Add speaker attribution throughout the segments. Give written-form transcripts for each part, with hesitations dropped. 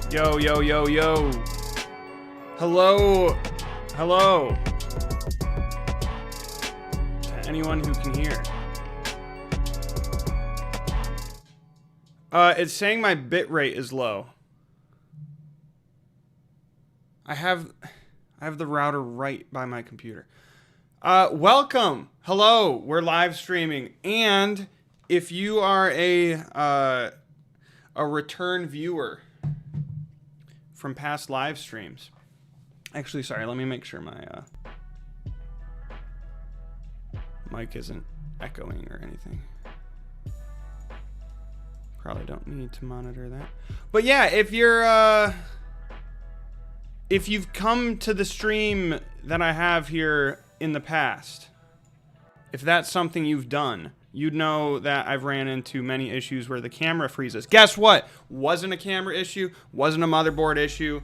Speaker 1: Yo, yo, yo, yo. Hello. Hello. To anyone who can hear. It's saying my bitrate is low. I have the router right by my computer. Welcome. Hello. We're live streaming. And if you are a return viewer from past live streams. Actually, sorry, let me make sure my mic isn't echoing or anything. Probably don't need to monitor that. But yeah, if you've come to the stream that I have here in the past, if that's something you've done, you'd know that I've ran into many issues where the camera freezes. Guess what? Wasn't a camera issue, wasn't a motherboard issue.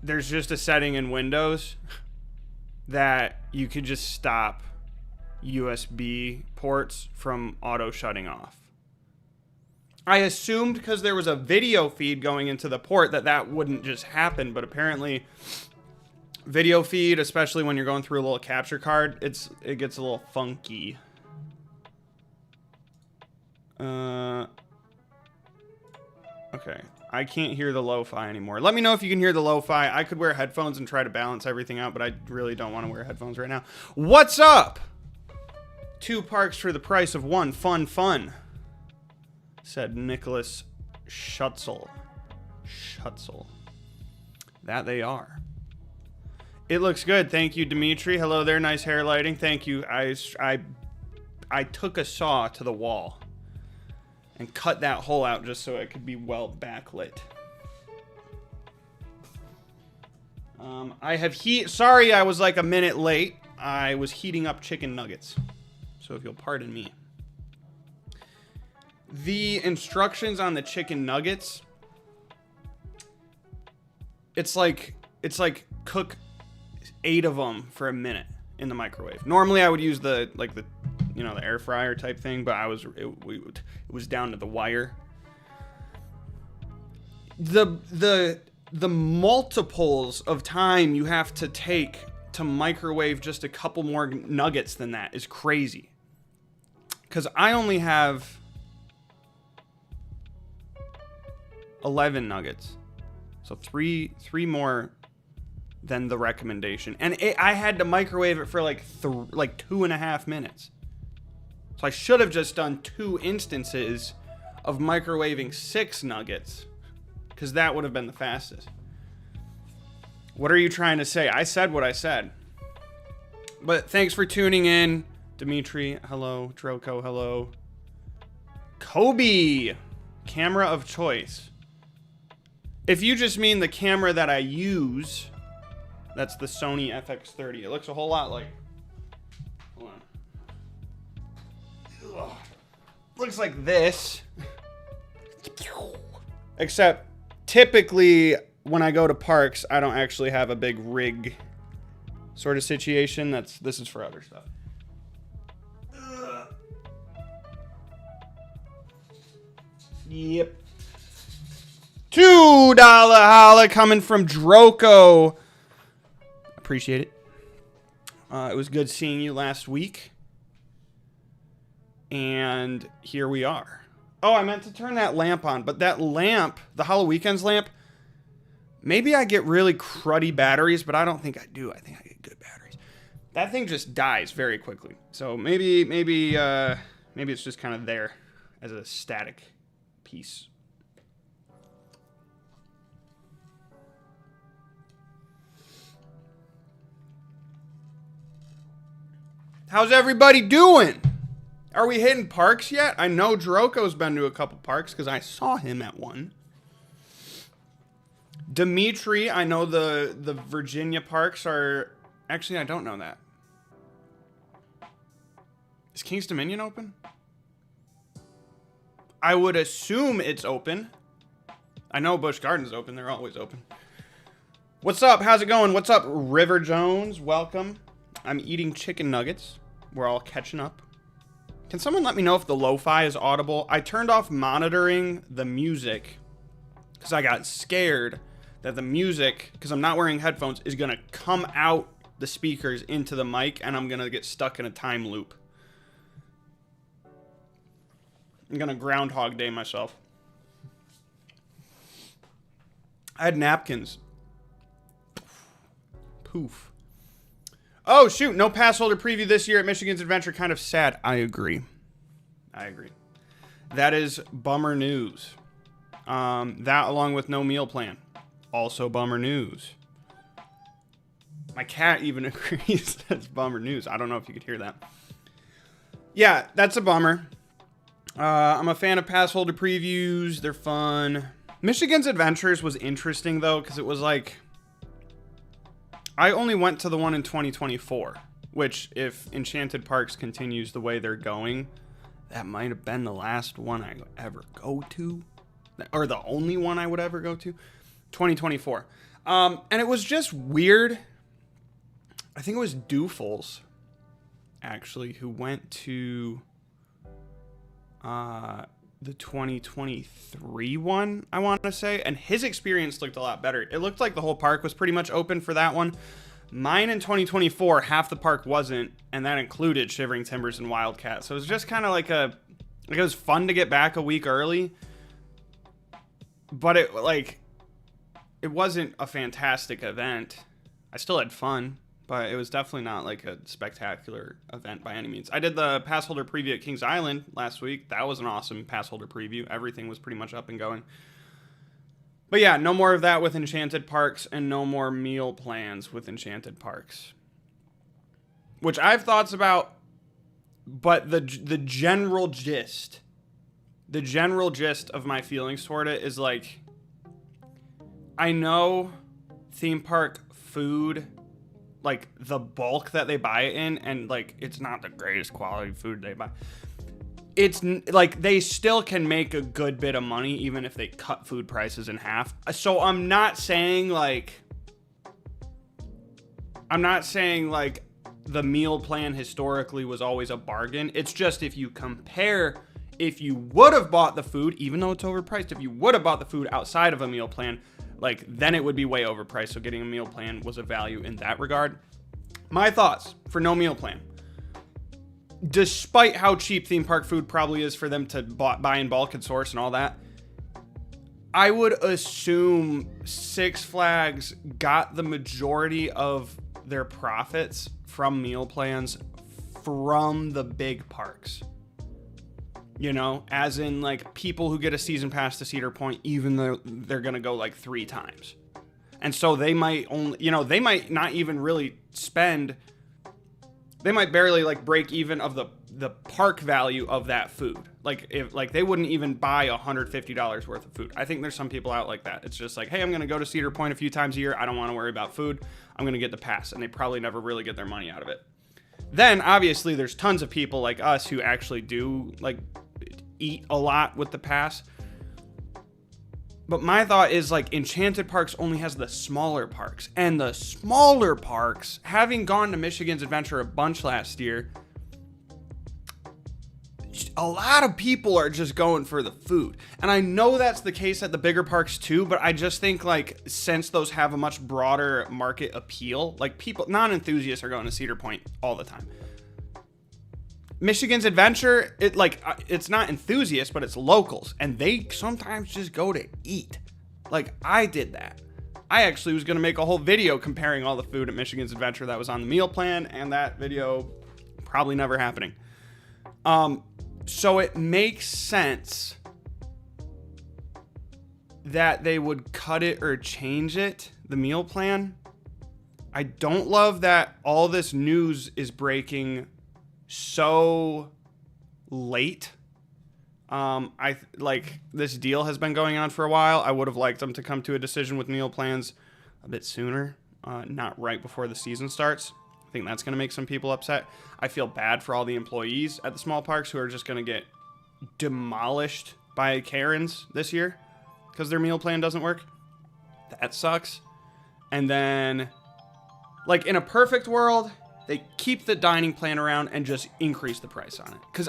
Speaker 1: There's just a setting in Windows that you could just stop USB ports from auto shutting off. I assumed because there was a video feed going into the port that wouldn't just happen, but apparently video feed, especially when you're going through a little capture card, it gets a little funky. Okay. I can't hear the lo-fi anymore. Let me know if you can hear the lo-fi. I could wear headphones and try to balance everything out, but I really don't want to wear headphones right now. What's up? 2 parks for the price of 1. Fun. Said Nicholas Schutzel. That they are. It looks good. Thank you, Dimitri. Hello there. Nice hair lighting. Thank you. I took a saw to the wall and cut that hole out just so it could be well backlit. I have sorry I was like a minute late. I was heating up chicken nuggets. So if you'll pardon me. The instructions on the chicken nuggets, it's like cook 8 of them for a minute in the microwave. Normally I would use the air fryer type thing, but it was down to the wire. The multiples of time you have to take to microwave just a couple more nuggets than that is crazy. Because I only have 11 nuggets, so three more than the recommendation, and I had to microwave it for like 2.5 minutes. So I should have just done 2 instances of microwaving 6 nuggets, because that would have been the fastest. What are you trying to say? I said what I said. But thanks for tuning in, Dimitri. Hello, Droko. Hello, Kobe. Camera of choice. If you just mean the camera that I use, that's the Sony FX30. It looks a whole lot like... Hold on. Ugh. Looks like this. Except, typically, when I go to parks, I don't actually have a big rig sort of situation. This is for other stuff. Ugh. Yep. $2 holla coming from Droko. Appreciate it. It was good seeing you last week. And here we are. Oh, I meant to turn that lamp on, but that lamp, the Hollow Weekends lamp, maybe I get really cruddy batteries, but I don't think I do. I think I get good batteries. That thing just dies very quickly. So maybe it's just kind of there as a static piece. How's everybody doing? Are we hitting parks yet? I know Droko's been to a couple parks because I saw him at one. Dimitri, I know the Virginia parks are... Actually, I don't know that. Is King's Dominion open? I would assume it's open. I know Busch Gardens open. They're always open. What's up? How's it going? What's up, River Jones? Welcome. I'm eating chicken nuggets. We're all catching up. Can someone let me know if the lo-fi is audible? I turned off monitoring the music because I got scared that the music, because I'm not wearing headphones, is going to come out the speakers into the mic, and I'm going to get stuck in a time loop. I'm going to Groundhog Day myself. I had napkins. Poof. Oh, shoot. No pass holder preview this year at Michigan's Adventure. Kind of sad. I agree. That is bummer news. That along with no meal plan. Also bummer news. My cat even agrees that's bummer news. I don't know if you could hear that. Yeah, that's a bummer. I'm a fan of pass holder previews. They're fun. Michigan's Adventures was interesting, though, because it was like... I only went to the one in 2024, which, if Enchanted Parks continues the way they're going, that might have been the last one I ever go to. Or the only one I would ever go to. 2024. And it was just weird. I think it was Doofles, actually, who went to the 2023 one, I want to say. And his experience looked a lot better. It looked like the whole park was pretty much open for that one. Mine in 2024, half the park wasn't, and that included Shivering Timbers and Wildcat. So it was just kind of like it was fun to get back a week early. But it wasn't a fantastic event. I still had fun, but it was definitely not like a spectacular event by any means. I did the pass holder preview at Kings Island last week. That was an awesome pass holder preview. Everything was pretty much up and going. But yeah, no more of that with Enchanted Parks, and no more meal plans with Enchanted Parks. Which I have thoughts about, but the general gist of my feelings toward it is like, I know theme park food, like the bulk that they buy it in, and like it's not the greatest quality food they buy. It's like they still can make a good bit of money even if they cut food prices in half. So I'm not saying like the meal plan historically was always a bargain. It's just if you compare, if you would have bought the food, even though it's overpriced, if you would have bought the food outside of a meal plan, like then it would be way overpriced. So getting a meal plan was a value in that regard. My thoughts for no meal plan. Despite how cheap theme park food probably is for them to buy in bulk and source and all that, I would assume Six Flags got the majority of their profits from meal plans from the big parks. You know, as in like people who get a season pass to Cedar Point, even though they're going to go like 3 times. And so they might only, they might not even really spend... They might barely like break even of the park value of that food. Like they wouldn't even buy $150 worth of food. I think there's some people out like that. It's just like, hey, I'm going to go to Cedar Point a few times a year. I don't want to worry about food. I'm going to get the pass. And they probably never really get their money out of it. Then obviously there's tons of people like us who actually do like eat a lot with the pass. But my thought is like Enchanted Parks only has the smaller parks, and the smaller parks, having gone to Michigan's Adventure a bunch last year, a lot of people are just going for the food. And I know that's the case at the bigger parks too, but I just think like since those have a much broader market appeal, like people, non-enthusiasts are going to Cedar Point all the time. Michigan's Adventure, it's not enthusiasts, but it's locals, and they sometimes just go to eat. Like, I did that. I actually was going to make a whole video comparing all the food at Michigan's Adventure that was on the meal plan, and that video probably never happening. So it makes sense that they would cut it or change it, the meal plan. I don't love that all this news is breaking so late. This deal has been going on for a while. I would have liked them to come to a decision with meal plans a bit sooner, not right before the season starts. I think that's going to make some people upset. I feel bad for all the employees at the small parks who are just going to get demolished by Karens this year because their meal plan doesn't work. That sucks. And then, like, in a perfect world, they keep the dining plan around and just increase the price on it. Because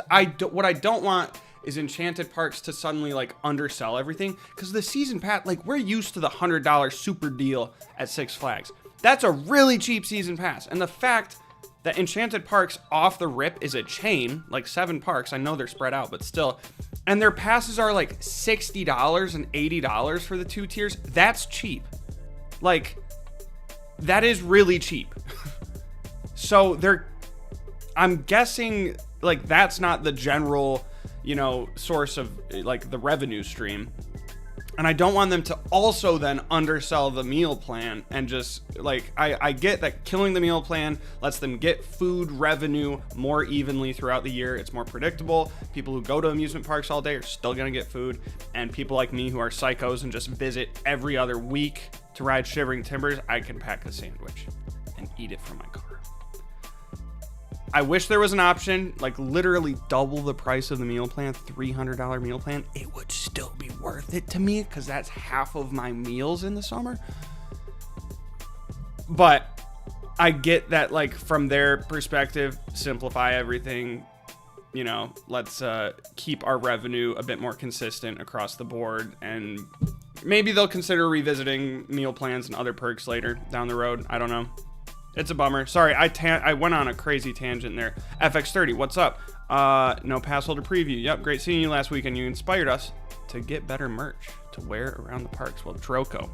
Speaker 1: what I don't want is Enchanted Parks to suddenly like undersell everything. Because the season pass, like we're used to the $100 super deal at Six Flags. That's a really cheap season pass. And the fact that Enchanted Parks off the rip is a chain, like 7 parks. I know they're spread out, but still. And their passes are like $60 and $80 for the 2 tiers. That's cheap. Like, that is really cheap. So I'm guessing like that's not the general, source of like the revenue stream. And I don't want them to also then undersell the meal plan and just like, I get that killing the meal plan lets them get food revenue more evenly throughout the year. It's more predictable. People who go to amusement parks all day are still going to get food. And people like me who are psychos and just visit every other week to ride Shivering Timbers, I can pack a sandwich and eat it from my car. I wish there was an option, like literally double the price of the meal plan, $300 meal plan. It would still be worth it to me because that's half of my meals in the summer. But I get that, like, from their perspective, simplify everything. Let's keep our revenue a bit more consistent across the board. And maybe they'll consider revisiting meal plans and other perks later down the road. I don't know. It's a bummer. Sorry, I went on a crazy tangent there. FX30, what's up? No pass holder preview. Yep, great seeing you last weekend. You inspired us to get better merch to wear around the parks. Well, Droco.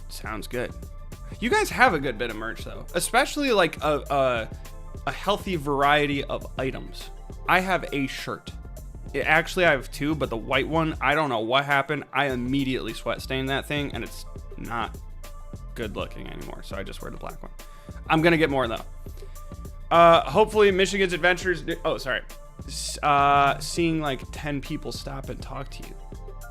Speaker 1: Sounds good. You guys have a good bit of merch though, especially like a healthy variety of items. I have a shirt. Actually, I have 2, but the white one, I don't know what happened. I immediately sweat stained that thing, and it's not good looking anymore, so I just wear the black one. I'm gonna get more though. Hopefully Michigan's Adventures. Seeing like 10 people stop and talk to you.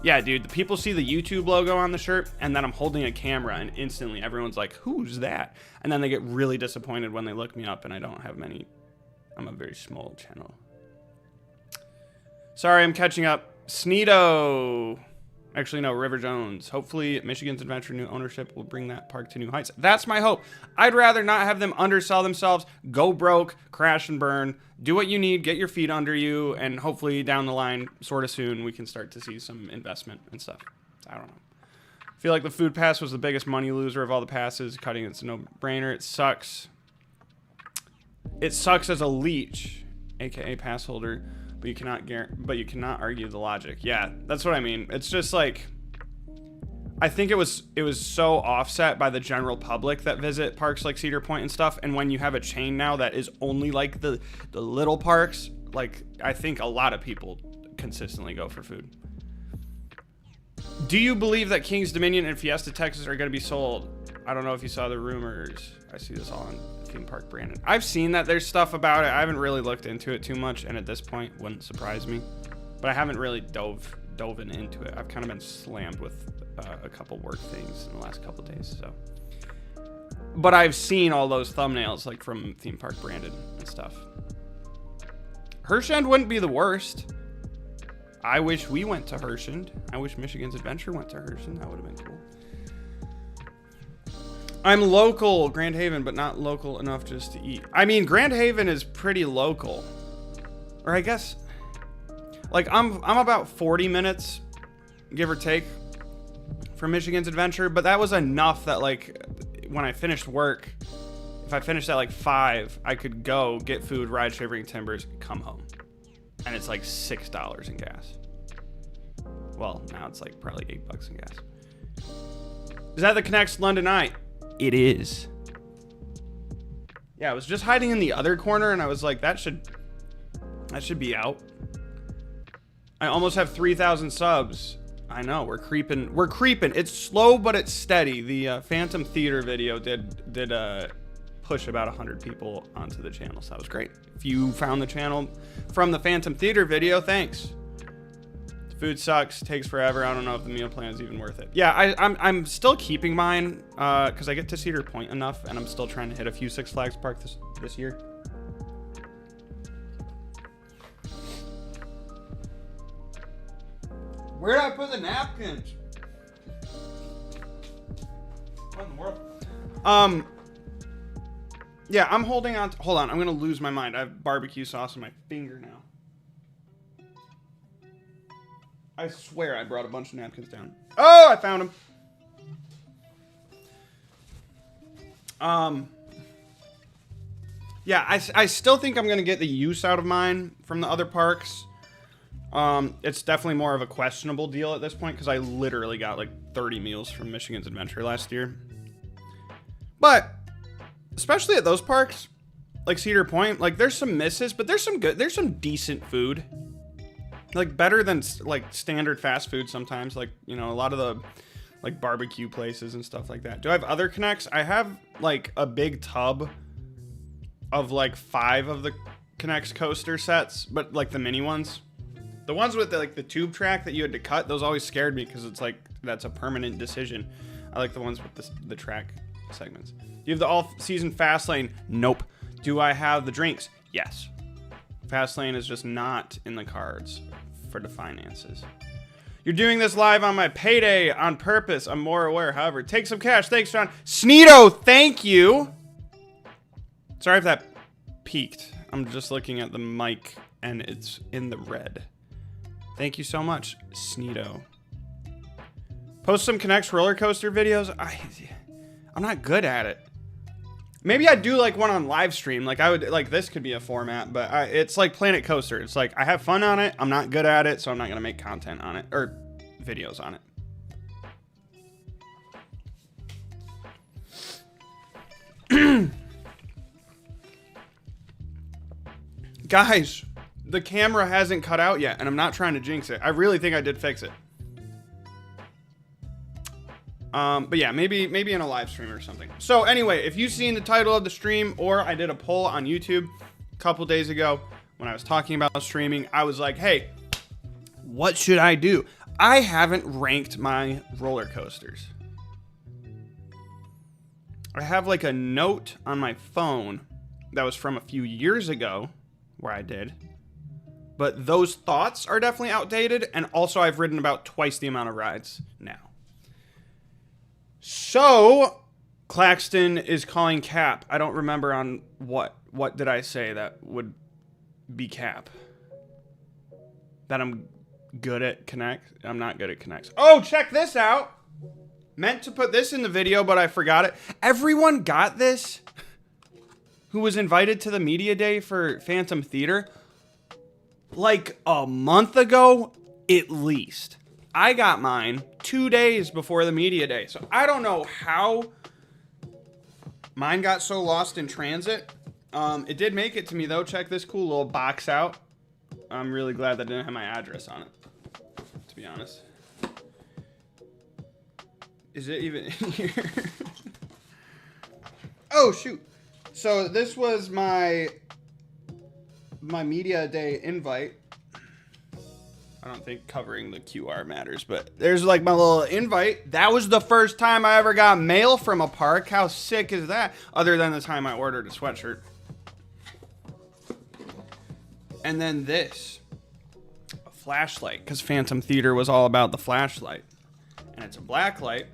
Speaker 1: Yeah, dude, the people see the YouTube logo on the shirt, and then I'm holding a camera, and instantly everyone's like, "Who's that?" And then they get really disappointed when they look me up, and I don't have many. I'm a very small channel. Sorry, I'm catching up. Sneedo. Actually, no, River Jones. Hopefully, Michigan's Adventure new ownership will bring that park to new heights. That's my hope. I'd rather not have them undersell themselves, go broke, crash and burn. Do what you need, get your feet under you, and hopefully down the line, sort of soon, we can start to see some investment and stuff. I don't know. I feel like the food pass was the biggest money loser of all the passes. Cutting it's a no-brainer. It sucks. It sucks as a leech, aka pass holder. But you cannot argue the logic. Yeah, that's what I mean. It's just like, I think it was so offset by the general public that visit parks like Cedar Point and stuff. And when you have a chain now that is only like the little parks, like I think a lot of people consistently go for food. Do you believe that King's Dominion and Fiesta Texas are going to be sold? I don't know if you saw the rumors. I see this all on Theme Park Brandon. I've seen that there's stuff about it. I haven't really looked into it too much, and at this point, wouldn't surprise me. But I haven't really dove into it. I've kind of been slammed with a couple work things in the last couple days. So, but I've seen all those thumbnails, like from Theme Park Brandon and stuff. Hershend wouldn't be the worst. I wish we went to Hershend. I wish Michigan's Adventure went to Hershend. That would have been cool. I'm local, Grand Haven, but not local enough just to eat. I mean, Grand Haven is pretty local. Or I guess, like, I'm about 40 minutes, give or take, from Michigan's Adventure. But that was enough that, like, when I finished work, if I finished at, like, 5, I could go, get food, ride Shivering Timbers, come home. And it's, like, $6 in gas. Well, now it's, like, probably $8 in gas. Is that the Connects London Eye? It is. Yeah, I was just hiding in the other corner, and I was like, that should be out. I almost have 3,000 subs. I know, we're creeping. We're creeping. It's slow, but it's steady. The Phantom Theater video did push about 100 people onto the channel, so that was great. If you found the channel from the Phantom Theater video, thanks. Food sucks, takes forever. I don't know if the meal plan is even worth it. Yeah, I'm still keeping mine because I get to Cedar Point enough, and I'm still trying to hit a few Six Flags parks this year. Where did I put the napkins? What in the world? Yeah, I'm holding on. Hold on, I'm gonna lose my mind. I have barbecue sauce on my finger now. I swear I brought a bunch of napkins down. Oh, I found them. Yeah, I still think I'm going to get the use out of mine from the other parks. It's definitely more of a questionable deal at this point because I literally got like 30 meals from Michigan's Adventure last year. But especially at those parks, like Cedar Point, like there's some misses, but there's some decent food. Like better than like standard fast food sometimes, like, you know, a lot of the like barbecue places and stuff like that. Do I have other connects? I have like a big tub of like 5 of the Connects coaster sets, but like the mini ones. The ones with the, like the tube track that you had to cut, those always scared me because it's like that's a permanent decision. I like the ones with the track segments. Do you have the all-season fast lane? Nope. Do I have the drinks? Yes. Fast lane is just not in the cards for the finances. You're doing this live on my payday on purpose. I'm more aware. However, take some cash. Thanks, John. Sneedo, thank you. Sorry if that peaked. I'm just looking at the mic and it's in the red. Thank you so much, Sneedo. Post some Connects roller coaster videos. I'm not good at it. Maybe I'd do like one on live stream. Like I would, like this could be a format, but it's like Planet Coaster. It's like I have fun on it. I'm not good at it, so I'm not gonna make content on it or videos on it. Guys, the camera hasn't cut out yet, and I'm not trying to jinx it. I really think I did fix it. But yeah, maybe in a live stream or something. So anyway, if you've seen the title of the stream, or I did a poll on YouTube a couple days ago when I was talking about streaming, I was like, hey, what should I do? I haven't ranked my roller coasters. I have like a note on my phone that was from a few years ago where I did, but those thoughts are definitely outdated, and also I've ridden about twice the amount of rides now. So Claxton is calling cap. I don't remember on what did I say that would be cap. That I'm good at Connect. I'm not good at Connects. Oh, check this out. Meant to put this in the video, but I forgot it. Everyone got this who was invited to the media day for Phantom Theater like a month ago at least. I got mine 2 days before the media day. So I don't know how mine got so lost in transit. It did make it to me though. Check this cool little box out. I'm really glad that didn't have my address on it, to be honest. Is it even in here? Oh, shoot. So this was my media day invite. I don't think covering the QR matters, but there's like my little invite. That was the first time I ever got mail from a park. How sick is that? Other than the time I ordered a sweatshirt. And then this, a flashlight, because Phantom Theater was all about the flashlight. And it's a black light.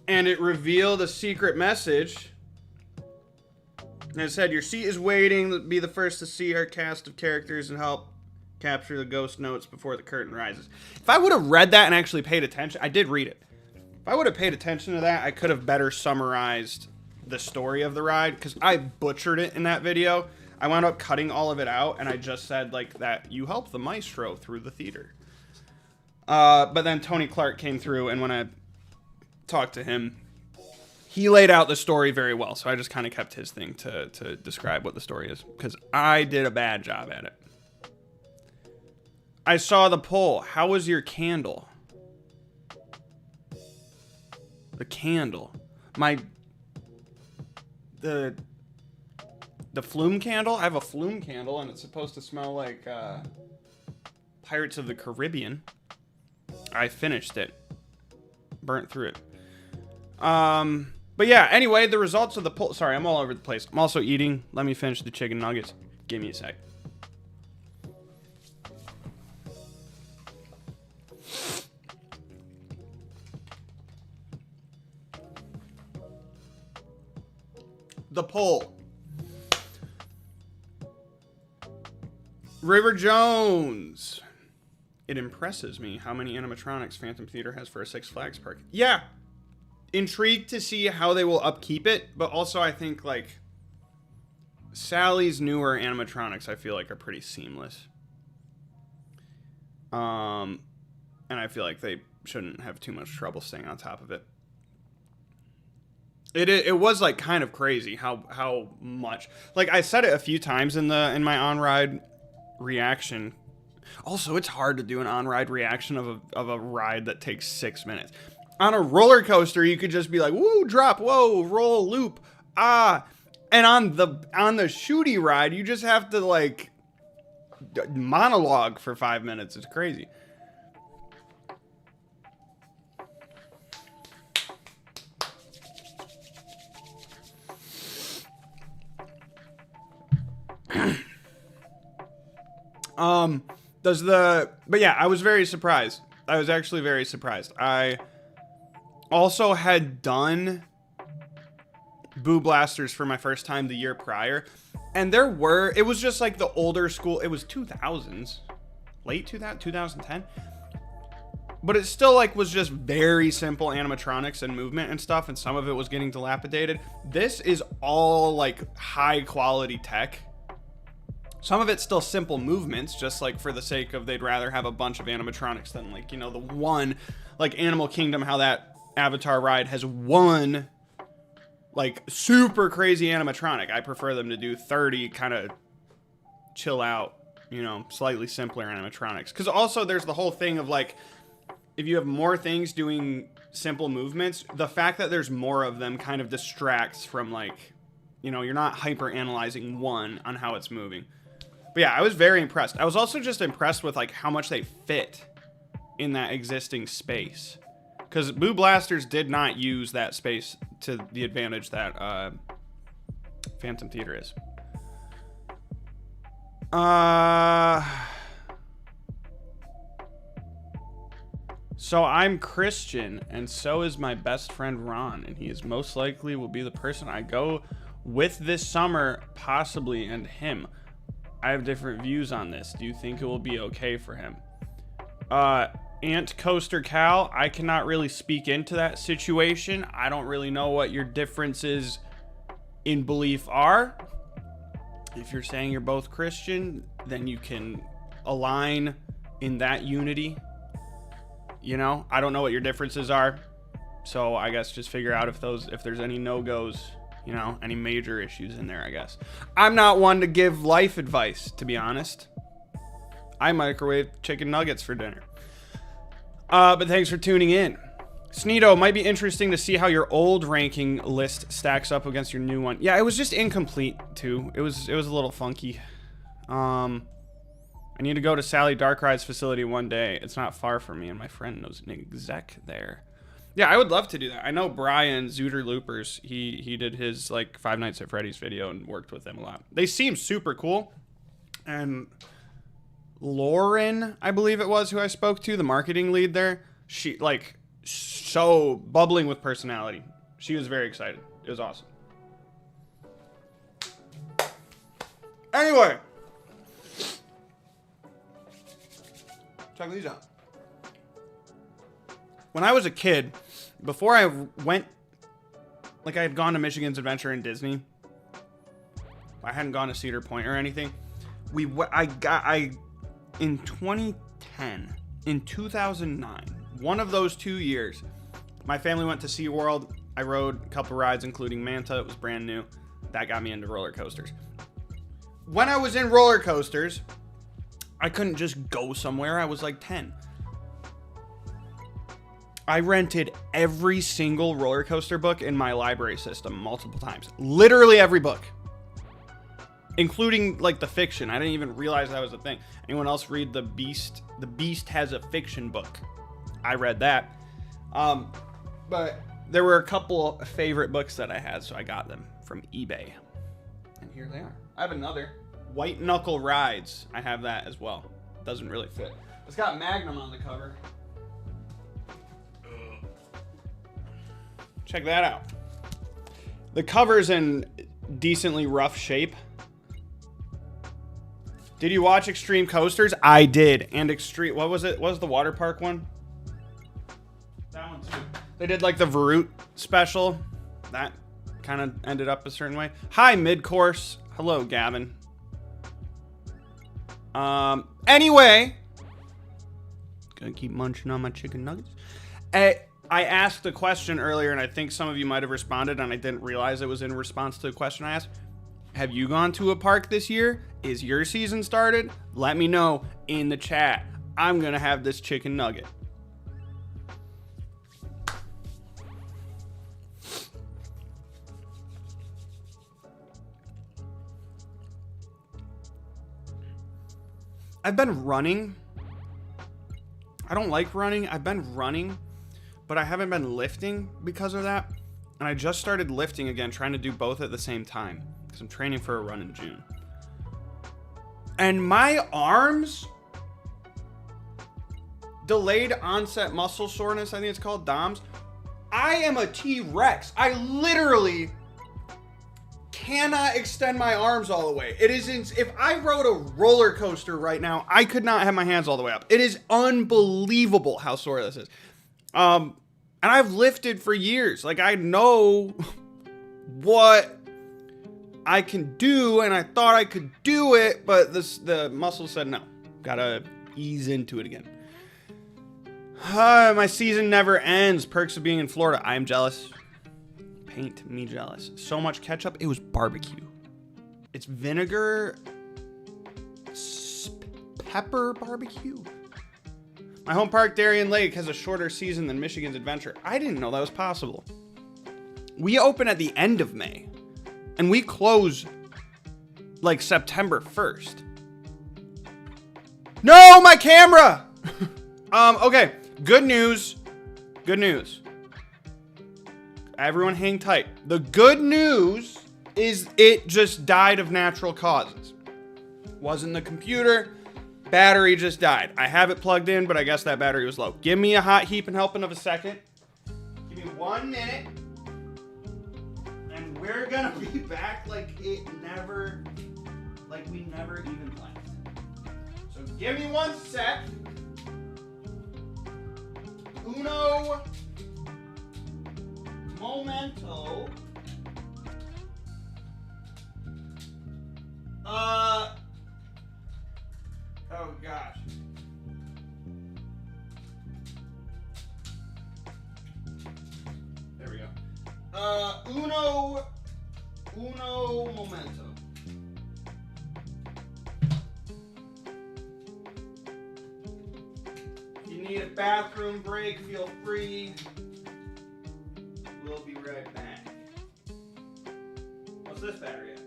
Speaker 1: And it revealed a secret message. And it said, your seat is waiting. Be the first to see our cast of characters and help capture the ghost notes before the curtain rises. If I would have read that and actually paid attention, I did read it. If I would have paid attention to that, I could have better summarized the story of the ride, because I butchered it in that video. I wound up cutting all of it out, and I just said like that you helped the maestro through the theater. But then Tony Clark came through, and when I talked to him, he laid out the story very well, so I just kind of kept his thing to describe what the story is, because I did a bad job at it. I saw the poll. How was your candle? The candle. The flume candle? I have a flume candle, and it's supposed to smell like Pirates of the Caribbean. I finished it. Burnt through it. But yeah, anyway, the results of the poll. Sorry, I'm all over the place. I'm also eating. Let me finish the chicken nuggets. Give me a sec. the poll. River Jones. It impresses me how many animatronics Phantom Theater has for a Six Flags park. Yeah. Intrigued to see how they will upkeep it, but also I think, like, Sally's newer animatronics, I feel like, are pretty seamless. And I feel like they shouldn't have too much trouble staying on top of it. It was, like, kind of crazy how much. Like, I said it a few times in my on-ride reaction. Also, it's hard to do an on-ride reaction of a ride that takes 6 minutes. On a roller coaster, you could just be like, woo, drop, whoa, roll, loop, ah. And on the shooty ride, you just have to, like, monologue for 5 minutes. It's crazy. But yeah, I was very surprised. I was actually very surprised. I also had done Boo Blasters for my first time the year prior, and it was just like the older school. It was 2000s, late 2010, but it still, like, was just very simple animatronics and movement and stuff, and some of it was getting dilapidated. This is all, like, high quality tech. Some of it's still simple movements, just, like, for the sake of they'd rather have a bunch of animatronics than, like, you know, the one, like, Animal Kingdom, how that Avatar ride has one, like, super crazy animatronic. I prefer them to do 30 kind of chill out, you know, slightly simpler animatronics. Because also there's the whole thing of, like, if you have more things doing simple movements, the fact that there's more of them kind of distracts from, like, you know, you're not hyper analyzing one on how it's moving. But yeah, I was very impressed. I was also just impressed with, like, how much they fit in that existing space. Because Boo Blasters did not use that space to the advantage that Phantom Theater is. So I'm Christian, and so is my best friend Ron, and he is most likely will be the person I go with this summer, possibly, and him. I have different views on this. Do you think it will be okay for him? Ant Coaster Cal, I cannot really speak into that situation. I don't really know what your differences in belief are. If you're saying you're both Christian, then you can align in that unity. You know, I don't know what your differences are. So I guess just figure out if there's any no-goes, you know, any major issues in there, I guess. I'm not one to give life advice, to be honest. I microwave chicken nuggets for dinner. But thanks for tuning in. Sneedo, might be interesting to see how your old ranking list stacks up against your new one. Yeah, it was just incomplete, too. It was a little funky. I need to go to Sally Darkride's facility one day. It's not far from me, and my friend knows an exec there. Yeah, I would love to do that. I know Brian, Zooter Loopers, he did his, like, Five Nights at Freddy's video and worked with them a lot. They seem super cool. And Lauren, I believe it was, who I spoke to, the marketing lead there, she, like, so bubbling with personality. She was very excited. It was awesome. Anyway. Check these out. When I was a kid, before I went, like, I had gone to Michigan's Adventure in Disney. I hadn't gone to Cedar Point or anything. In 2010, in 2009, one of those 2 years, my family went to SeaWorld. I rode a couple rides, including Manta. It was brand new. That got me into roller coasters. When I was in roller coasters, I couldn't just go somewhere. I was like 10. I rented every single roller coaster book in my library system multiple times. Literally every book. Including, like, the fiction. I didn't even realize that was a thing. Anyone else read The Beast? The Beast has a fiction book. I read that. But there were a couple favorite books that I had, so I got them from eBay. And here they are. I have another. White Knuckle Rides. I have that as well. Doesn't really fit. It's got Magnum on the cover. Check that out. The covers and decently rough shape. Did you watch Extreme Coasters? I did. And Extreme, what was it? What was the water park one? That one too. They did like the Varut special. That kind of ended up a certain way. Hi, Midcourse. Hello, Gavin. Anyway. Gonna keep munching on my chicken nuggets. I asked a question earlier, and I think some of you might have responded, and I didn't realize it was in response to the question I asked. Have you gone to a park this year? Is your season started? Let me know in the chat. I'm gonna have this chicken nugget. I've been running. I don't like running. I've been running, but I haven't been lifting because of that. And I just started lifting again, trying to do both at the same time because I'm training for a run in June. And my arms, delayed onset muscle soreness, I think it's called, DOMS. I am a T-Rex. I literally cannot extend my arms all the way. It is, if I rode a roller coaster right now, I could not have my hands all the way up. It is unbelievable how sore this is. And I've lifted for years. Like, I know what I can do, and I thought I could do it, but the muscle said no. Gotta ease into it again. My season never ends. Perks of being in Florida. I am jealous. Paint me jealous. So much ketchup. It was barbecue. It's vinegar, pepper barbecue. My home park, Darien Lake, has a shorter season than Michigan's Adventure. I didn't know that was possible. We open at the end of May, and we close like September 1st. No, my camera! Okay, good news. Good news. Everyone hang tight. The good news is it just died of natural causes. Wasn't the computer. Battery just died. I have it plugged in, but I guess that battery was low. Give me a hot heap and helping of a second. Give me 1 minute. And we're gonna be back like we never even left. So give me 1 sec. Uno momento. Oh gosh. There we go. Uno momento. If you need a bathroom break, feel free. We'll be right back. What's this battery at?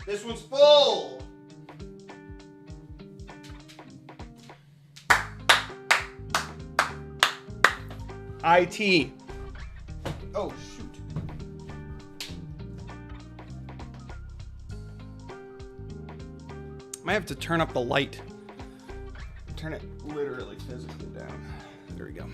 Speaker 1: This one's full! IT. Oh, shoot. Might have to turn up the light. Turn it literally physically down. There we go.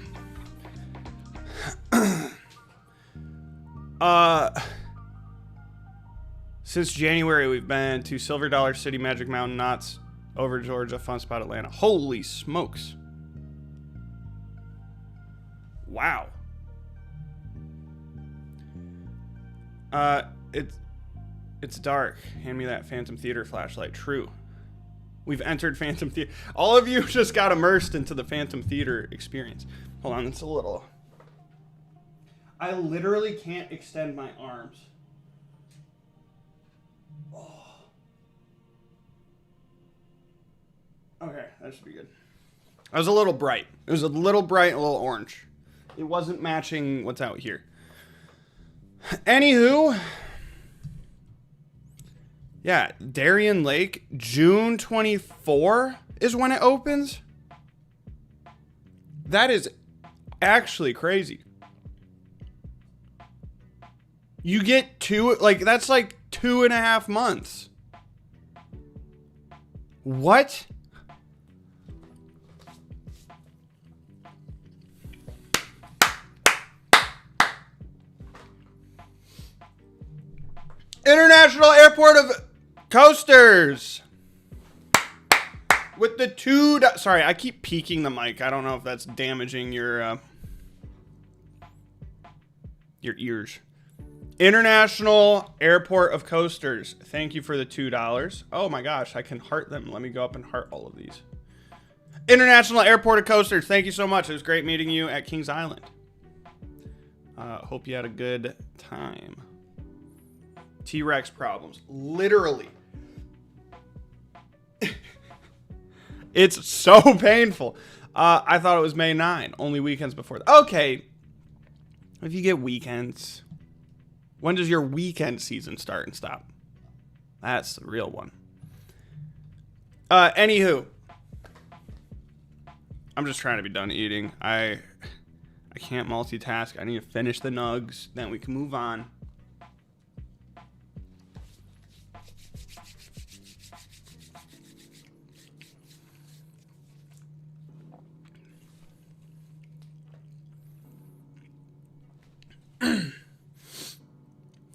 Speaker 1: Since January, we've been to Silver Dollar City, Magic Mountain, Knott's, Over Georgia, Fun Spot, Atlanta. Holy smokes. Wow. It's dark. Hand me that Phantom Theater flashlight. True. We've entered Phantom Theater. All of you just got immersed into the Phantom Theater experience. Hold on, it's a little... I literally can't extend my arms. Oh. Okay, that should be good. I was a little bright. It was a little bright, a little orange. It wasn't matching what's out here. Anywho. Yeah, Darien Lake, June 24 is when it opens. That is actually crazy. You get that's like 2.5 months. What? International Airport of Coasters. With the two... Sorry, I keep peeking the mic. I don't know if that's damaging your ears. International Airport of Coasters. Thank you for the $2. Oh my gosh, I can heart them. Let me go up and heart all of these. International Airport of Coasters. Thank you so much. It was great meeting you at Kings Island. Hope you had a good time. T-Rex problems. Literally. It's so painful. I thought it was May 9. Only weekends before that. Okay. If you get weekends. When does your weekend season start and stop? That's the real one. Anywho. I'm just trying to be done eating. I can't multitask. I need to finish the nugs. Then we can move on.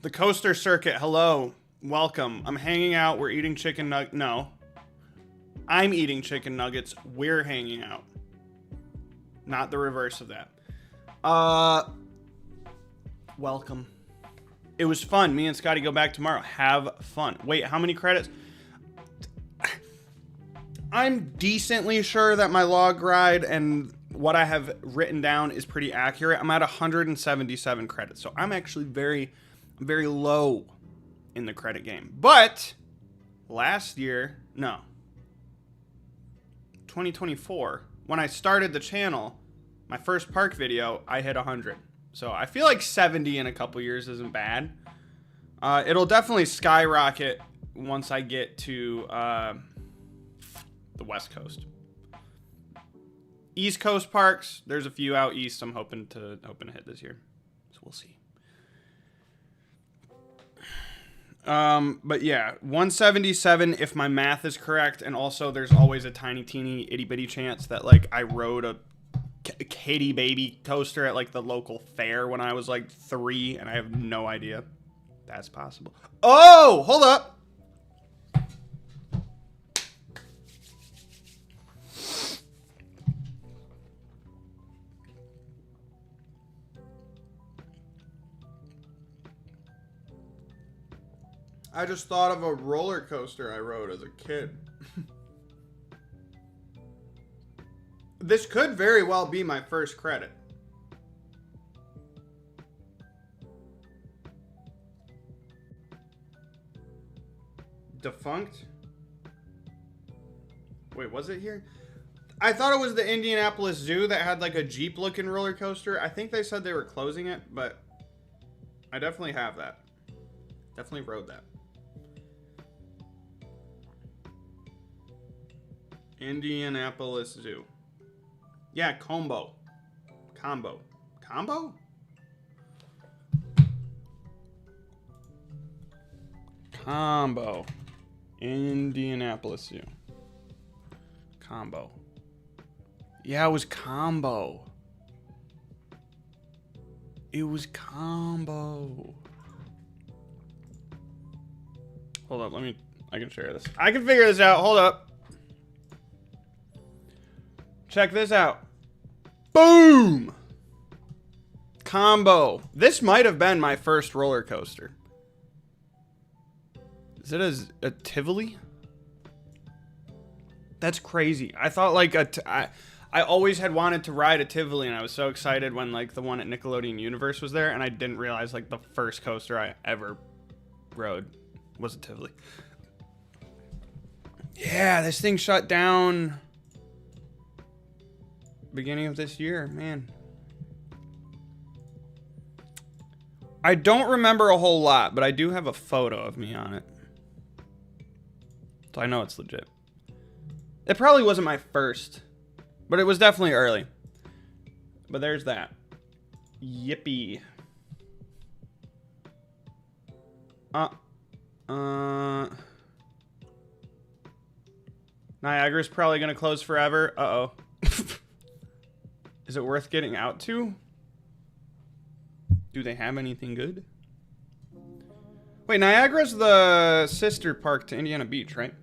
Speaker 1: The coaster circuit, hello, welcome. I'm hanging out, we're eating chicken nuggets. No, I'm eating chicken nuggets, we're hanging out. Not the reverse of that. Welcome. It was fun. Me and Scotty go back tomorrow. Have fun. Wait, how many credits? I'm decently sure that my log ride and what I have written down is pretty accurate. I'm at 177 credits, so I'm actually very low in the credit game. But last year, no, 2024, when I started the channel, my first park video, I hit 100. So I feel like 70 in a couple years isn't bad. It'll definitely skyrocket once I get to the West Coast. East Coast parks, there's a few out east I'm hoping to hit this year. So we'll see. But yeah, 177 if my math is correct, and also there's always a tiny teeny itty bitty chance that like I rode a kitty baby coaster at like the local fair when I was like 3, and I have no idea. That's possible. Oh, hold up. I just thought of a roller coaster I rode as a kid. This could very well be my first credit. Defunct? Wait, was it here? I thought it was the Indianapolis Zoo that had like a Jeep looking roller coaster. I think they said they were closing it, but I definitely have that. Definitely rode that. Indianapolis Zoo. Yeah, Combo. Indianapolis Zoo. Combo. Yeah, it was Combo. Hold up, I can share this. I can figure this out. Hold up. Check this out. Boom! Combo. This might have been my first roller coaster. Is it a Tivoli? That's crazy. I thought like I always had wanted to ride a Tivoli, and I was so excited when like the one at Nickelodeon Universe was there, and I didn't realize like the first coaster I ever rode was a Tivoli. Yeah, this thing shut down beginning of this year, man. I don't remember a whole lot, but I do have a photo of me on it. So I know it's legit. It probably wasn't my first, but it was definitely early. But there's that. Yippee. Niagara's probably gonna close forever. Uh-oh. Is it worth getting out to? Do they have anything good? Wait, Niagara's the sister park to Indiana Beach, right?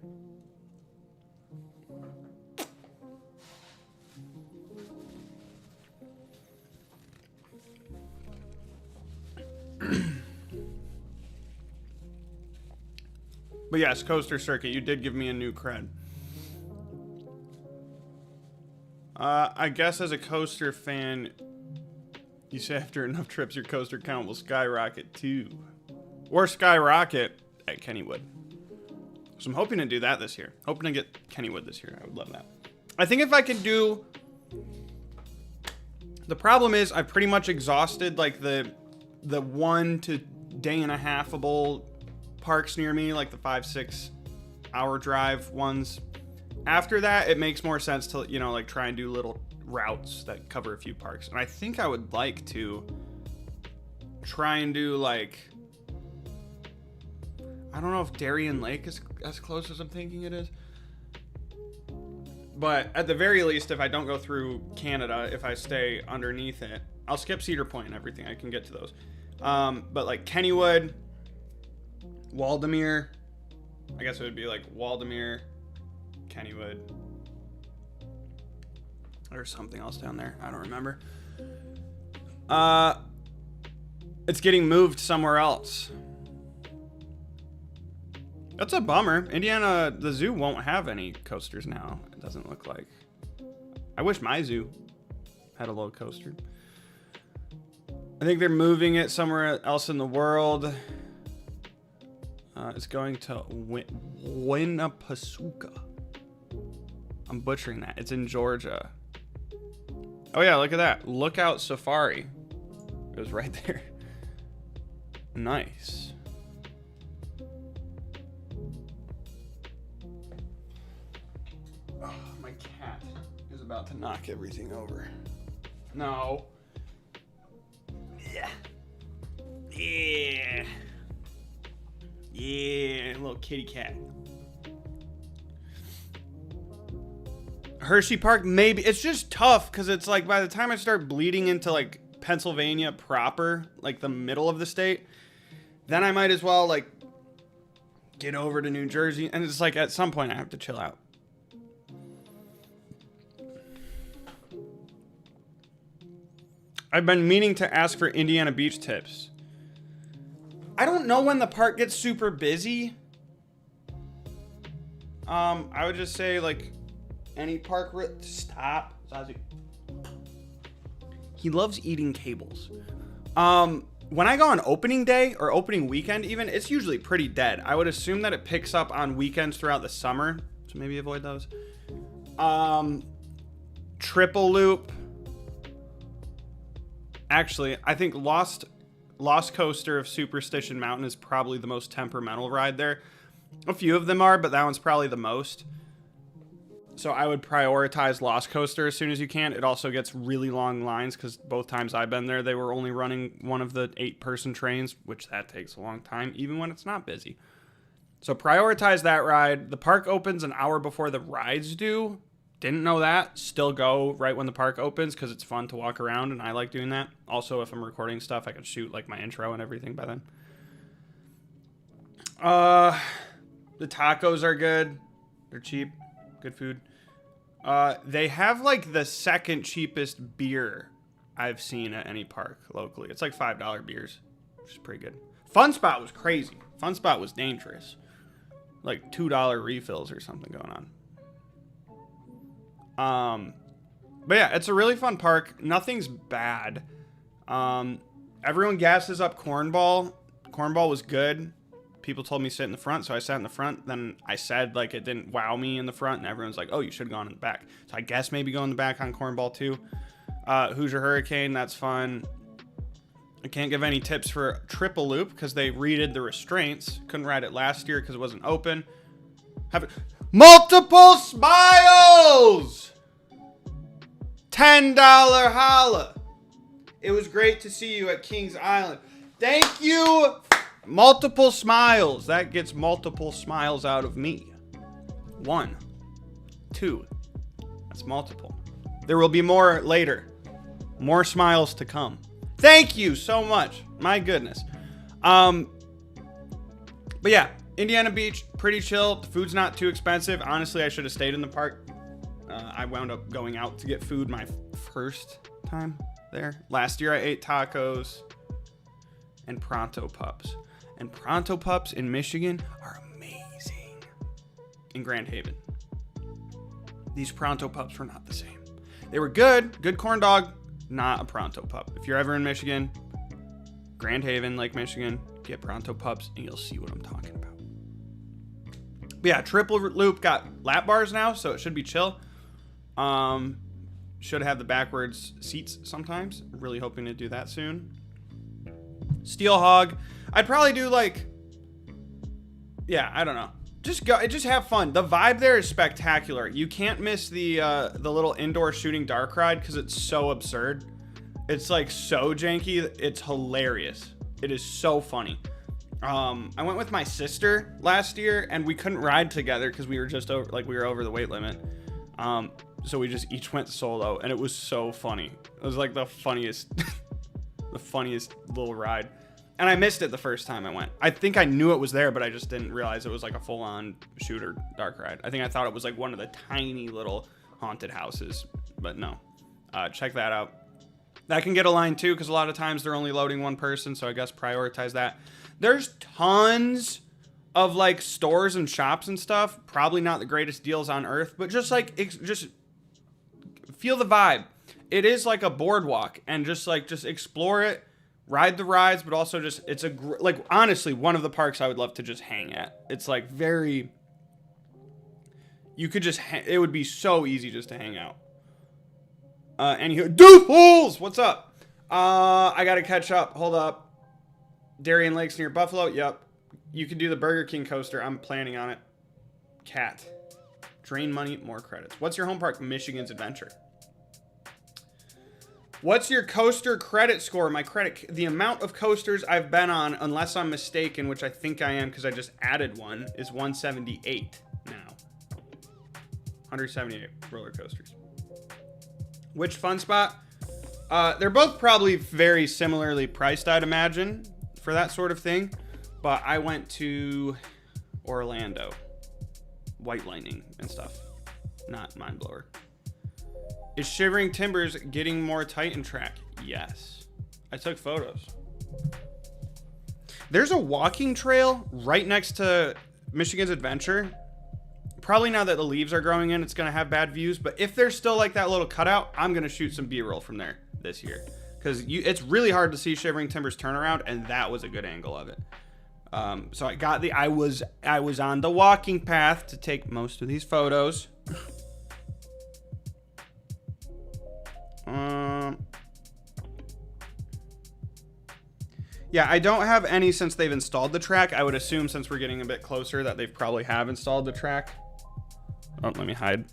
Speaker 1: But yes, Coaster Circuit, you did give me a new cred. I guess as a coaster fan, you say after enough trips, your coaster count will skyrocket too. Or skyrocket at Kennywood. So I'm hoping to do that this year. Hoping to get Kennywood this year. I would love that. I think if I could do... The problem is I've pretty much exhausted like the 1 to day and a half-able parks near me, like the 5-6 hour drive ones. After that, it makes more sense to, you know, like try and do little routes that cover a few parks. And I think I would like to try and do like, I don't know if Darien Lake is as close as I'm thinking it is. But at the very least, if I don't go through Canada, if I stay underneath it, I'll skip Cedar Point and everything. I can get to those. But like Kennywood, Waldemere, I guess it would be like Waldemere, Kennywood. There's something else down there. I don't remember. It's getting moved somewhere else. That's a bummer. Indiana, the zoo won't have any coasters now. It doesn't look like. I wish my zoo had a little coaster. I think they're moving it somewhere else in the world. It's going to Winnepesaukah. I'm butchering that. It's in Georgia. Oh yeah, look at that. Lookout Safari. It was right there. Nice. Oh, my cat is about to knock everything over. No. Yeah. Yeah. Yeah, little kitty cat. Hershey Park, maybe. It's just tough because it's like by the time I start bleeding into like Pennsylvania proper, like the middle of the state, then I might as well like get over to New Jersey. And it's like at some point I have to chill out. I've been meaning to ask for Indiana Beach tips. I don't know when the park gets super busy. I would just say like any park. Stop, Zazie. He loves eating cables. When I go on opening day or opening weekend, even it's usually pretty dead. I would assume that it picks up on weekends throughout the summer, so maybe avoid those. Triple loop. Actually, I think Lost Coaster of Superstition Mountain is probably the most temperamental ride there. A few of them are, but that one's probably the most. So I would prioritize Lost Coaster as soon as you can. It also gets really long lines because both times I've been there, they were only running one of the 8-person trains, which that takes a long time, even when it's not busy. So prioritize that ride. The park opens an hour before the rides do. Didn't know that. Still go right when the park opens because it's fun to walk around, and I like doing that. Also, if I'm recording stuff, I can shoot like my intro and everything by then. The tacos are good. They're cheap. Good food. They have like the second cheapest beer I've seen at any park locally. It's like $5 beers, which is pretty good. Fun Spot was crazy. Fun Spot was dangerous. Like $2 refills or something going on. But yeah, it's a really fun park. Nothing's bad. Everyone gasses up Cornball. Cornball was good. People told me to sit in the front, so I sat in the front. Then I said, like, it didn't wow me in the front, and everyone's like, oh, you should have gone in the back. So I guess maybe go in the back on Cornball, too. Hoosier Hurricane, that's fun. I can't give any tips for Triple Loop, because they redid the restraints. Couldn't ride it last year, because it wasn't open. Multiple Smiles! $10 holla. It was great to see you at Kings Island. Thank you. Multiple smiles. That gets multiple smiles out of me. 1, 2. That's multiple. There will be more later. More smiles to come. Thank you so much. My goodness. But yeah, Indiana Beach, pretty chill. The food's not too expensive. Honestly, I should have stayed in the park. I wound up going out to get food my first time there. Last year I ate tacos and Pronto Pups. And Pronto Pups in Michigan are amazing. In Grand Haven. These Pronto Pups were not the same. They were good corn dog, not a Pronto Pup. If you're ever in Michigan, Grand Haven, Lake Michigan, get Pronto Pups and you'll see what I'm talking about. But yeah, Triple Loop got lap bars now, so it should be chill. Should have the backwards seats sometimes. Really hoping to do that soon. Steel Hog. I'd probably do like, yeah, I don't know. Just go, just have fun. The vibe there is spectacular. You can't miss the little indoor shooting dark ride because it's so absurd. It's like so janky. It's hilarious. It is so funny. I went with my sister last year and we couldn't ride together because we were just over, like we were over the weight limit. So we just each went solo and it was so funny. It was like the funniest, the funniest little ride. And I missed it the first time I went. I think I knew it was there, but I just didn't realize it was like a full-on shooter dark ride. I think I thought it was like one of the tiny little haunted houses, but no. Check that out. That can get a line too, because a lot of times they're only loading one person, so I guess prioritize that. There's tons of like stores and shops and stuff. Probably not the greatest deals on earth, but just like, just feel the vibe. It is like a boardwalk, and just explore it. Ride the rides, but also just, it's like, honestly, one of the parks I would love to just hang at. It's like very, you could just, it would be so easy just to hang out. Anywho, Doofles, what's up? I gotta catch up, hold up. Darien Lakes near Buffalo, yep. You can do the Burger King coaster, I'm planning on it. Cat. Drain money, more credits. What's your home park? Michigan's Adventure. What's your coaster credit score? My credit, the amount of coasters I've been on, unless I'm mistaken, which I think I am because I just added one, is 178 now. 178 roller coasters. Which fun spot? They're both probably very similarly priced, I'd imagine, for that sort of thing. But I went to Orlando. White Lightning and stuff. Not Mind Blower. Is Shivering Timbers getting more Titan track? Yes. I took photos. There's a walking trail right next to Michigan's Adventure. Probably now that the leaves are growing in, it's going to have bad views. But if there's still like that little cutout, I'm going to shoot some B-roll from there this year. Because it's really hard to see Shivering Timbers turnaround, and that was a good angle of it. So I got I was on the walking path to take most of these photos. Yeah, I don't have any since they've installed the track. I would assume since we're getting a bit closer that they probably have installed the track. Oh, let me hide.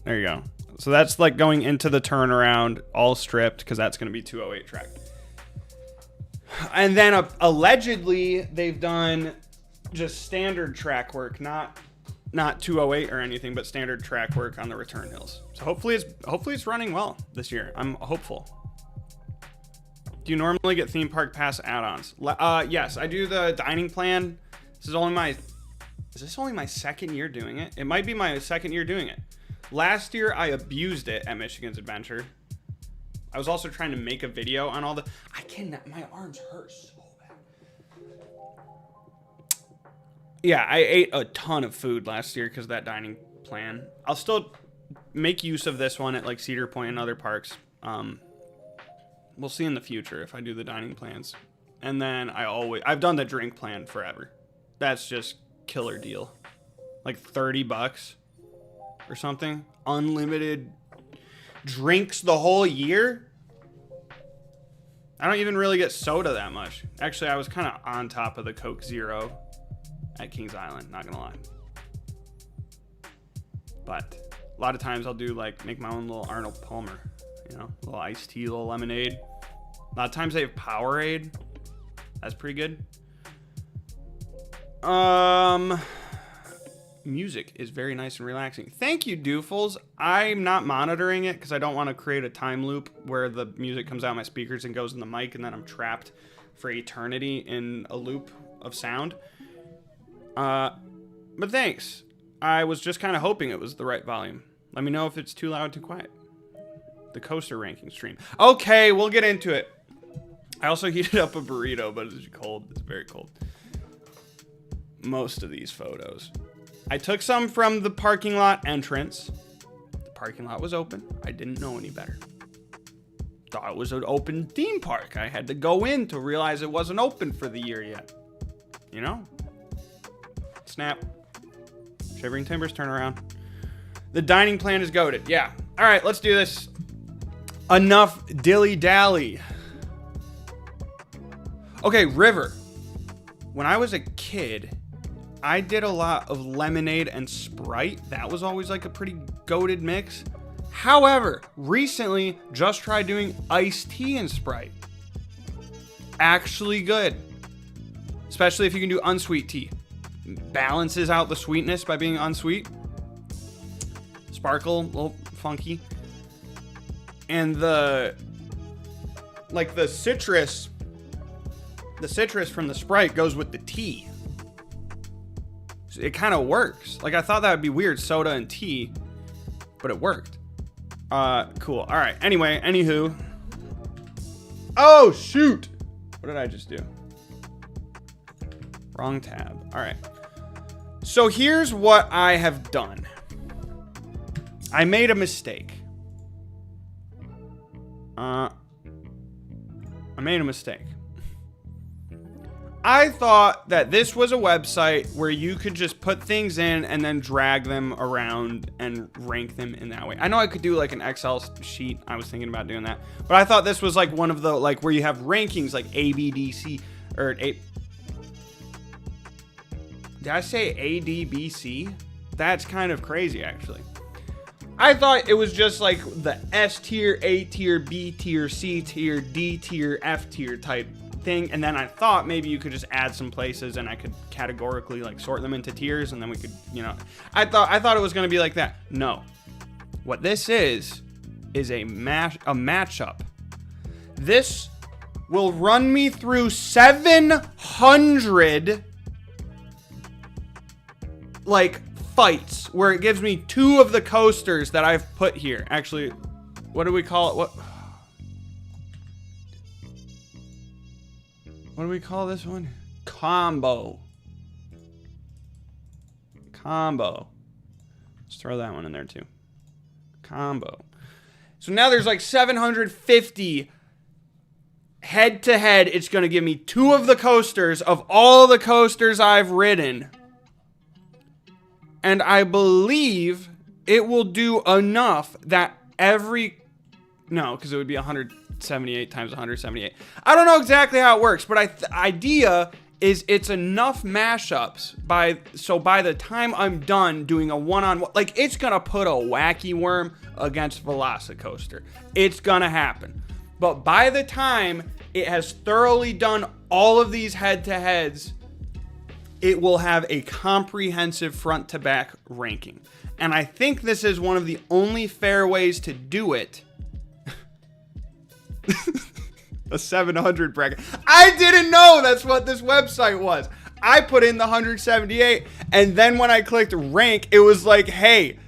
Speaker 1: There you go. So that's like going into the turnaround, all stripped, because that's going to be 208 track. And then allegedly they've done just standard track work, not 208 or anything, but standard track work on the return hills. So hopefully it's running well this year. I'm hopeful. Do you normally get theme park pass add-ons? Yes, I do the dining plan. Is this only my second year doing it? It might be my second year doing it. Last year I abused it at Michigan's Adventure. I was also trying to make a video on all the, my arms hurt so bad. Yeah, I ate a ton of food last year because of that dining plan. I'll still make use of this one at like Cedar Point and other parks. We'll see in the future if I do the dining plans. And then I've done the drink plan forever. That's just killer deal. Like $30 or something. Unlimited drinks the whole year. I don't even really get soda that much. Actually, I was kind of on top of the Coke Zero at Kings Island, not gonna lie. But a lot of times I'll do make my own little Arnold Palmer, you know, a little iced tea, a little lemonade. A lot of times they have Powerade. That's pretty good. Music is very nice and relaxing. Thank you, Doofles. I'm not monitoring it because I don't want to create a time loop where the music comes out of my speakers and goes in the mic and then I'm trapped for eternity in a loop of sound. But thanks. I was just kind of hoping it was the right volume. Let me know if it's too loud, too quiet. The coaster ranking stream. Okay, we'll get into it. I also heated up a burrito, but it's cold. It's very cold. Most of these photos. I took some from the parking lot entrance. The parking lot was open. I didn't know any better. Thought it was an open theme park. I had to go in to realize it wasn't open for the year yet. You know? Snap. Shivering Timbers, turn around. The dining plan is goated. Yeah. All right, let's do this. Enough dilly-dally. Okay, River. When I was a kid, I did a lot of lemonade and Sprite. That was always like a pretty goated mix. However, recently, just tried doing iced tea and Sprite. Actually good. Especially if you can do unsweet tea. Balances out the sweetness by being unsweet. Sparkle, a little funky. And the citrus from the Sprite goes with the tea. So it kind of works. Like, I thought that would be weird, soda and tea, but it worked. Cool. All right. Anyway, anywho. Oh, shoot. What did I just do? Wrong tab. All right. So here's what I have done. I made a mistake. I made a mistake. I thought that this was a website where you could just put things in and then drag them around and rank them in that way. I know I could do like an Excel sheet. I was thinking about doing that. But I thought this was like one of the, like, where you have rankings like A, B, D, C, or A. Did I say A, D, B, C? That's kind of crazy, actually. I thought it was just like the S tier, A tier, B tier, C tier, D tier, F tier type thing. And then I thought maybe you could just add some places and I could categorically like sort them into tiers, and then we could, you know, I thought it was going to be like that. No. What this is a matchup. This will run me through 700 like fights where it gives me 2 of the coasters that I've put here. Actually, what do we call it? What do we call this one? Combo. Let's throw that one in there too. Combo. So now there's like 750 head to head. It's going to give me 2 of the coasters of all the coasters I've ridden. And I believe it will do enough that no, because it would be 178 times 178. I don't know exactly how it works, but the idea is it's enough mashups so by the time I'm done doing a one-on-one, like, it's gonna put a Wacky Worm against Velocicoaster. It's gonna happen. But by the time it has thoroughly done all of these head-to-heads, it will have a comprehensive front-to-back ranking. And I think this is one of the only fair ways to do it. A 700 bracket. I didn't know that's what this website was. I put in the 178, and then when I clicked rank, it was like, hey,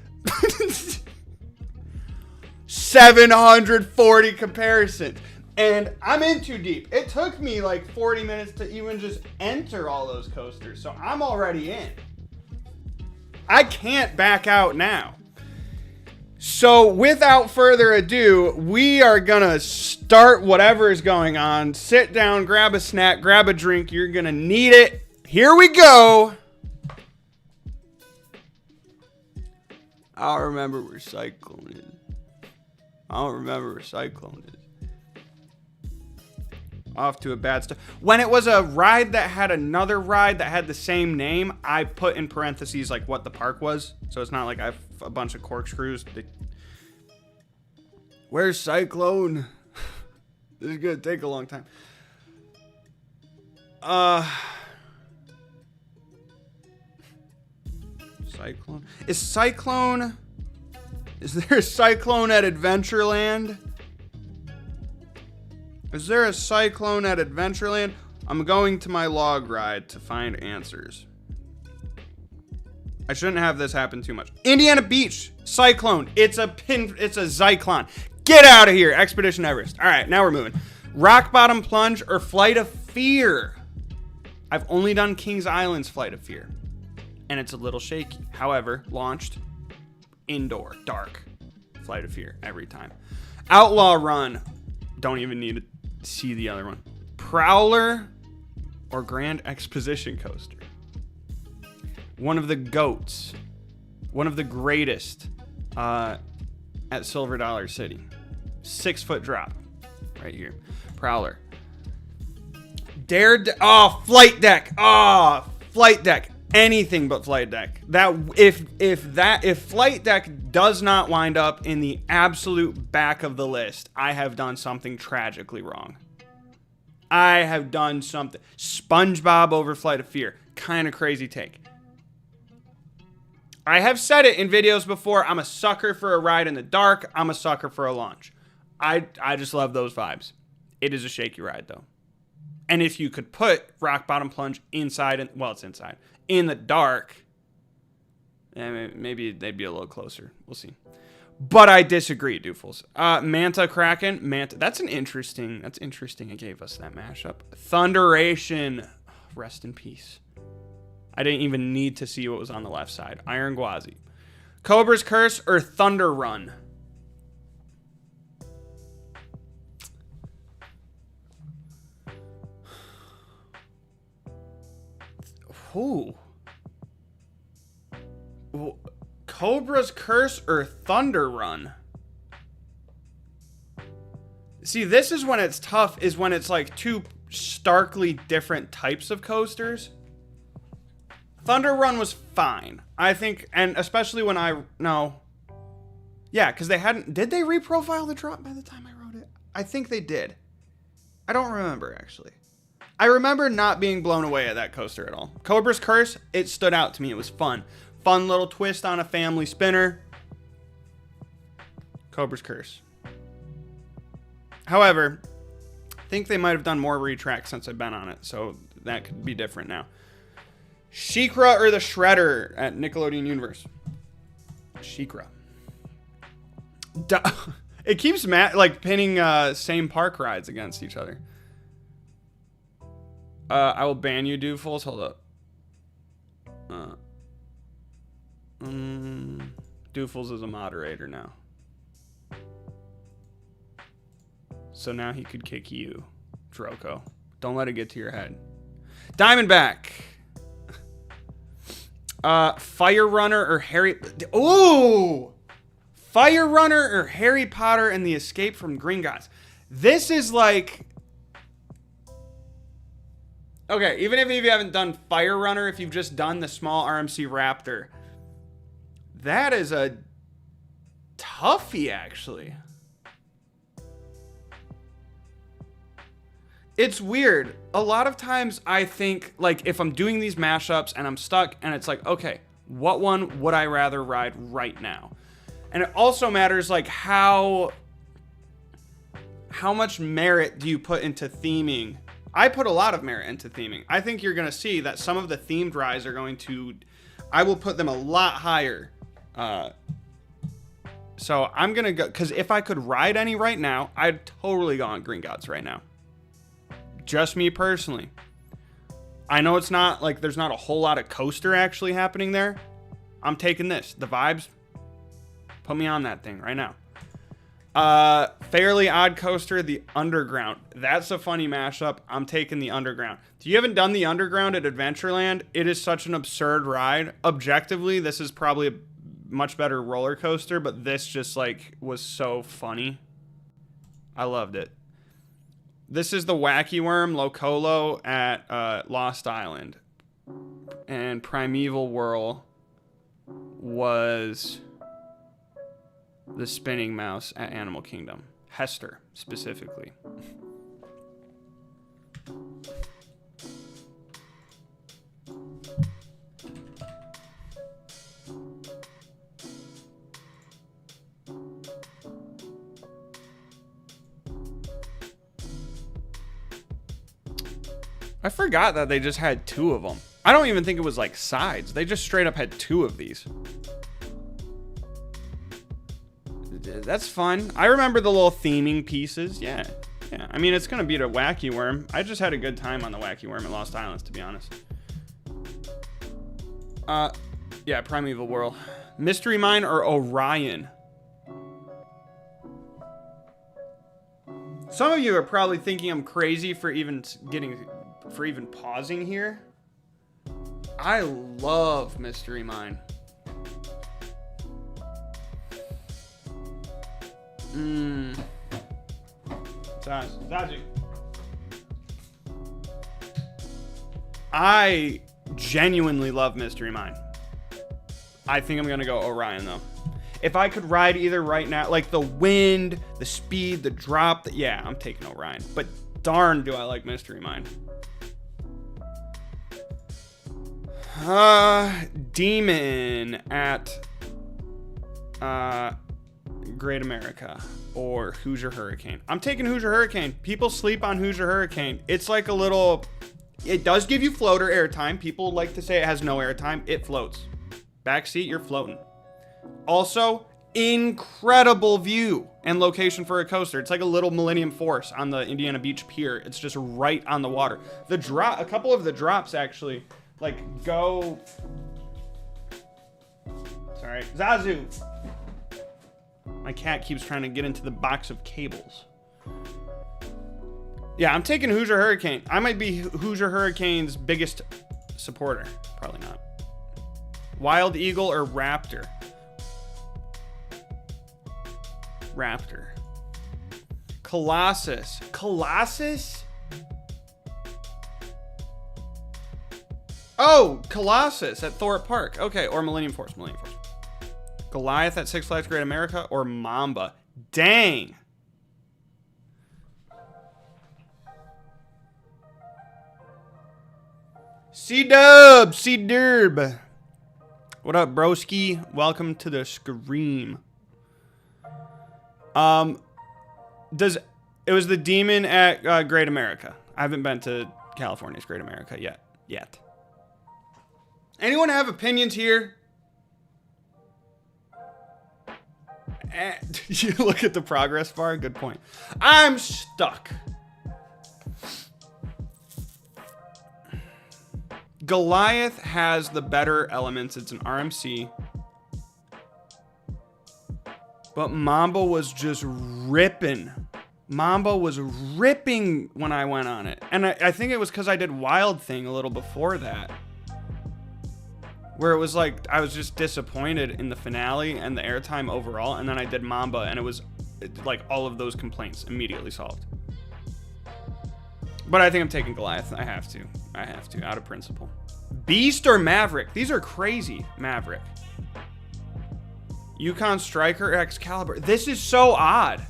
Speaker 1: 740 comparisons. And I'm in too deep. It took me like 40 minutes to even just enter all those coasters. So I'm already in. I can't back out now. So without further ado, we are going to start whatever is going on. Sit down, grab a snack, grab a drink. You're going to need it. Here we go. I don't remember where Cyclone is. Off to a bad start. When it was a ride that had another ride that had the same name, I put in parentheses like what the park was. So it's not like I have a bunch of corkscrews. Where's Cyclone? This is gonna take a long time. Cyclone. Is there a Cyclone at Adventureland? Is there a Cyclone at Adventureland? I'm going to my log ride to find answers. I shouldn't have this happen too much. Indiana Beach, Cyclone. It's a Zyklon. Get out of here. Expedition Everest. All right, now we're moving. Rock Bottom Plunge or Flight of Fear. I've only done Kings Island's Flight of Fear, and it's a little shaky. However, launched indoor, dark. Flight of Fear every time. Outlaw Run. Don't even need to see the other one. Prowler or Grand Exposition Coaster. One of the GOATs. One of the greatest at Silver Dollar City. 6-foot drop right here. Prowler. Flight Deck. Flight Deck. Anything but Flight Deck. That if Flight Deck does not wind up in the absolute back of the list, I have done something tragically wrong. I have done something. SpongeBob over Flight of Fear. Kind of crazy take. I have said it in videos before. I'm a sucker for a ride in the dark. I'm a sucker for a launch. I just love those vibes. It is a shaky ride, though. And if you could put Rock Bottom Plunge inside, it's inside, in the dark, maybe they'd be a little closer. We'll see. But I disagree, Doofles. Manta Kraken. That's interesting. It gave us that mashup. Thunderation. Rest in peace. I didn't even need to see what was on the left side. Iron Gwazi. Cobra's Curse or Thunder Run. Ooh. Cobra's Curse or Thunder Run? See, this is when it's tough, is when it's like two starkly different types of coasters. Thunder Run was fine, I think, and especially when because did they reprofile the drop by the time I wrote it? I think they did. I don't remember, actually. I remember not being blown away at that coaster at all. Cobra's Curse, it stood out to me. It was fun. Fun little twist on a family spinner. Cobra's Curse. However, I think they might have done more retracks since I've been on it, so that could be different now. SheiKra or the Shredder at Nickelodeon Universe? SheiKra. It keeps pinning same park rides against each other. I will ban you, Doofles. Hold up. Doofles is a moderator now. So now he could kick you, Droko. Don't let it get to your head. Diamondback. Fire Runner or Harry... Ooh! Fire Runner or Harry Potter and the Escape from Gringotts. This is like... Okay, even if you haven't done Fire Runner, if you've just done the small RMC Raptor, that is a toughie, actually. It's weird. A lot of times I think, like, if I'm doing these mashups and I'm stuck and it's like, okay, what one would I rather ride right now? And it also matters, like, how much merit do you put into theming? I put a lot of merit into theming. I think you're going to see that some of the themed rides are going to... I will put them a lot higher. So I'm going to go... Because if I could ride any right now, I'd totally go on Gringotts right now. Just me personally. I know it's not... Like, there's not a whole lot of coaster actually happening there. I'm taking this. The vibes. Put me on that thing right now. Fairly Odd Coaster, the Underground. That's a funny mashup. I'm taking the Underground. If you haven't done the Underground at Adventureland, it is such an absurd ride. Objectively, this is probably a much better roller coaster, but this just like was so funny. I loved it. This is the Wacky Worm Locolo at Lost Island. And Primeval Whirl was... the Spinning Mouse at Animal Kingdom. Hester, specifically. I forgot that they just had 2 of them. I don't even think it was like sides. They just straight up had 2 of these. That's fun. I remember the little theming pieces. Yeah. Yeah. I mean, it's going to beat a Wacky Worm. I just had a good time on the Wacky Worm at Lost Islands, to be honest. Yeah, Primeval Whirl. Mystery Mine or Orion? Some of you are probably thinking I'm crazy for even pausing here. I love Mystery Mine. Zazu. I genuinely love Mystery Mine. I think I'm gonna go Orion though. If I could ride either right now, like the wind, the speed, the drop, yeah, I'm taking Orion. But darn, do I like Mystery Mine. Demon at Great America or Hoosier Hurricane. I'm taking Hoosier Hurricane. People sleep on Hoosier Hurricane. It's like a little, it does give you floater airtime. People like to say it has no airtime. It floats. Backseat, you're floating. Also, incredible view and location for a coaster. It's like a little Millennium Force on the Indiana Beach Pier. It's just right on the water. The drop, a couple of the drops actually, like go. Sorry, Zazu. My cat keeps trying to get into the box of cables. Yeah, I'm taking Hoosier Hurricane. I might be Hoosier Hurricane's biggest supporter. Probably not. Wild Eagle or Raptor? Raptor. Colossus. Colossus? Oh, Colossus at Thorpe Park. Okay, or Millennium Force. Millennium Force. Goliath at Six Flags Great America or Mamba? Dang. C-Dub. C-Derb. What up, broski? Welcome to the scream. It was the Demon at Great America. I haven't been to California's Great America yet. Anyone have opinions here? You look at the progress bar. Good point. I'm stuck. Goliath has the better elements. It's an RMC. But Mamba was just ripping. Mamba was ripping when I went on it. And I think it was because I did Wild Thing a little before that. Where it was like, I was just disappointed in the finale and the airtime overall. And then I did Mamba and it was like all of those complaints immediately solved. But I think I'm taking Goliath. I have to, out of principle. Beast or Maverick? These are crazy. Maverick. Yukon Striker or Excalibur? This is so odd.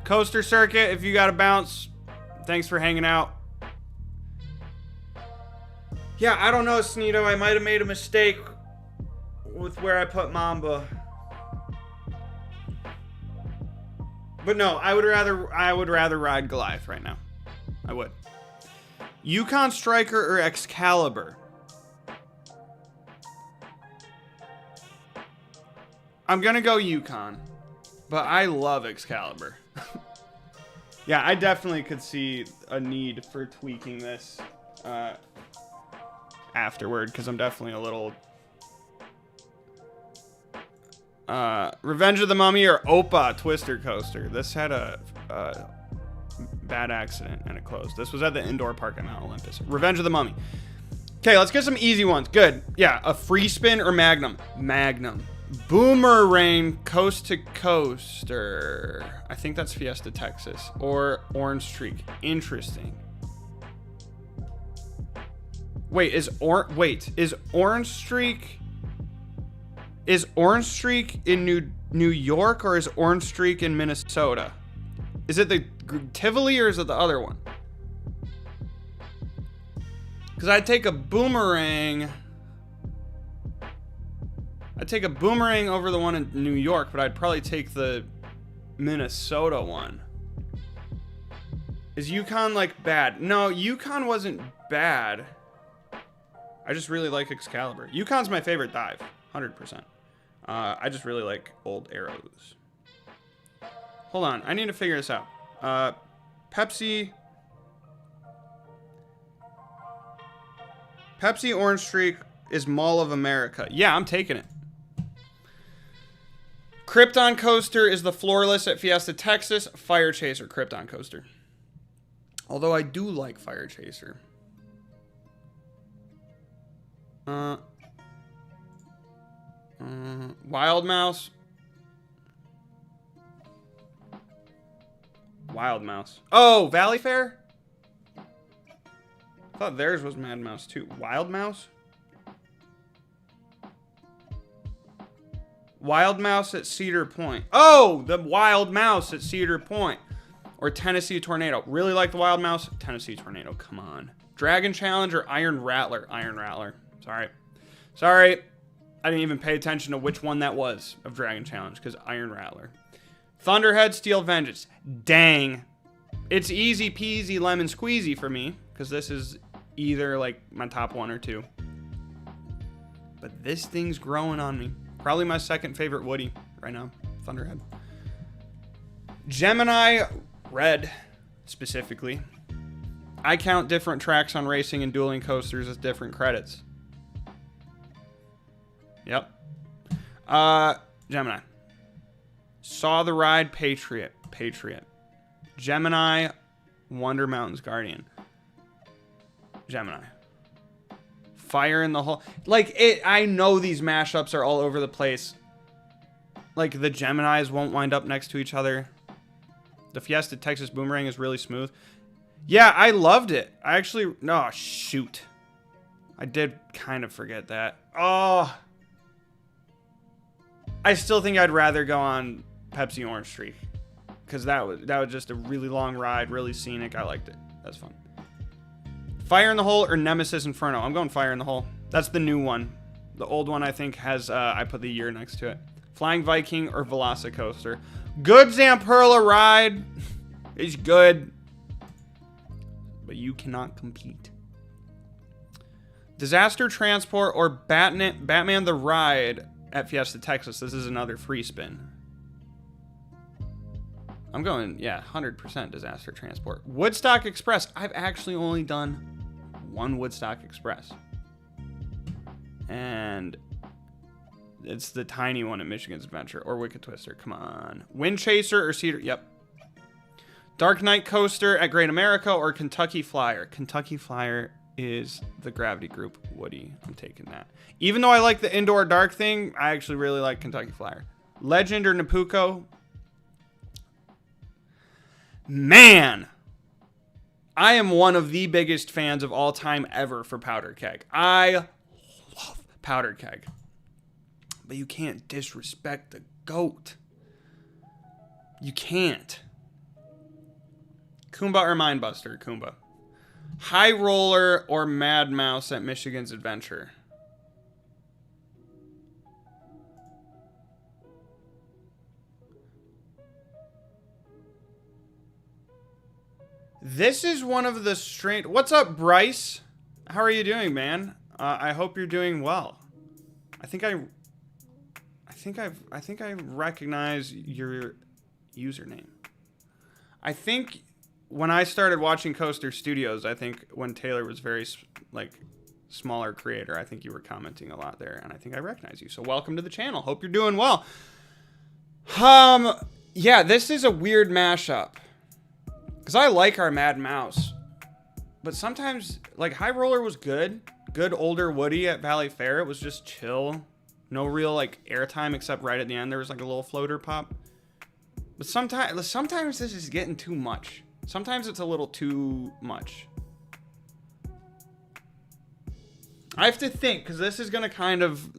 Speaker 1: Coaster Circuit, if you got to bounce, thanks for hanging out. Yeah, I don't know, Sneedo. I might have made a mistake with where I put Mamba. But no, I would rather ride Goliath right now. I would. Yukon Striker or Excalibur? I'm gonna go Yukon, but I love Excalibur. Yeah, I definitely could see a need for tweaking this afterward, because I'm definitely a little... Revenge of the Mummy or Opa Twister Coaster. This had a bad accident and it closed. This was at the indoor park at Mount Olympus. Revenge of the Mummy. Okay, let's get some easy ones. Good. Yeah, a free spin or Magnum? Magnum. Boomerang Coast to Coaster. I think that's Fiesta, Texas. Or Orange Streak. Interesting. Wait, is Orange Streak... Is Orange Streak in New York or is Orange Streak in Minnesota? Is it the Tivoli or is it the other one? Because I'd take a Boomerang. I'd take a Boomerang over the one in New York, but I'd probably take the Minnesota one. Is Yukon like bad? No, Yukon wasn't bad. I just really like Excalibur. Yukon's my favorite dive, 100%. I just really like old arrows. Hold on, I need to figure this out. Pepsi Orange Streak is Mall of America. Yeah, I'm taking it. Krypton Coaster is the floorless at Fiesta Texas. Fire Chaser, Krypton Coaster. Although I do like Fire Chaser. Wild Mouse. Wild Mouse. Oh, Valley Fair? I thought theirs was Mad Mouse too. Wild Mouse? Wild Mouse at Cedar Point. Oh, the Wild Mouse at Cedar Point. Or Tennessee Tornado. Really like the Wild Mouse. Tennessee Tornado, come on. Dragon Challenge or Iron Rattler? Iron Rattler. Sorry. Sorry. I didn't even pay attention to which one that was of Dragon Challenge, because Iron Rattler. Thunderhead, Steel Vengeance. Dang. It's easy peasy lemon squeezy for me, because this is either like my top one or two. But this thing's growing on me. Probably my second favorite Woody right now. Thunderhead. Gemini Red, specifically. I count different tracks on racing and dueling coasters as different credits. Yep. Gemini. Saw the Ride, Patriot. Patriot. Gemini, Wonder Mountains Guardian. Gemini. Fire in the Hole. Like, I know these mashups are all over the place. Like, the Geminis won't wind up next to each other. The Fiesta Texas Boomerang is really smooth. Yeah, I loved it. I actually... Oh, shoot. I did kind of forget that. Oh. I still think I'd rather go on Pepsi Orange Streak. Because that was just a really long ride, really scenic. I liked it. That's fun. Fire in the Hole or Nemesis Inferno? I'm going Fire in the Hole. That's the new one. The old one, I think, has... I put the year next to it. Flying Viking or Velocicoaster? Good Zamperla ride. It's good. But you cannot compete. Disaster Transport or Batman the Ride at Fiesta Texas. This is another free spin. I'm going, yeah, 100% Disaster Transport. Woodstock Express. I've actually only done one Woodstock Express. And it's the tiny one at Michigan's Adventure. Or Wicked Twister. Come on. Wind Chaser or Cedar. Yep. Dark Knight Coaster at Great America or Kentucky Flyer. Kentucky Flyer is the Gravity Group Woody. I'm taking that. Even though I like the indoor dark thing, I actually really like Kentucky Flyer. Legend or Napuco? Man! I am one of the biggest fans of all time ever for Powder Keg. I love Powder Keg. But you can't disrespect the GOAT. You can't. Kumba or Mindbuster? Kumba. High Roller or Mad Mouse at Michigan's Adventure? This is one of the strange... What's up, Bryce? How are you doing, man? I hope you're doing well. I think I recognize your username. I think when I started watching Coaster Studios, I think when Taylor was very smaller creator, I think you were commenting a lot there, and I think I recognize you. So welcome to the channel. Hope you're doing well. Yeah, this is a weird mashup. Because I like our Mad Mouse. But sometimes, like, High Roller was good. Good older Woody at Valley Fair. It was just chill. No real, like, airtime except right at the end. There was, like, a little floater pop. But sometimes this is getting too much. Sometimes it's a little too much. I have to think, because this is going to kind of...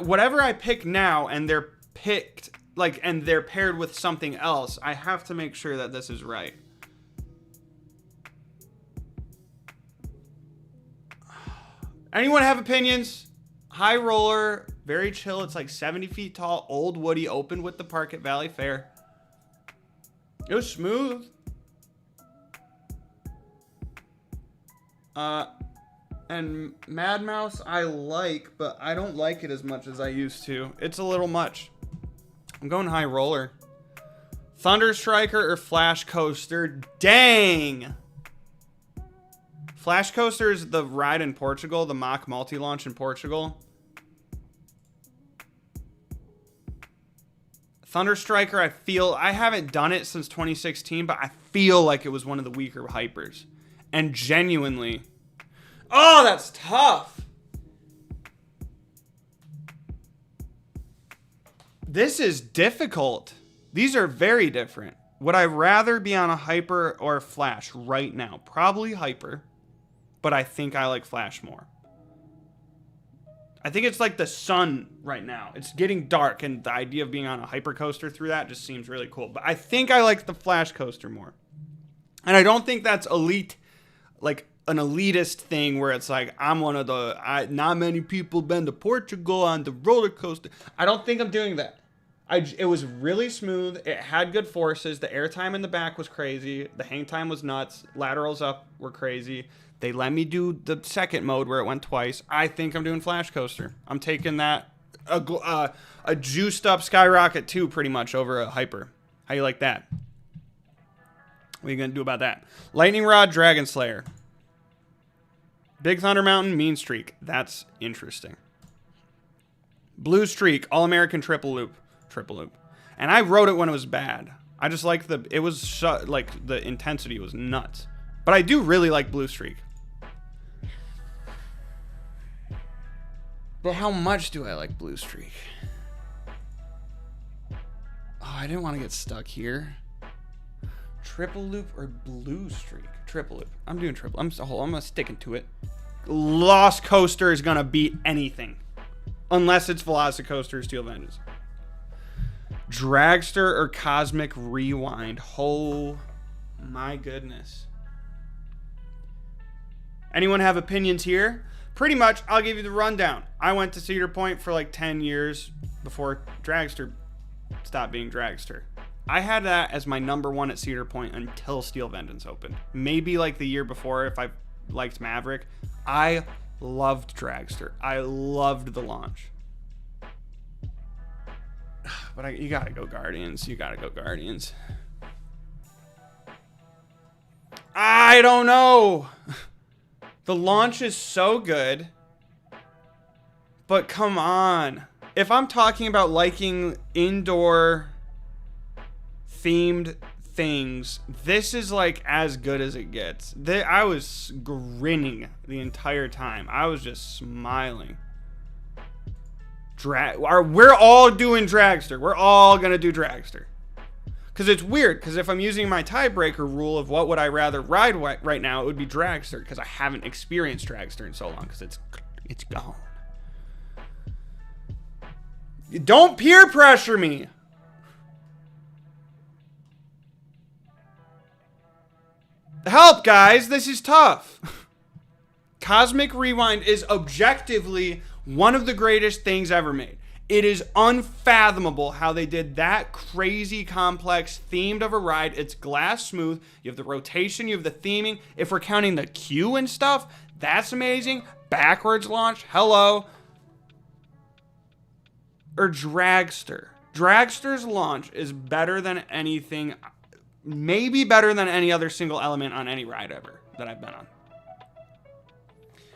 Speaker 1: Whatever I pick now and they're picked... and they're paired with something else, I have to make sure that this is right. Anyone have opinions? High Roller Very chill. It's like 70 feet tall. Old Woody, opened with the park at Valley Fair. It was smooth. And Mad Mouse I like, but I don't like it as much as I used to. It's a little much. I'm going High Roller. Thunder Striker or Flash Coaster? Dang! Flash Coaster is the ride in Portugal, the mock multi-launch in Portugal. Thunder Striker, I haven't done it since 2016, but I feel like it was one of the weaker hypers. And genuinely... Oh, that's tough. This is difficult. These are very different. Would I rather be on a hyper or a flash right now? Probably hyper, but I think I like flash more. I think it's like the sun right now. It's getting dark, and the idea of being on a hyper coaster through that just seems really cool. But I think I like the flash coaster more. And I don't think that's elite, like an elitist thing where it's like, I'm one of the, not many people been to Portugal on the roller coaster. I don't think I'm doing that. It was really smooth. It had good forces. The airtime in the back was crazy. The hang time was nuts. Laterals up were crazy. They let me do the second mode where it went twice. I think I'm doing Flash Coaster. I'm taking that, a juiced up Skyrocket 2 pretty much over a Hyper. How you like that? What are you going to do about that? Lightning Rod, Dragon Slayer. Big Thunder Mountain, Mean Streak. That's interesting. Blue Streak, All-American Triple Loop. And I wrote it when it was bad. I just like the intensity was nuts. But I do really like Blue Streak. But how much do I like Blue Streak? Oh, I didn't want to get stuck here. Triple Loop or Blue Streak? Triple Loop. I'm doing triple. I'm sticking to it. Lost Coaster is gonna beat anything, unless it's Velocicoaster or Steel Vengeance. Dragster or Cosmic Rewind? Oh my goodness. Anyone have opinions here? Pretty much, I'll give you the rundown. I went to Cedar Point for like 10 years before Dragster stopped being Dragster. I had that as my number one at Cedar Point until Steel Vengeance opened. Maybe like the year before if I liked Maverick. I loved Dragster. I loved the launch. But you gotta go Guardians. You gotta go Guardians. I don't know. The launch is so good. But come on. If I'm talking about liking indoor themed things, this is like as good as it gets. I was grinning the entire time. I was just smiling. We're all doing Dragster. We're all gonna do Dragster. Because it's weird, because if I'm using my tiebreaker rule of what would I rather ride right now, it would be Dragster, because I haven't experienced Dragster in so long, because it's gone. Don't peer pressure me. Help, guys. This is tough. Cosmic Rewind is objectively one of the greatest things ever made. It is unfathomable how they did that crazy, complex, themed of a ride. It's glass smooth. You have the rotation. You have the theming. If we're counting the queue and stuff, that's amazing. Backwards launch. Hello. Or Dragster. Dragster's launch is better than anything, maybe better than any other single element on any ride ever that I've been on.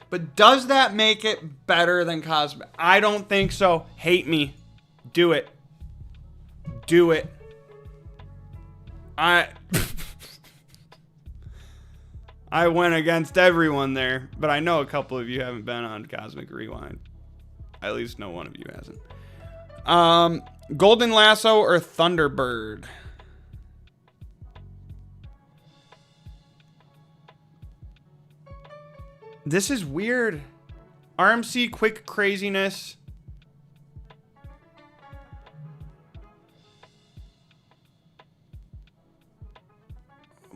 Speaker 1: But does that make it better than Cosmic? I don't think so. Hate me. Do it. Do it. I went against everyone there, but I know a couple of you haven't been on Cosmic Rewind. At least no one of you hasn't. Golden Lasso or Thunderbird? This is weird. RMC Quick Craziness.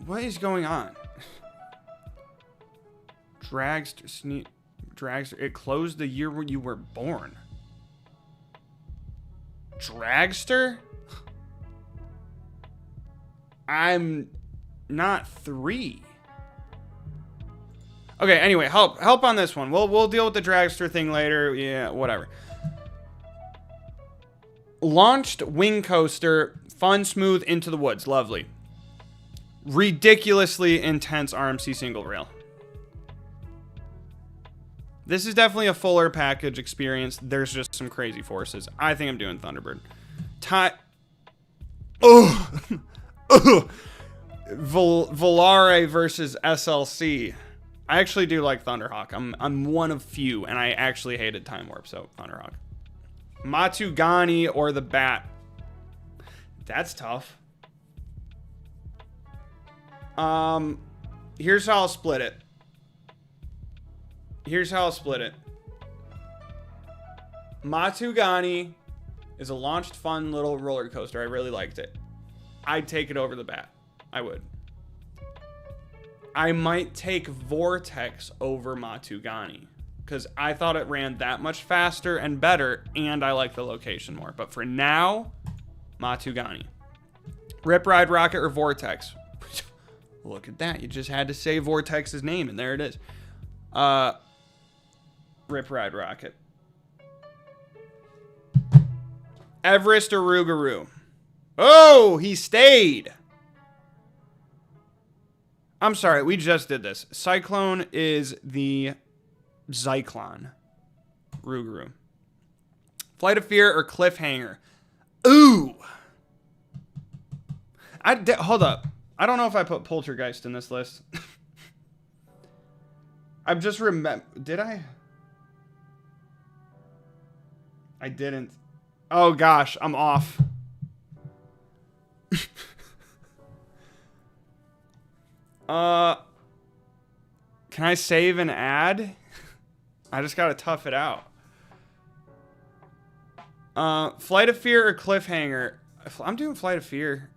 Speaker 1: What is going on? Dragster. It closed the year when you were born. Dragster? I'm not 3. Okay, anyway, help on this one. We'll deal with the dragster thing later. Yeah, whatever. Launched wing coaster, fun, smooth, into the woods. Lovely. Ridiculously intense RMC single rail. This is definitely a fuller package experience. There's just some crazy forces. I think I'm doing Thunderbird. Volare versus SLC. I actually do like Thunderhawk. I'm one of few, and I actually hated Time Warp, so Thunderhawk. Matugani or the Bat. That's tough. Here's how I'll split it. Matugani is a launched fun little roller coaster. I really liked it. I'd take it over the Bat. I would. I might take Vortex over Matugani because I thought it ran that much faster and better, and I like the location more. But for now, Matugani. Rip Ride Rocket or Vortex? Look at that. You just had to say Vortex's name, and there it is. Rip Ride Rocket. Everest or Rougarou? Oh, he stayed. I'm sorry, we just did this. Cyclone is the Zyklon. Rougarou. Flight of Fear or Cliffhanger? Ooh. Hold up. I don't know if I put Poltergeist in this list. I've just did I? I didn't. Oh gosh, I'm off. Can I save and add? I just gotta tough it out. Flight of Fear or Cliffhanger? I'm doing Flight of Fear.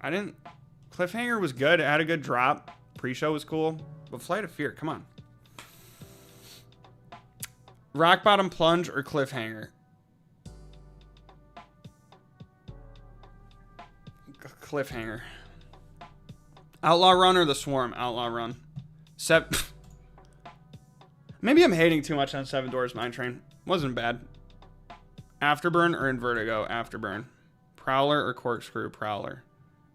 Speaker 1: Cliffhanger was good. It had a good drop. Pre-show was cool. But Flight of Fear, come on. Rock Bottom Plunge or Cliffhanger? Cliffhanger. Outlaw Run or The Swarm? Outlaw Run. Maybe I'm hating too much on Seven Doors Mine Train. Wasn't bad. Afterburn or Invertigo? Afterburn. Prowler or Corkscrew? Prowler.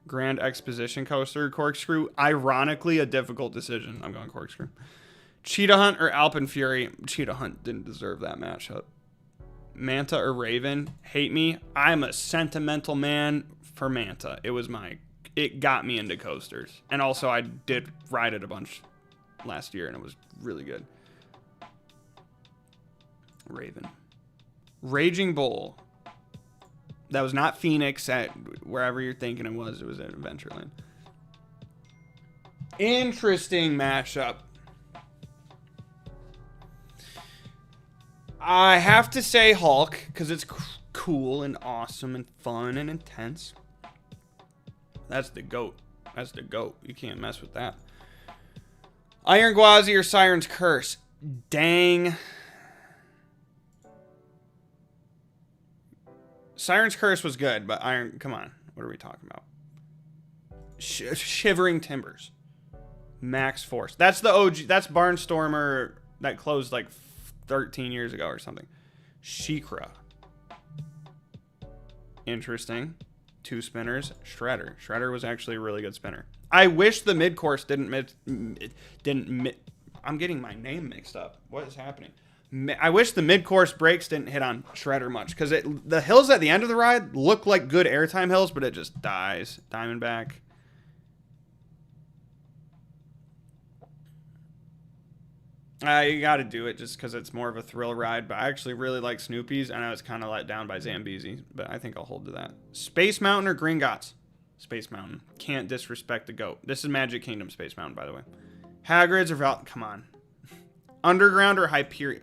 Speaker 1: Grand Exposition Coaster? Corkscrew. Ironically, a difficult decision. I'm going Corkscrew. Cheetah Hunt or Alpen Fury? Cheetah Hunt didn't deserve that matchup. Manta or Raven? Hate me. I'm a sentimental man for Manta. It got me into coasters. And also I did ride it a bunch last year and it was really good. Raven. Raging Bull. That was not Phoenix at wherever you're thinking it was. It was at Adventureland. Interesting matchup. I have to say Hulk because it's cool and awesome and fun and intense. That's the GOAT. That's the GOAT. You can't mess with that. Iron Gwazi or Siren's Curse? Dang. Siren's Curse was good, but Iron... Come on. What are we talking about? Shivering Timbers. Max Force. That's the OG. That's Barnstormer that closed like 13 years ago or something. Shikra. Interesting. 2 spinners. Shredder. Shredder was actually a really good spinner. I wish the mid-course didn't I'm getting my name mixed up. What is happening? I wish the mid-course breaks didn't hit on Shredder much because the hills at the end of the ride look like good airtime hills, but it just dies. Diamondback. You got to do it just because it's more of a thrill ride, but I actually really like Snoopy's. I know it's kind of let down by Zambezi, but I think I'll hold to that. Space Mountain or Gringotts? Space Mountain. Can't disrespect the GOAT. This is Magic Kingdom Space Mountain, by the way. Hagrid's or come on. Underground or Hyperion?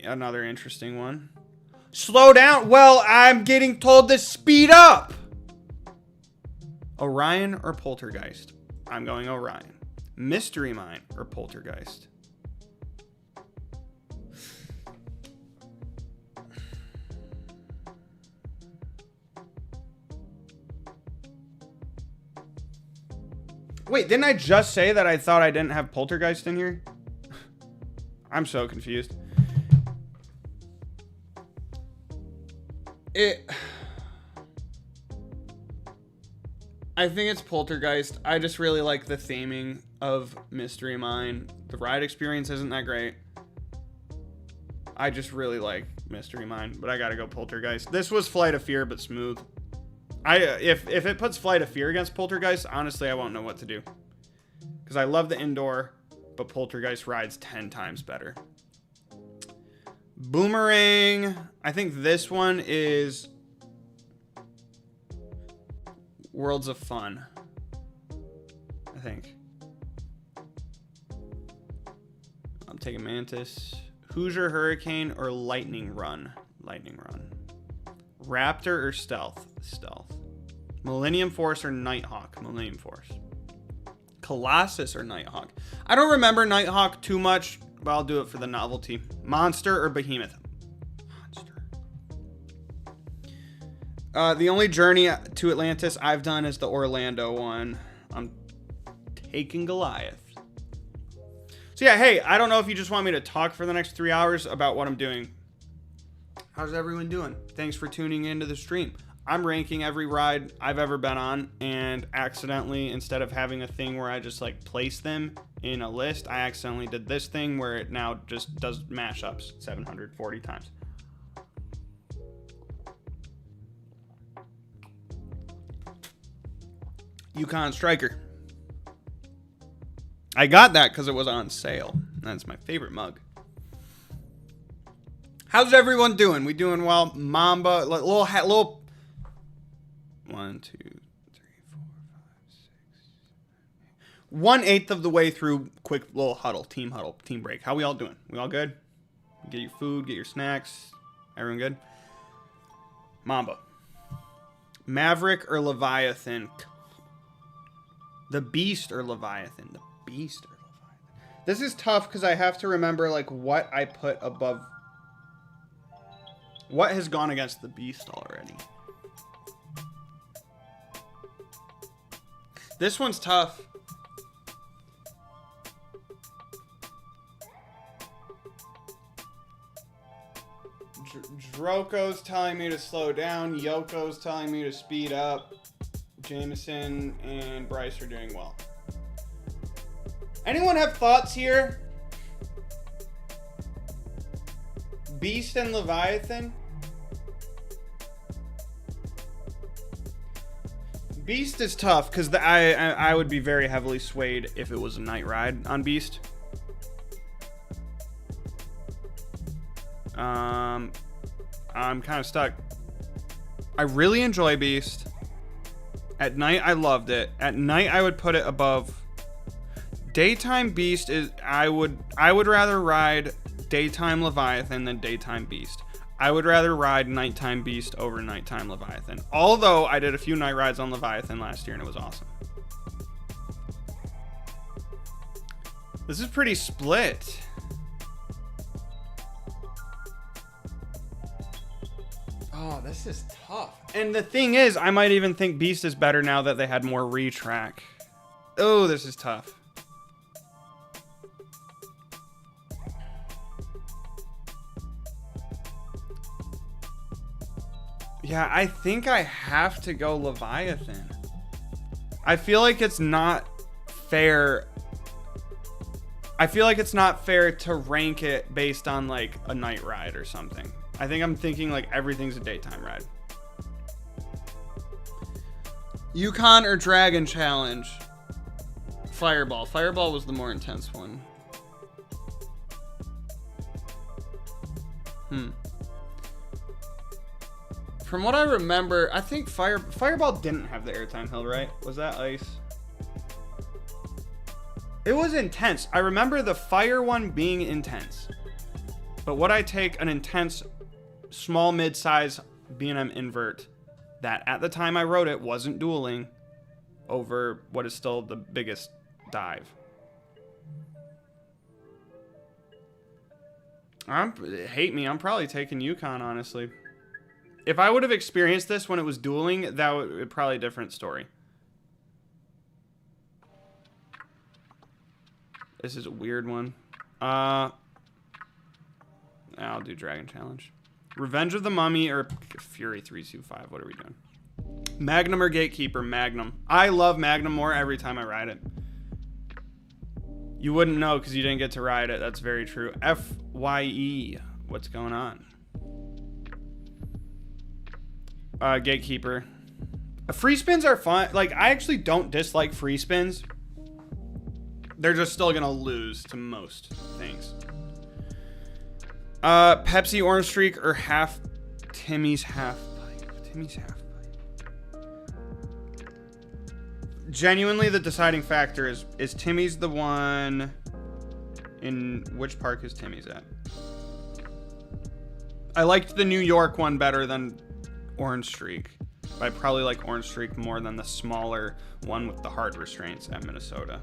Speaker 1: Another interesting one. Slow down. Well, I'm getting told to speed up. Orion or Poltergeist? I'm going Orion. Mystery Mine or Wait, didn't I just say that I thought I didn't have Poltergeist in here? I'm so confused. I think it's Poltergeist. I just really like the theming of Mystery Mine. The ride experience isn't that great. I just really like Mystery Mine, but I gotta go Poltergeist. This was Flight of Fear, but smooth. If it puts Flight of Fear against Poltergeist, honestly, I won't know what to do. Because I love the indoor, but Poltergeist rides 10 times better. Boomerang. I think this one is Worlds of Fun. I think. I'm taking Mantis. Hoosier Hurricane or Lightning Run? Lightning Run. Raptor or Stealth? Stealth. Millennium Force or Nighthawk? Millennium Force. Colossus or Nighthawk? I don't remember Nighthawk too much, but I'll do it for the novelty. Monster or Behemoth? Monster. The only journey to Atlantis I've done is the Orlando one. I'm taking Goliath. So yeah, hey, I don't know if you just want me to talk for the next 3 hours about what I'm doing. How's everyone doing? Thanks for tuning into the stream. I'm ranking every ride I've ever been on, and accidentally, instead of having a thing where I just like place them in a list, I accidentally did this thing where it now just does mashups 740 times. Yukon Striker. I got that because it was on sale. That's my favorite mug. How's everyone doing? We doing well? Mamba, little 1, 2, 3, 4, 5, 6, 7, 8. 1/8 of the way through. Quick little huddle, team break. How we all doing? We all good? Get your food, get your snacks. Everyone good? Mamba. Maverick or Leviathan? The Beast or Leviathan? The Beast or Leviathan? This is tough because I have to remember like what I put above. What has gone against the Beast already? This one's tough. Droko's telling me to slow down. Yoko's telling me to speed up. Jameson and Bryce are doing well. Anyone have thoughts here? Beast and Leviathan? Beast is tough because I would be very heavily swayed if it was a night ride on Beast. I'm kind of stuck. I really enjoy Beast. At night, I loved it. At night, I would put it above. Daytime Beast is. I would rather ride Daytime Leviathan than Daytime Beast. I would rather ride Nighttime Beast over Nighttime Leviathan. Although I did a few night rides on Leviathan last year and it was awesome. This is pretty split. Oh, this is tough. And the thing is, I might even think Beast is better now that they had more retrack. Oh, this is tough. Yeah, I think I have to go Leviathan. I feel like it's not fair. I feel like it's not fair to rank it based on like a night ride or something. I think I'm thinking like everything's a daytime ride. Yukon or Dragon Challenge? Fireball. Fireball was the more intense one. From what I remember, I think Fireball didn't have the airtime hill, right? Was that ice? It was intense. I remember the fire one being intense. But would I take an intense, small, mid-size B&M invert that at the time I wrote it wasn't dueling over what is still the biggest dive? Hate me, I'm probably taking Yukon, honestly. If I would have experienced this when it was dueling, that would be probably a different story. This is a weird one. I'll do Dragon Challenge. Revenge of the Mummy or Fury 325. What are we doing? Magnum or Gatekeeper? Magnum. I love Magnum more every time I ride it. You wouldn't know because you didn't get to ride it. That's very true. FYE. What's going on? Gatekeeper. Free spins are fun. Like, I actually don't dislike free spins. They're just still gonna lose to most things. Pepsi Orange Streak or Timmy's half pipe. Timmy's half pipe. Genuinely, the deciding factor is Timmy's the one in which park is Timmy's at? I liked the New York one better than Orange Streak. But I probably like Orange Streak more than the smaller one with the hard restraints at Minnesota.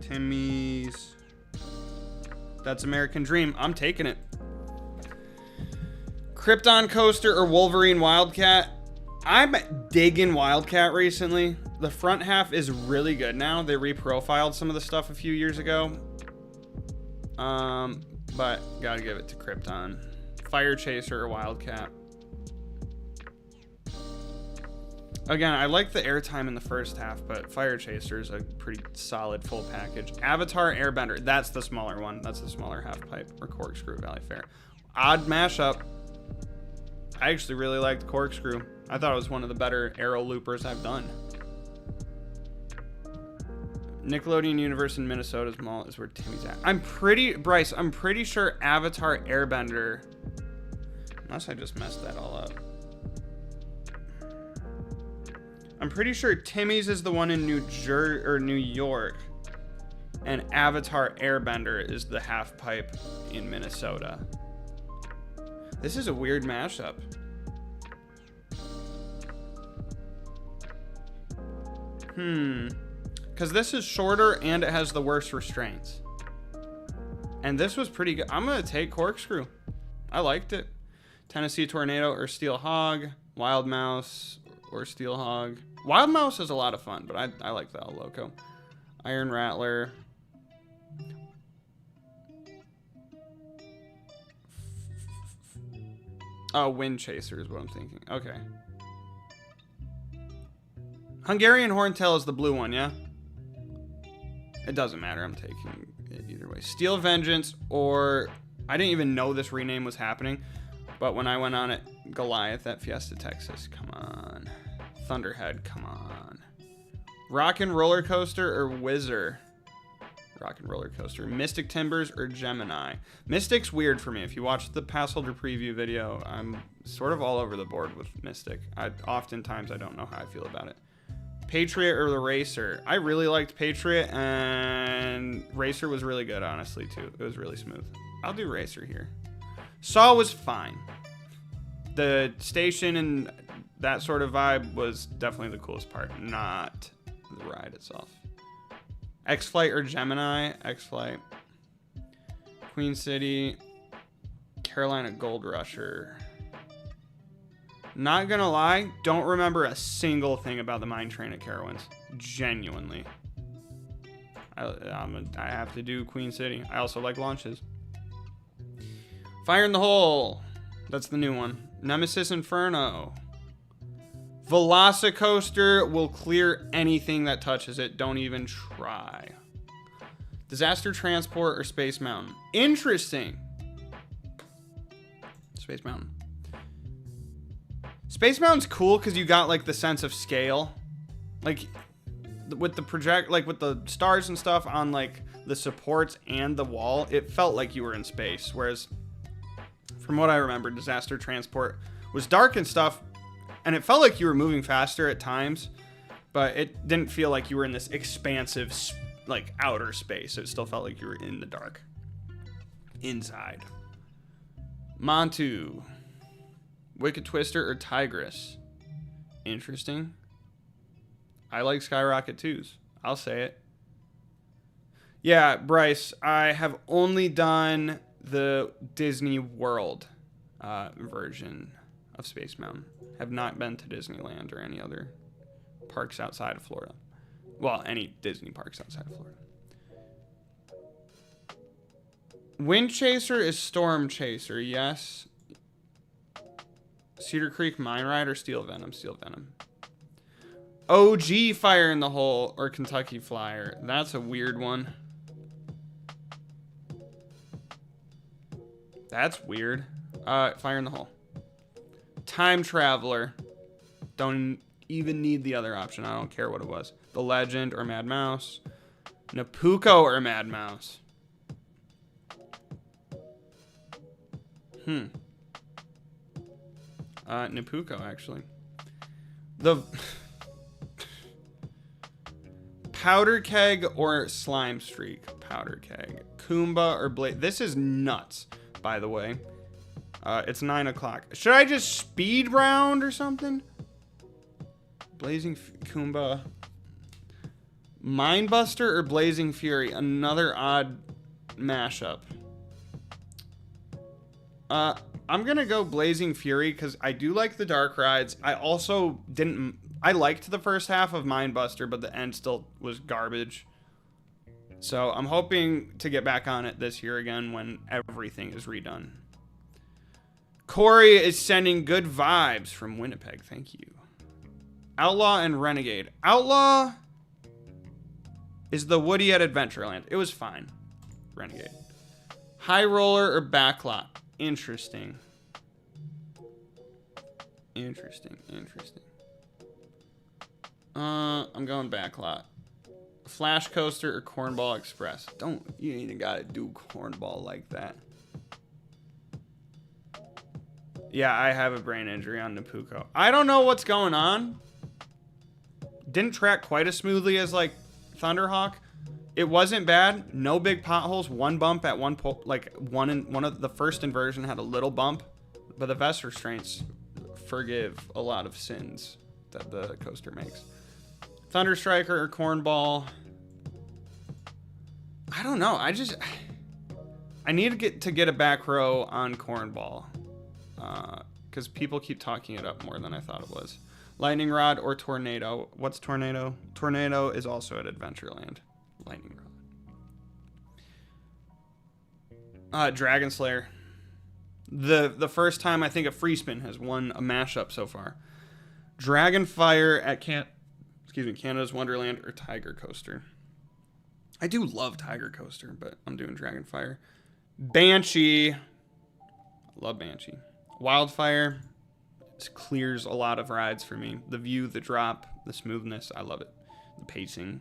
Speaker 1: Timmy's. That's American Dream. I'm taking it. Krypton Coaster or Wolverine Wildcat? I'm digging Wildcat recently. The front half is really good now. They reprofiled some of the stuff a few years ago. But gotta give it to Krypton. Fire Chaser or Wildcat? Again, I like the airtime in the first half, but Fire Chaser is a pretty solid full package. Avatar Airbender. That's the smaller one. That's the smaller half pipe. Or Corkscrew Valley Fair. Odd mashup. I actually really liked Corkscrew. I thought it was one of the better arrow loopers I've done. Nickelodeon Universe in Minnesota's mall is where Timmy's at. Bryce, I'm pretty sure Avatar Airbender, unless I just messed that all up. I'm pretty sure Timmy's is the one in New York, and Avatar Airbender is the half pipe in Minnesota. This is a weird mashup. Because this is shorter and it has the worst restraints. And this was pretty good. I'm going to take Corkscrew. I liked it. Tennessee Tornado or Steel Hog. Wild Mouse or Steel Hog. Wild Mouse is a lot of fun, but I like the El Loco. Iron Rattler. Oh, Wind Chaser is what I'm thinking. Okay. Hungarian Horntail is the blue one, yeah? It doesn't matter. I'm taking it either way. Steel Vengeance or... I didn't even know this rename was happening. But when I went on it, Goliath at Fiesta, Texas. Come on. Thunderhead, come on. Rock and Roller Coaster or Whizzer? Rock and Roller Coaster. Mystic Timbers or Gemini? Mystic's weird for me. If you watch the Passholder preview video, I'm sort of all over the board with Mystic. Oftentimes I don't know how I feel about it. Patriot or the Racer? I really liked Patriot, and Racer was really good, honestly, too. It was really smooth. I'll do Racer here. Saw was fine. The station and that sort of vibe was definitely the coolest part, not the ride itself. X-Flight or Gemini? X-Flight. Queen City. Carolina Gold Rusher. Not gonna lie, don't remember a single thing about the mine train at Carowinds. Genuinely. I have to do Queen City. I also like launches. Fire in the Hole. That's the new one. Nemesis Inferno. Velocicoaster will clear anything that touches it. Don't even try. Disaster Transport or Space Mountain? Interesting. Space Mountain. Space Mountain's cool because you got like the sense of scale. Like with the with the stars and stuff on like the supports and the wall, it felt like you were in space. Whereas from what I remember, Disaster Transport was dark and stuff, and it felt like you were moving faster at times, but it didn't feel like you were in this expansive, like, outer space. It still felt like you were in the dark. Inside. Montu. Wicked Twister or Tigress? Interesting. I like Skyrocket 2s. I'll say it. Yeah, Bryce, I have only done the Disney World version of Space Mountain. Have not been to Disneyland or any other parks outside of Florida. Well, any Disney parks outside of Florida. Wind Chaser is Storm Chaser, yes. Cedar Creek Mine Ride or Steel Venom? Steel Venom. OG Fire in the Hole or Kentucky Flyer. That's a weird one. That's weird. Fire in the Hole. Time Traveler. Don't even need the other option. I don't care what it was. The Legend or Mad Mouse. Napuko or Mad Mouse. Napuko, actually. The Powder Keg or Slime Streak. Powder Keg. Kumba or Blade. This is nuts, by the way. It's 9 o'clock. Should I just speed round or something? Blazing Kumba. Mindbuster or Blazing Fury? Another odd mashup. I'm gonna go Blazing Fury because I do like the dark rides. I also didn't. I liked the first half of Mindbuster, but the end still was garbage. So I'm hoping to get back on it this year again when everything is redone. Corey is sending good vibes from Winnipeg. Thank you. Outlaw and Renegade. Outlaw is the Woody at Adventureland. It was fine. Renegade. High Roller or Backlot? Interesting. Interesting. I'm going Backlot. Flash Coaster or Cornball Express? You ain't gotta do Cornball like that. Yeah, I have a brain injury on Napuko. I don't know what's going on. Didn't track quite as smoothly as like Thunderhawk. It wasn't bad. No big potholes. One bump at one one of the first inversion had a little bump, but the vest restraints forgive a lot of sins that the coaster makes. Thunder Striker or Cornball? I don't know. I need to get a back row on Cornball because people keep talking it up more than I thought it was. Lightning Rod or Tornado? What's Tornado? Tornado is also at Adventureland. Lightning Rod. Dragon Slayer. The first time I think a free spin has won a mashup so far. Dragonfire at Canada's Wonderland or Tiger Coaster. I do love Tiger Coaster, but I'm doing Dragonfire. Banshee. Love Banshee. Wildfire. It clears a lot of rides for me. The view, the drop, the smoothness. I love it. The pacing.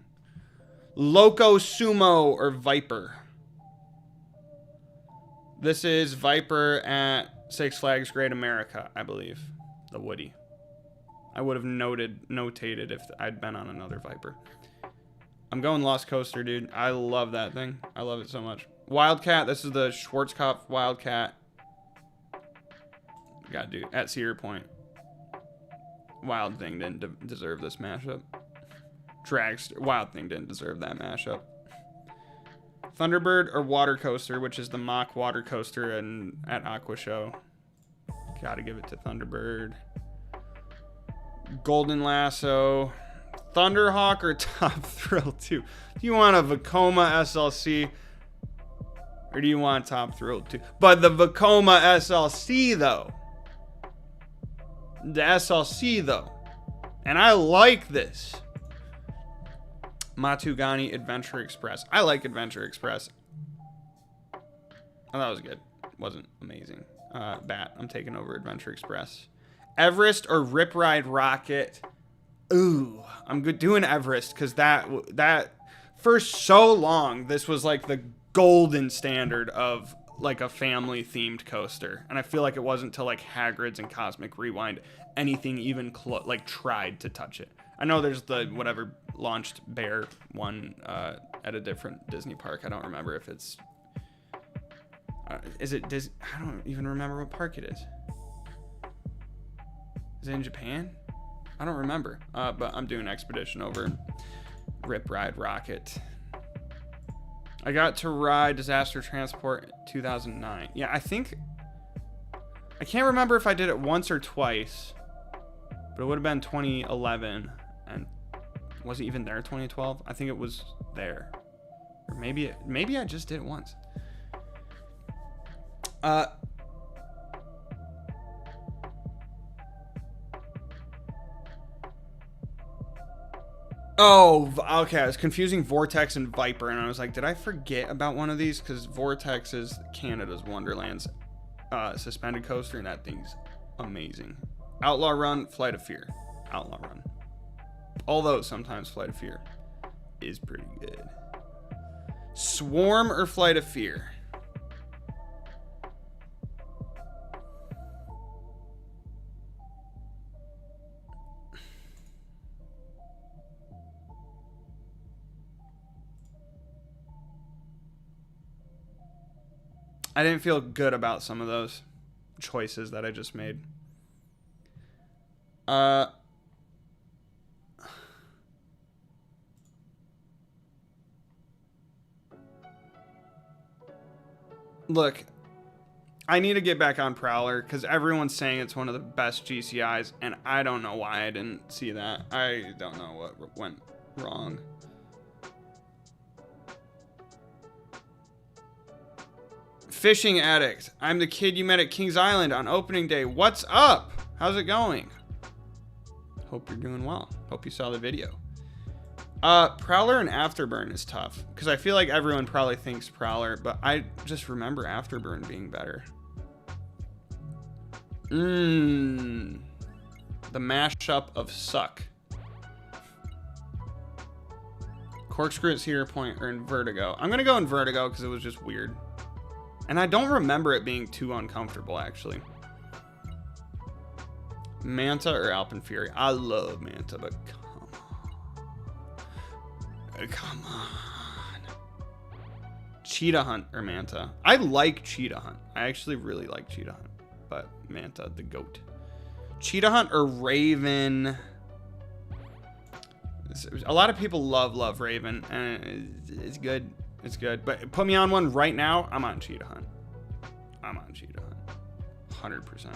Speaker 1: Loco Sumo or Viper. This is Viper at Six Flags Great America, I believe. The Woody. I would have notated if I'd been on another Viper. I'm going Lost Coaster, dude. I love that thing. I love it so much. Wildcat. This is the Schwarzkopf Wildcat. Gotta do at Cedar Point. Wild Thing didn't deserve this mashup. Dragster. Wild Thing didn't deserve that mashup. Thunderbird or Water Coaster, which is the mock water coaster at Aqua Show. Gotta give it to Thunderbird. Golden Lasso. Thunderhawk or Top Thrill 2? Do you want a Vekoma SLC or do you want Top Thrill 2? But the Vekoma SLC though. The SLC though. And I like this. Matugani Adventure Express. I like Adventure Express. Oh, that was good. Wasn't amazing. Bat. I'm taking over Adventure Express. Everest or Rip Ride Rocket? Ooh, I'm good doing Everest because that for so long this was like the golden standard of like a family themed coaster, and I feel like it wasn't until like Hagrid's and Cosmic Rewind anything even like tried to touch it. I know there's the whatever launched Bear one at a different Disney park. I don't remember if it's is it Disney? I don't even remember what park it is. Is it in Japan? I don't remember, but I'm doing Expedition over Rip Ride Rocket. I got to ride Disaster Transport 2009. Yeah, I can't remember if I did it once or twice, but it would have been 2011 and Was it even there 2012? I think it was there. Or maybe I just did it once. Oh, okay. I was confusing Vortex and Viper, and I was like, did I forget about one of these? Because Vortex is Canada's Wonderland's suspended coaster, and that thing's amazing. Outlaw Run, Flight of Fear. Outlaw Run. Although sometimes Flight of Fear is pretty good. Swarm or Flight of Fear? I didn't feel good about some of those choices that I just made. Look, I need to get back on Prowler because everyone's saying it's one of the best GCIs, and I don't know why I didn't see that. I don't know what went wrong. Fishing Addict. I'm the kid you met at Kings Island on opening day. What's up? How's it going? Hope you're doing well. Hope you saw the video. Prowler and Afterburn is tough because I feel like everyone probably thinks Prowler, but I just remember Afterburn being better. The mashup of suck. Corkscrew at Cedar Point or in Vertigo. I'm gonna go in Vertigo because it was just weird. And I don't remember it being too uncomfortable, actually. Manta or Alpen Fury? I love Manta, but come on. Come on. Cheetah Hunt or Manta? I like Cheetah Hunt. I actually really like Cheetah Hunt. But Manta, the goat. Cheetah Hunt or Raven? A lot of people love Raven. And it's good. It's good, but put me on one right now. I'm on Cheetah Hunt. I'm on Cheetah Hunt. 100%.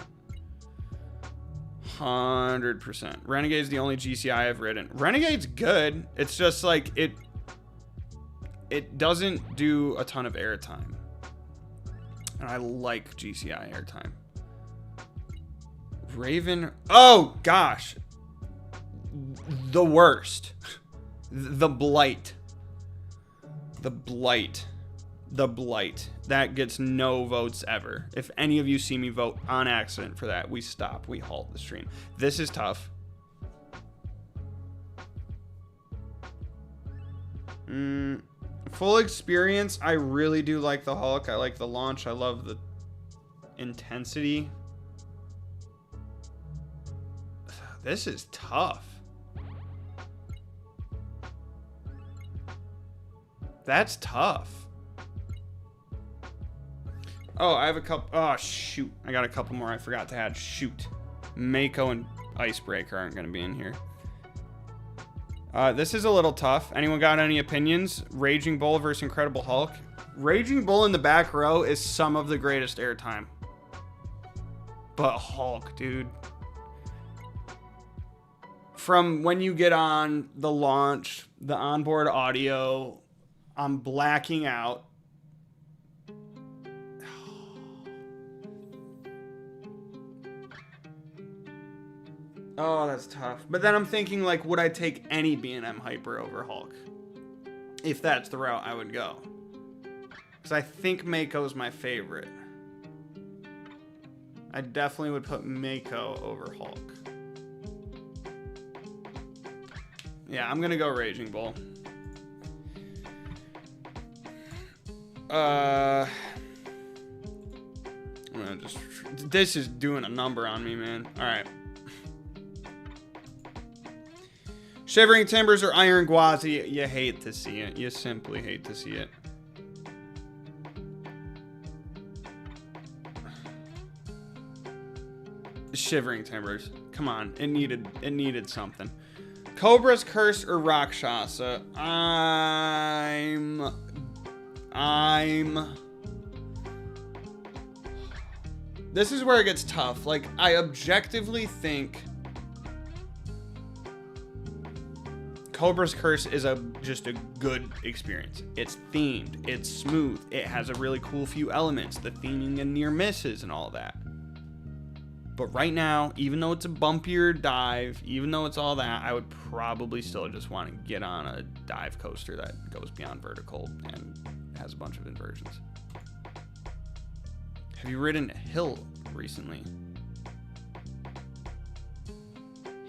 Speaker 1: 100%. Renegade's the only GCI I've ridden. Renegade's good. It's just like it doesn't do a ton of airtime. And I like GCI airtime. Raven. Oh, gosh. The worst. The Blight. The Blight. The Blight. That gets no votes ever. If any of you see me vote on accident for that, we stop. We halt the stream. This is tough. Full experience. I really do like the Hulk. I like the launch. I love the intensity. This is tough. That's tough. Oh, I have a couple. Oh, shoot. I got a couple more I forgot to add. Shoot. Mako and Icebreaker aren't going to be in here. This is a little tough. Anyone got any opinions? Raging Bull versus Incredible Hulk. Raging Bull in the back row is some of the greatest airtime. But Hulk, dude. From when you get on the launch, the onboard audio, I'm blacking out. Oh, that's tough. But then I'm thinking, like, would I take any B&M Hyper over Hulk? If that's the route I would go. Because I think Mako's my favorite. I definitely would put Mako over Hulk. Yeah, I'm going to go Raging Bull. I'm gonna just... This is doing a number on me, man. Alright. Shivering Timbers or Iron Gwazi? You hate to see it. You simply hate to see it. Shivering Timbers. Come on. It needed something. Cobra's Curse or Rakshasa? This is where it gets tough. Like, I objectively think Cobra's Curse is just a good experience. It's themed. It's smooth. It has a really cool few elements. The theming and near misses and all that. But right now, even though it's a bumpier dive, even though it's all that, I would probably still just want to get on a dive coaster that goes beyond vertical and has a bunch of inversions. Have you ridden Hill recently?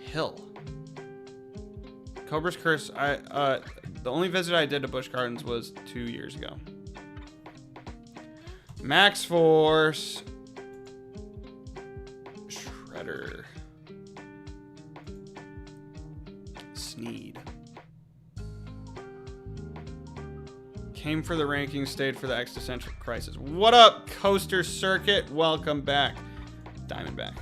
Speaker 1: Hill. Cobra's Curse, the only visit I did to Busch Gardens was 2 years ago. Max Force. Shredder. Sneed. Came for the ranking, stayed for the existential crisis. What up, Coaster Circuit? Welcome back. Diamondback.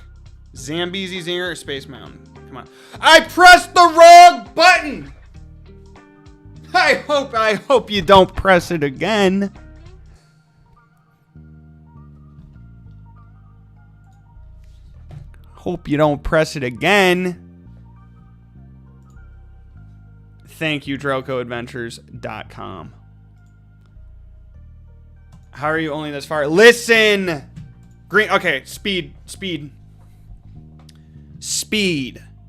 Speaker 1: Zambezi Zinger or Space Mountain? Come on. I pressed the wrong button! I hope you don't press it again. Hope you don't press it again. Thank you, DrocoAdventures.com. How are you only this far? Listen! Green. Okay, speed.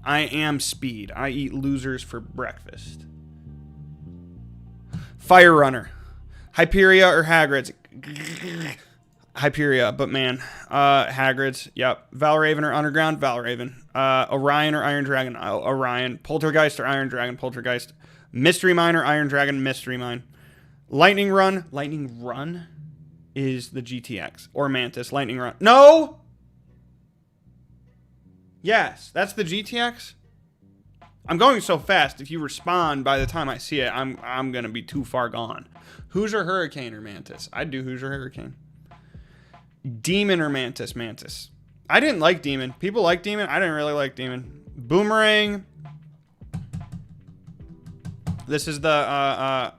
Speaker 1: I am speed. I eat losers for breakfast. Fire Runner. Hyperia or Hagrid's? Hyperia, but man. Hagrid's. Yep. Valraven or Underground? Valraven. Orion or Iron Dragon? Orion. Poltergeist or Iron Dragon? Poltergeist. Mystery Mine or Iron Dragon? Mystery Mine. Lightning Run? Lightning Run is the GTX. Or Mantis. Lightning Run. No! Yes, that's the GTX. I'm going so fast. If you respond by the time I see it, I'm gonna be too far gone. Hoosier Hurricane or Mantis? I'd do Hoosier Hurricane. Demon or Mantis? Mantis. I didn't like Demon. People like Demon. I didn't really like Demon. Boomerang. This is the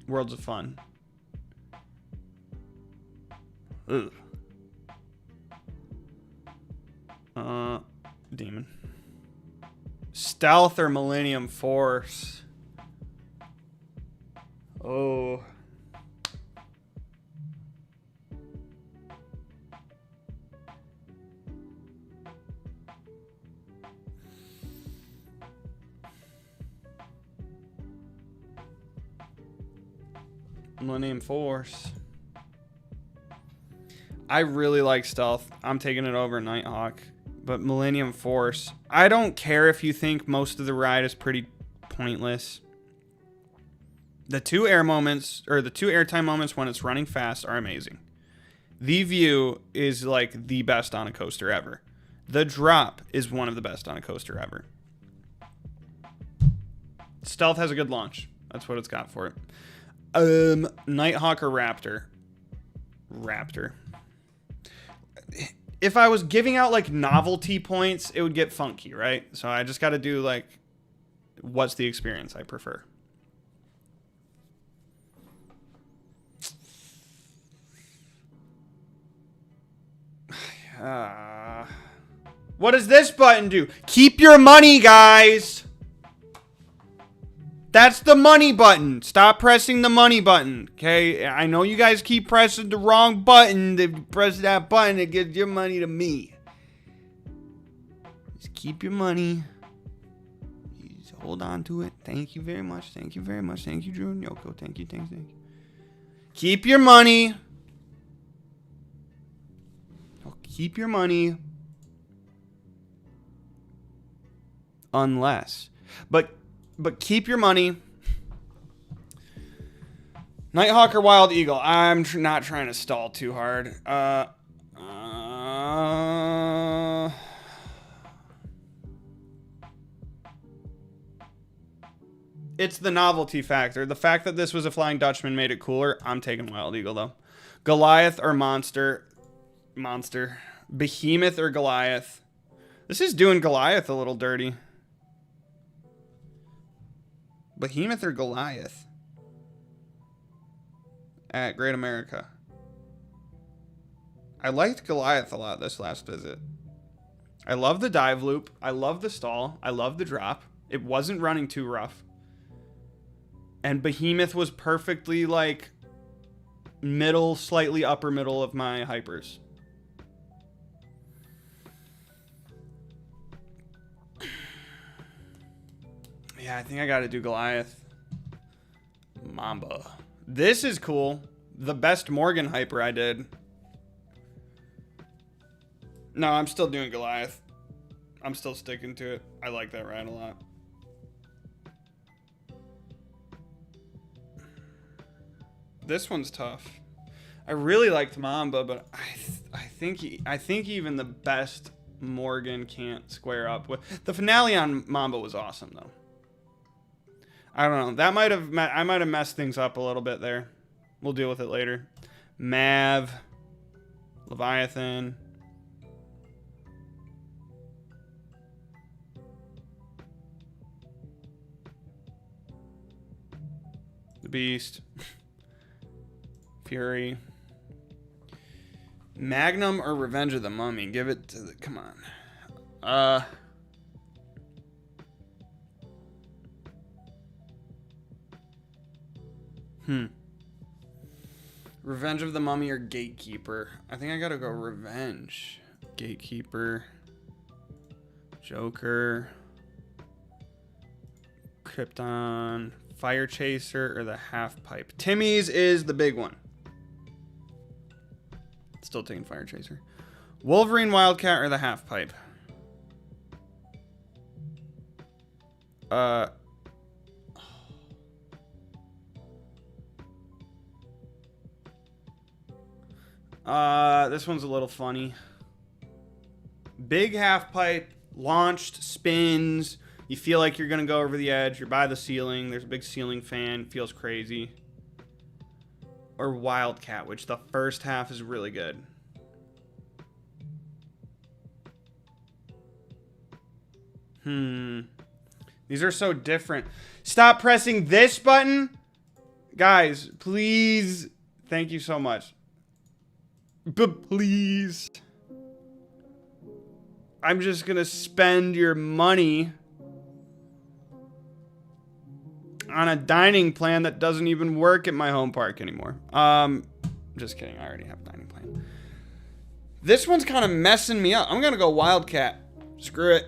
Speaker 1: Worlds of Fun. Ugh. Demon. Stealth or Millennium Force? Oh. Millennium Force. I really like Stealth. I'm taking it over Nighthawk. But Millennium Force, I don't care if you think most of the ride is pretty pointless. The two airtime moments when it's running fast are amazing. The view is like the best on a coaster ever. The drop is one of the best on a coaster ever. Stealth has a good launch. That's what it's got for it. Nighthawk or Raptor? Raptor. If I was giving out like novelty points, it would get funky, right? So I just got to do like, what's the experience I prefer? What does this button do? Keep your money, guys. That's the money button. Stop pressing the money button, okay? I know you guys keep pressing the wrong button. If you press that button, it gives your money to me. Just keep your money. Just hold on to it. Thank you very much. Thank you very much. Thank you, Drew and Yoko. Thank you. Thank you. Keep your money. Oh, keep your money. Unless. But keep your money. Nighthawk or Wild Eagle? I'm not trying to stall too hard. It's the novelty factor. The fact that this was a Flying Dutchman made it cooler. I'm taking Wild Eagle, though. Goliath or Monster? Monster. Behemoth or Goliath? This is doing Goliath a little dirty. Behemoth or Goliath at Great America? I liked Goliath a lot this last visit. I love the dive loop. I love the stall. I love the drop. It wasn't running too rough. And Behemoth was perfectly like middle, slightly upper middle of my hypers. Yeah, I think I got to do Goliath. Mamba. This is cool. The best Morgan hyper I did. No, I'm still doing Goliath. I'm still sticking to it. I like that ride a lot. This one's tough. I really liked Mamba, but I think even the best Morgan can't square up with the finale on Mamba. Was awesome though. I don't know. That I might have messed things up a little bit there. We'll deal with it later. Mav, Leviathan. The Beast. Fury. Magnum or Revenge of the Mummy? Give it to the... Come on. Revenge of the Mummy or Gatekeeper? I think I gotta go Revenge. Gatekeeper. Joker. Krypton. Fire Chaser or the Half Pipe? Timmy's is the big one. Still taking Fire Chaser. Wolverine, Wildcat, or the Half Pipe? This one's a little funny. Big Half Pipe, launched, spins. You feel like you're going to go over the edge. You're by the ceiling. There's a big ceiling fan. Feels crazy. Or Wildcat, which the first half is really good. These are so different. Stop pressing this button. Guys, please. Thank you so much. But please. I'm just going to spend your money on a dining plan that doesn't even work at my home park anymore. Just kidding. I already have a dining plan. This one's kind of messing me up. I'm going to go Wildcat. Screw it.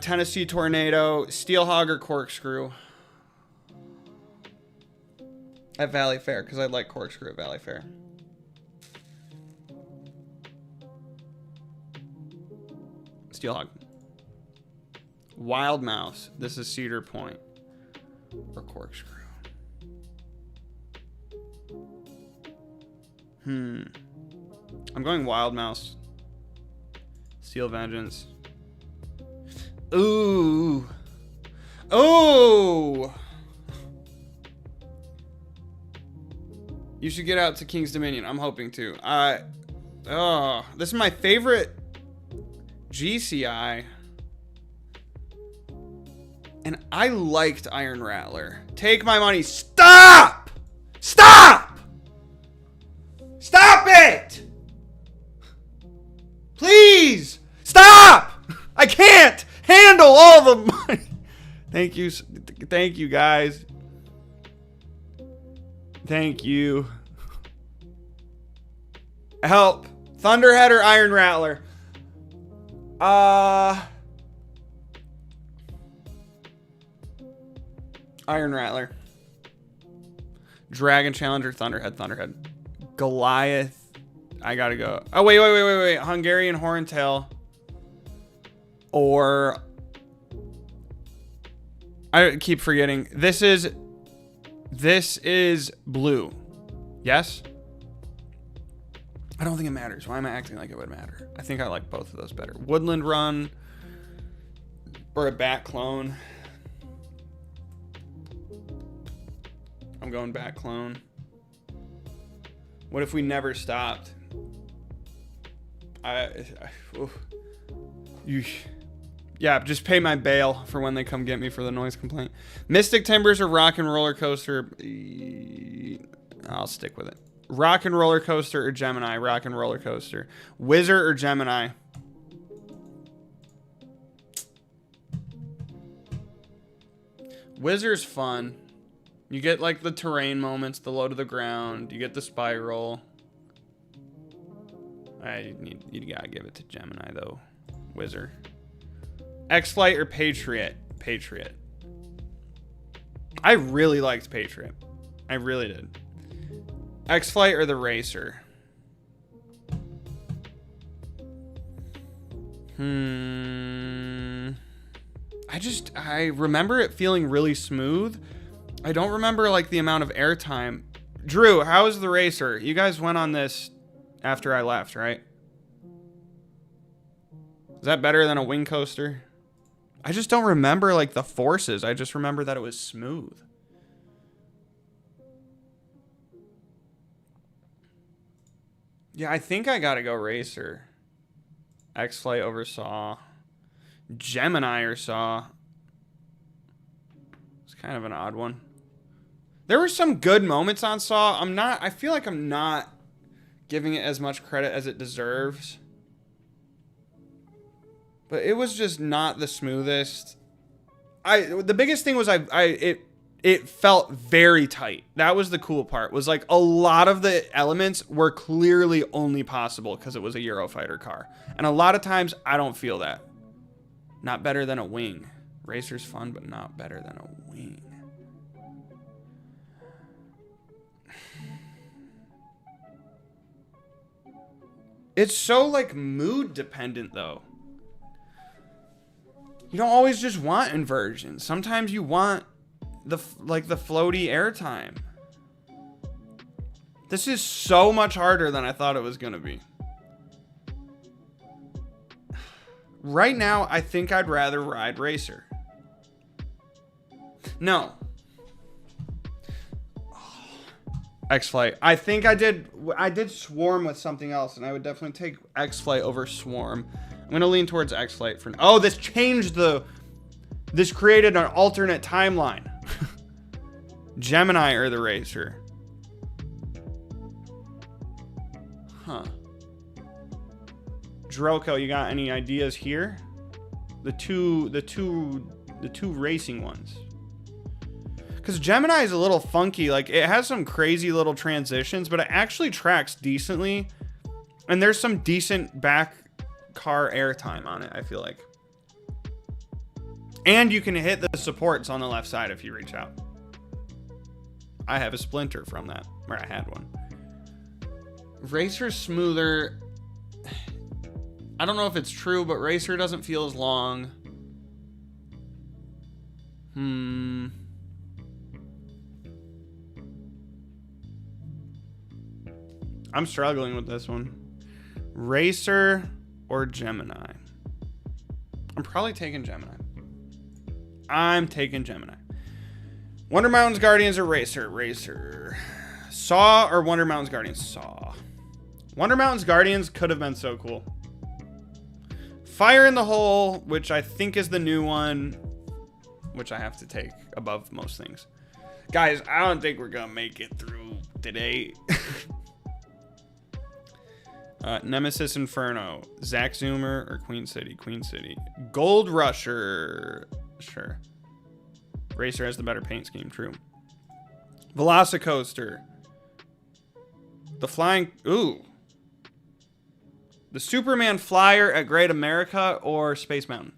Speaker 1: Tennessee Tornado, Steelhog or Corkscrew at Valley Fair, because I like Corkscrew at Valley Fair. Steelhog. Wild Mouse. This is Cedar Point or Corkscrew. I'm going Wild Mouse. Steel Vengeance. Ooh. Oh. You should get out to King's Dominion. I'm hoping to. This is my favorite GCI. And I liked Iron Rattler. Take my money. Stop! Stop! Stop it! Please! Stop! I can't handle all the money. Thank you. Thank you, guys. Thank you. Help. Thunderhead or Iron Rattler? Iron Rattler. Dragon Challenger, Thunderhead, Thunderhead. Goliath. I gotta go. Oh, wait. Hungarian Horntail. Or... I keep forgetting. This is blue. Yes? I don't think it matters. Why am I acting like it would matter? I think I like both of those better. Woodland Run or a Bat Clone. I'm going Bat Clone. What if we never stopped? Yeah, just pay my bail for when they come get me for the noise complaint. Mystic Timbers or Rock and Roller Coaster? I'll stick with it. Rock and Roller Coaster or Gemini? Rock and Roller Coaster. Wizard or Gemini? Whizzer's fun. You get like the terrain moments, the low to the ground. You get the spiral. You gotta give it to Gemini though. Whizzer. X-Flight or Patriot? Patriot. I really liked Patriot. I really did. X-Flight or the Racer? I remember it feeling really smooth. I don't remember like the amount of airtime. Drew, how was the Racer? You guys went on this after I left, right? Is that better than a wing coaster? I just don't remember like the forces. I just remember that it was smooth. Yeah, I think I gotta go Racer. X-Flight over Saw. Gemini or Saw. It's kind of an odd one. There were some good moments on Saw. I feel like I'm not giving it as much credit as it deserves. But it was just not the smoothest. The biggest thing was it felt very tight. That was the cool part. Was like a lot of the elements were clearly only possible because it was a Eurofighter car. And a lot of times I don't feel that. Not better than a wing. Racer's fun, but not better than a wing. It's so like mood dependent though. You don't always just want inversion. Sometimes you want the floaty airtime. This is so much harder than I thought it was gonna be. Right now, I think I'd rather ride Racer. No. X-Flight. I think I did Swarm with something else, and I would definitely take X-Flight over Swarm. I'm gonna lean towards X-Flight for now. Oh, this created an alternate timeline. Gemini or the Racer? Huh. Droko, you got any ideas here? The two racing ones. Because Gemini is a little funky. Like, it has some crazy little transitions, but it actually tracks decently. And there's some decent back car airtime on it, I feel like. And you can hit the supports on the left side if you reach out. I have a Splinter from that, or I had one. Racer's smoother. I don't know if it's true, but Racer doesn't feel as long. I'm struggling with this one. Racer or Gemini? I'm probably taking Gemini. I'm taking Gemini. Wonder Mountains Guardians or Racer? Racer. Saw or Wonder Mountains Guardians? Saw. Wonder Mountains Guardians could have been so cool. Fire in the Hole, which I think is the new one, which I have to take above most things. Guys, I don't think we're gonna make it through today. Nemesis Inferno, Zack Zoomer or Queen City? Queen City. Gold Rusher. Sure. Racer has the better paint scheme, true. Velocicoaster. The flying... Ooh. The Superman Flyer at Great America or Space Mountain?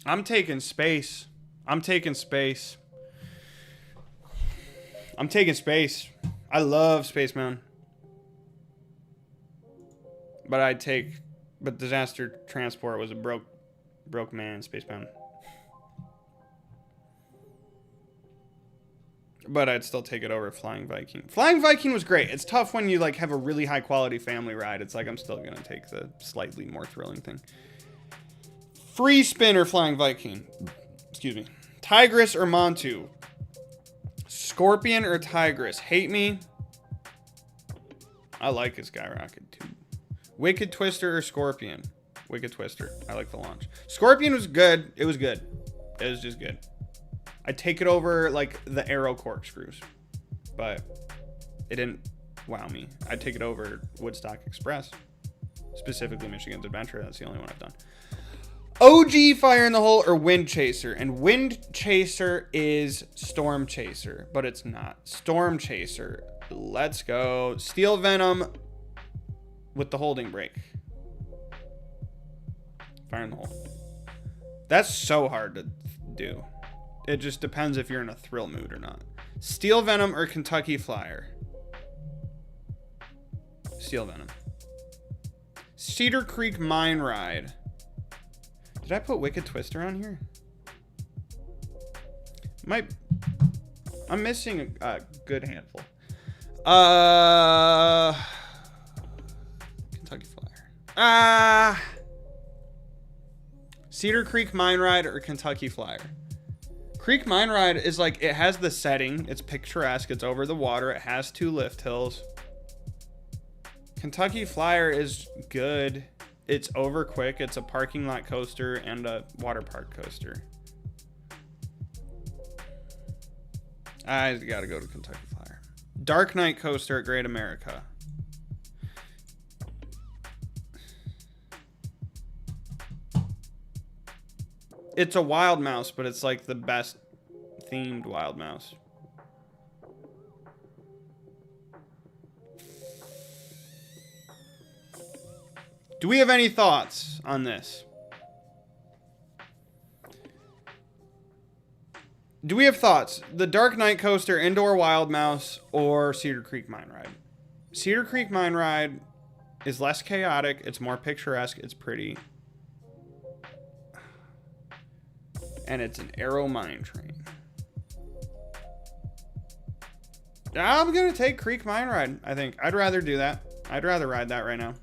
Speaker 1: I'm taking space. I'm taking space. I'm taking space. I love Space Mountain. But Disaster Transport was a broke man in Space Mountain. But I'd still take it over Flying Viking. Flying Viking was great. It's tough when you like have a really high quality family ride. It's like I'm still gonna take the slightly more thrilling thing. Free Spin or Flying Viking? Excuse me. Tigress or Montu? Scorpion or Tigress? Hate me. I like his Skyrocket too. Wicked Twister or Scorpion? Wicked Twister. I like the launch. Scorpion was good. It was good. It was just good. I'd take it over like the Arrow Corkscrews, but it didn't wow me. I'd take it over Woodstock Express. Specifically Michigan's Adventure. That's the only one I've done. OG Fire in the Hole or Wind Chaser. And Wind Chaser is Storm Chaser, but it's not. Storm Chaser. Let's go. Steel Venom with the holding break. Fire in the Hole. That's so hard to do. It just depends if you're in a thrill mood or not. Steel Venom or Kentucky Flyer. Steel Venom. Cedar Creek Mine Ride. Did I put Wicked Twister on here? I'm missing a good handful. Kentucky Flyer. Cedar Creek Mine Ride or Kentucky Flyer. Creek Mine Ride is like, it has the setting. It's picturesque. It's over the water. It has 2 lift hills. Kentucky Flyer is good. It's over quick. It's a parking lot coaster and a water park coaster. I gotta go to Kentucky Flyer. Dark Knight Coaster at Great America. It's a Wild Mouse, but it's like the best themed Wild Mouse. Do we have any thoughts on this? Do we have thoughts? The Dark Knight Coaster, Indoor Wild Mouse, or Cedar Creek Mine Ride? Cedar Creek Mine Ride is less chaotic. It's more picturesque. It's pretty. And it's an Aero Mine Train. I'm going to take Creek Mine Ride, I think. I'd rather do that. I'd rather ride that right now.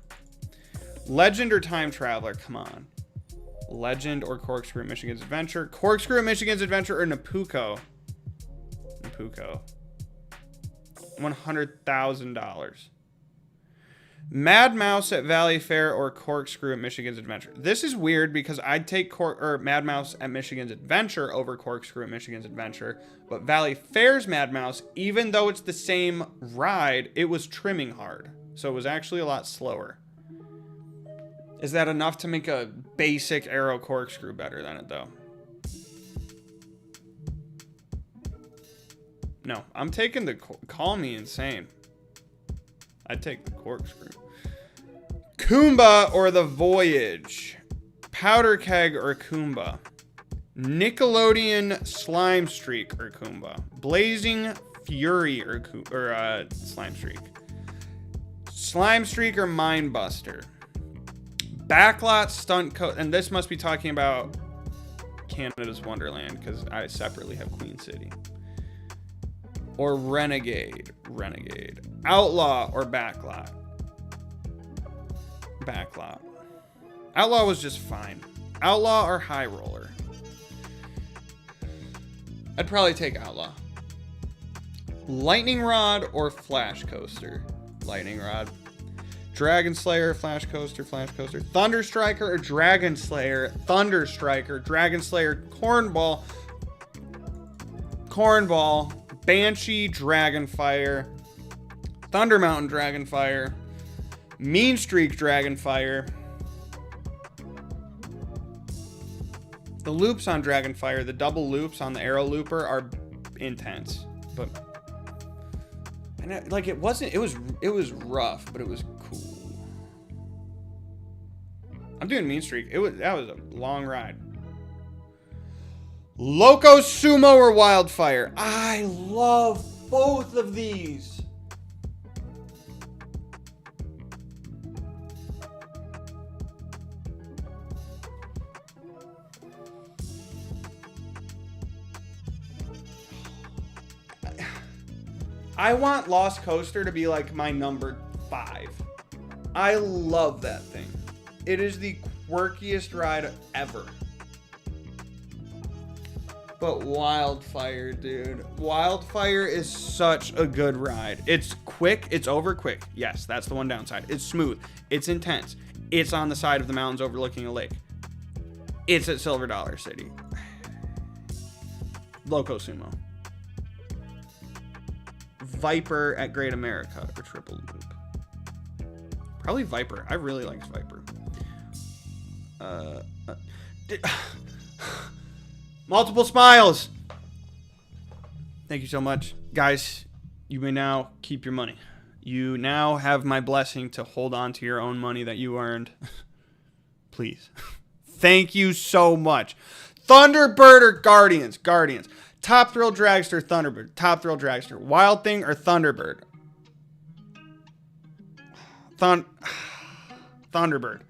Speaker 1: Legend or Time Traveler? Come on. Legend or Corkscrew at Michigan's Adventure? Corkscrew at Michigan's Adventure or Napuco? Napuco. $100,000. Mad Mouse at Valley Fair or Corkscrew at Michigan's Adventure? This is weird because I'd take Mad Mouse at Michigan's Adventure over Corkscrew at Michigan's Adventure, but Valley Fair's Mad Mouse, even though it's the same ride, it was trimming hard, so it was actually a lot slower. Is that enough to make a basic Aero Corkscrew better than it, though? No, I'm taking the... Call me insane. I'd take the Corkscrew. Kumba or The Voyage? Powder Keg or Kumba? Nickelodeon Slime Streak or Kumba? Blazing Fury or Slime Streak? Slime Streak or Mine Buster? Backlot Stunt Coat, and this must be talking about Canada's Wonderland because I separately have Queen City. Or Renegade. Outlaw or Backlot? Backlot. Outlaw was just fine. Outlaw or High Roller? I'd probably take Outlaw. Lightning Rod or Flash Coaster? Lightning Rod. Dragon Slayer, Flash Coaster. Thunder Striker or Dragon Slayer? Thunder Striker. Dragon Slayer, Cornball. Banshee, Dragonfire. Thunder Mountain, Dragonfire. Mean Streak, Dragonfire. The loops on Dragonfire, the double loops on the Aero Looper are intense, but like it was rough, but it was cool. I'm doing Mean Streak. That was a long ride. Loco Sumo or Wildfire? I love both of these. I want Lost Coaster to be like my number 5. I love that thing. It is the quirkiest ride ever. But Wildfire, dude. Wildfire is such a good ride. It's quick. It's over quick. Yes, that's the one downside. It's smooth. It's intense. It's on the side of the mountains overlooking a lake. It's at Silver Dollar City. Loco Sumo. Viper at Great America or Triple Loop. Probably Viper. I really liked Viper. Multiple smiles. Thank you so much. Guys, you may now keep your money. You now have my blessing to hold on to your own money that you earned. Please. Thank you so much. Thunderbird or Guardians? Guardians. Top Thrill Dragster, Thunderbird. Top Thrill Dragster. Wild Thing or Thunderbird? Thunderbird.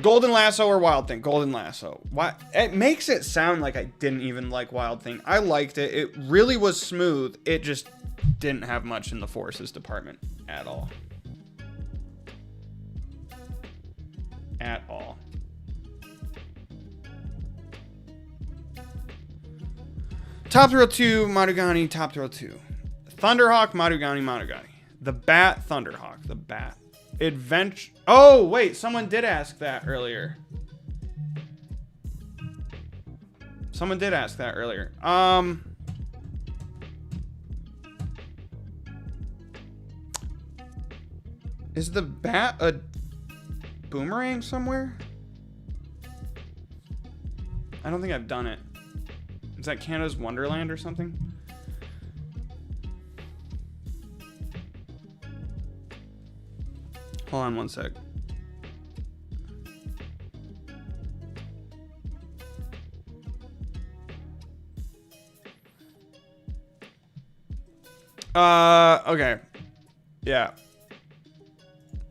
Speaker 1: Golden Lasso or Wild Thing? Golden Lasso. Why? It makes it sound like I didn't even like Wild Thing. I liked it. It really was smooth. It just didn't have much in the forces department at all. At all. Top Thrill 2, Madugani, Top Thrill 2. Thunderhawk, Madugani. The Bat, Thunderhawk. The Bat. Adventure. Oh, wait. Someone did ask that earlier. Is the Bat a boomerang somewhere? I don't think I've done it. Is that Canada's Wonderland or something? Hold on one sec. Okay. Yeah.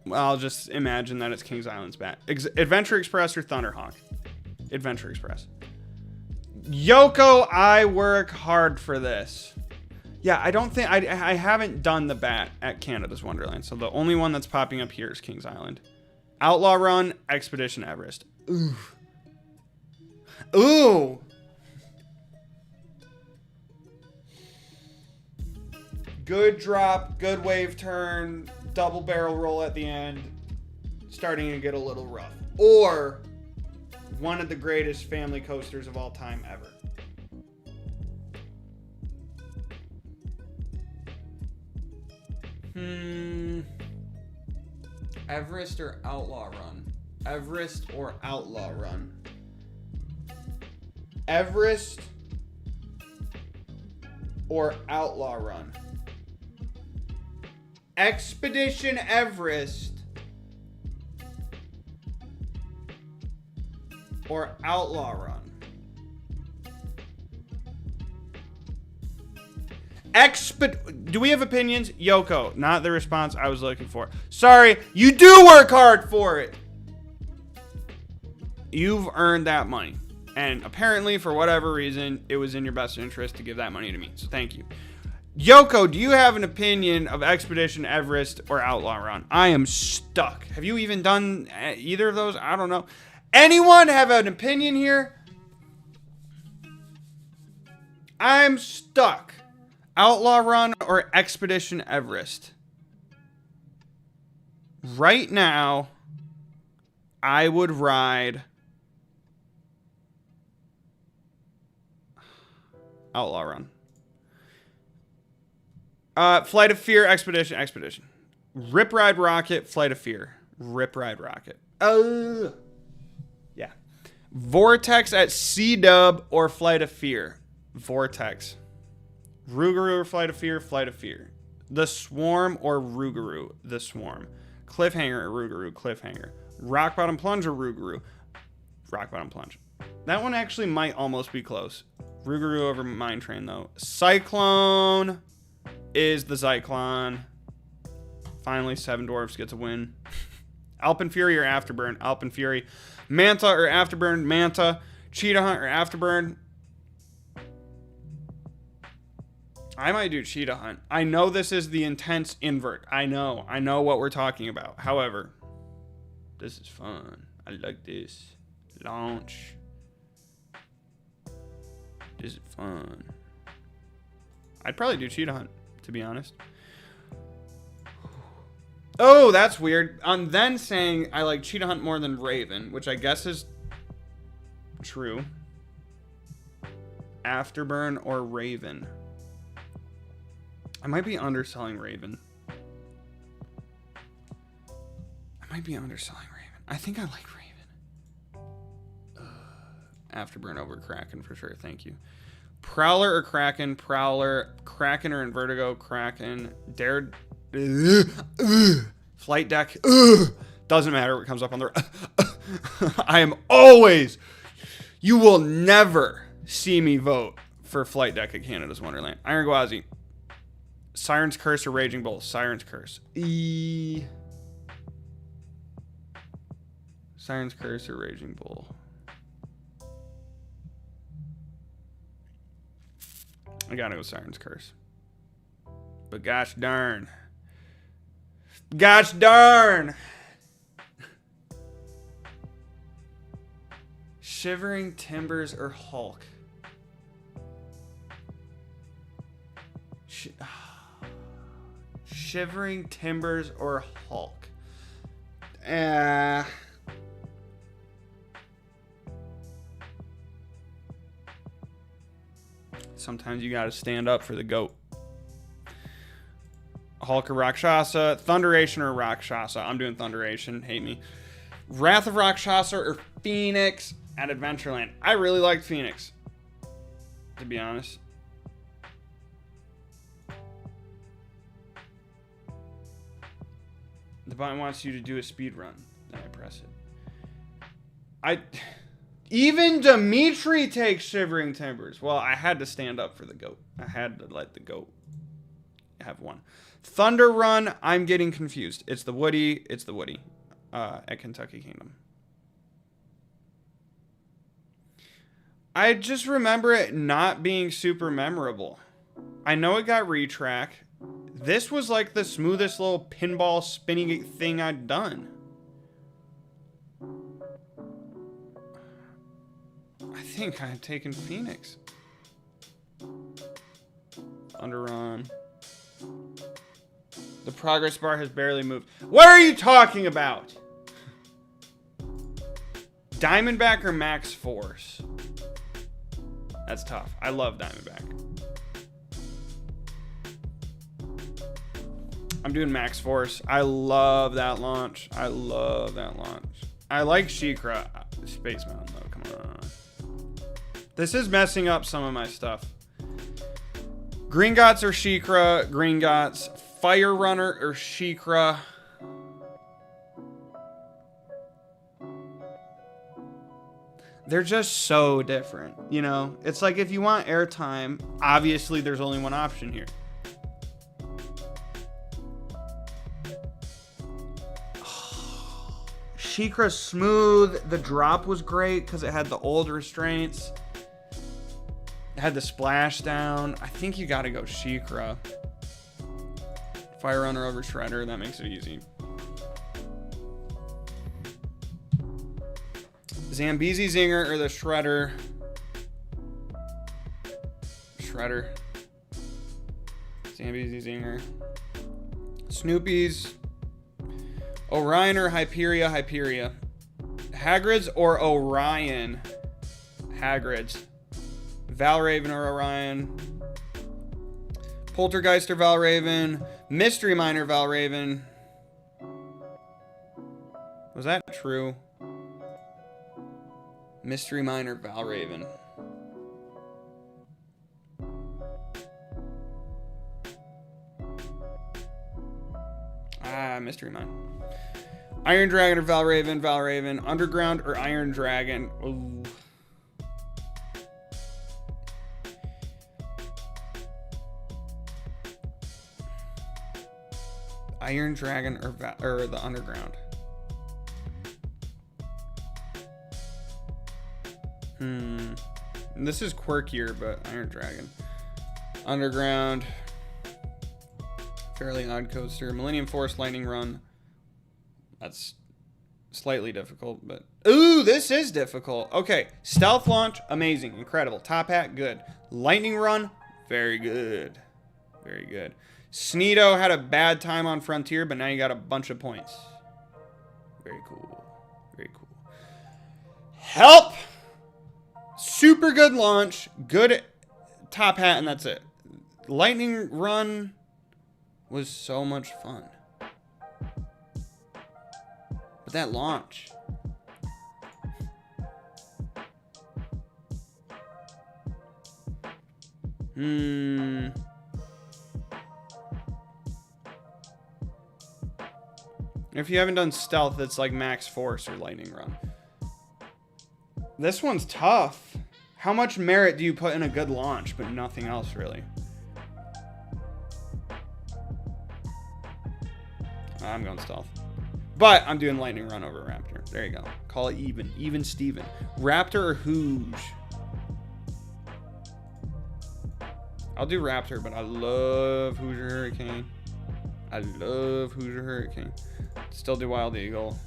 Speaker 1: Well, I'll just imagine that it's Kings Island's Bat. Adventure Express or Thunderhawk? Adventure Express. Yoko, I work hard for this. Yeah, I don't think... I haven't done the Bat at Canada's Wonderland, so the only one that's popping up here is Kings Island. Outlaw Run, Expedition Everest. Ooh. Ooh! Good drop, good wave turn, double barrel roll at the end. Starting to get a little rough. Or one of the greatest family coasters of all time ever. Everest or Outlaw Run? Everest or Outlaw Run? Everest or Outlaw Run? Expedition Everest or Outlaw Run? Do we have opinions? Yoko, not the response I was looking for. Sorry, you do work hard for it. You've earned that money. And apparently, for whatever reason, it was in your best interest to give that money to me. So thank you. Yoko, do you have an opinion of Expedition Everest or Outlaw Run? I am stuck. Have you even done either of those? I don't know. Anyone have an opinion here? I'm stuck. Outlaw Run or Expedition Everest? Right now, I would ride Outlaw Run. Flight of Fear, Expedition. Rip Ride Rocket, Flight of Fear. Rip Ride Rocket. Yeah. Vortex at C-Dub or Flight of Fear? Vortex. Rougarou or Flight of Fear? Flight of Fear. The Swarm or Rougarou? The Swarm. Cliffhanger or Rougarou? Cliffhanger. Rock Bottom Plunge or Rougarou? Rock Bottom Plunge. That one actually might almost be close. Rougarou over Mine Train, though. Cyclone is the Cyclone. Finally, Seven Dwarfs gets a win. Alpen Fury or Afterburn? Alpen Fury. Manta or Afterburn? Manta. Cheetah Hunt or Afterburn? I might do Cheetah Hunt. I know this is the intense invert. I know what we're talking about. However, this is fun. I like this. Launch. This is fun. I'd probably do Cheetah Hunt, to be honest. Oh, that's weird. I'm then saying I like Cheetah Hunt more than Raven, which I guess is true. Afterburn or Raven? I might be underselling Raven. might be underselling Raven. I think I like Raven. Afterburn over Kraken for sure. Thank you. Prowler or Kraken? Prowler. Kraken or Invertigo? Kraken. Dared. Flight deck. Doesn't matter what comes up on the... I am always... You will never see me vote for Flight Deck at Canada's Wonderland. Iron Gwazi. Siren's Curse or Raging Bull? Siren's Curse. Siren's Curse or Raging Bull? I gotta go Siren's Curse. But gosh darn. Gosh darn! Shivering Timbers or Hulk? Shivering Timbers or Hulk? Sometimes you gotta stand up for the GOAT. Hulk or Rakshasa? Thunderation or Rakshasa? I'm doing Thunderation. Hate me. Wrath of Rakshasa or Phoenix at Adventureland? I really liked Phoenix, to be honest. The button wants you to do a speed run. Then I press it. Even Dimitri takes Shivering Timbers. Well, I had to stand up for the GOAT. I had to let the GOAT have one. Thunder Run, I'm getting confused. It's the Woody. It's the Woody at Kentucky Kingdom. I just remember it not being super memorable. I know it got retrack. This was like the smoothest little pinball spinning thing I'd done. I think I've taken Phoenix. Underrun. The progress bar has barely moved. What are you talking about? Diamondback or Max Force? That's tough. I love Diamondback. I'm doing Max Force. I love that launch. I love that launch. I like She-Kra. Space Mountain, though. Come on. This is messing up some of my stuff. Gringotts or She-Kra? Gringotts. Fire Runner or She-Kra? They're just so different, you know? It's like if you want airtime, obviously there's only one option here. She-Kra smooth. The drop was great because it had the old restraints. It had the splashdown. I think you got to go She-Kra. Fire Runner over Shredder. That makes it easy. Zambezi Zinger or the Shredder? Shredder. Zambezi Zinger. Snoopy's. Orion or Hyperia? Hyperia. Hagrid's or Orion? Hagrid's. Valraven or Orion? Poltergeist or Valraven? Mystery Miner Valraven. Was that true? Mystery Miner Valraven. Mystery Mine. Iron Dragon or Valraven? Valraven. Underground or Iron Dragon? Ooh. Iron Dragon or the Underground? This is quirkier, but Iron Dragon. Underground. Fairly Odd Coaster. Millennium Force Lightning Run. That's slightly difficult, but... Ooh, this is difficult. Okay. Stealth Launch, amazing. Incredible. Top Hat, good. Lightning Run, very good. Very good. Sneedo had a bad time on Frontier, but now you got a bunch of points. Very cool. Very cool. Help! Super good launch. Good Top Hat, and that's it. Lightning Run was so much fun. But that launch. If you haven't done stealth, it's like max force or lightning run. This one's tough. How much merit do you put in a good launch, but nothing else really? I'm going stealth. But I'm doing lightning run over Raptor. There you go. Call it even. Even Steven. Raptor or Hooge? I'll do Raptor, but I love Hoosier Hurricane. I love Hoosier Hurricane. Still do Wild Eagle.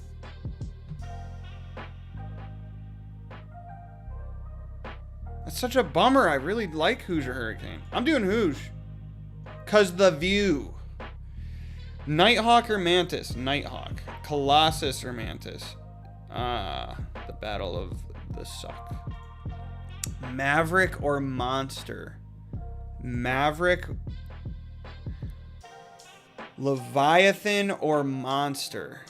Speaker 1: That's such a bummer. I really like Hoosier Hurricane. I'm doing Hooge. Cause the view. Nighthawk or Mantis? Nighthawk. Colossus or Mantis? The Battle of the Suck. Maverick or Monster? Maverick. Leviathan or Monster?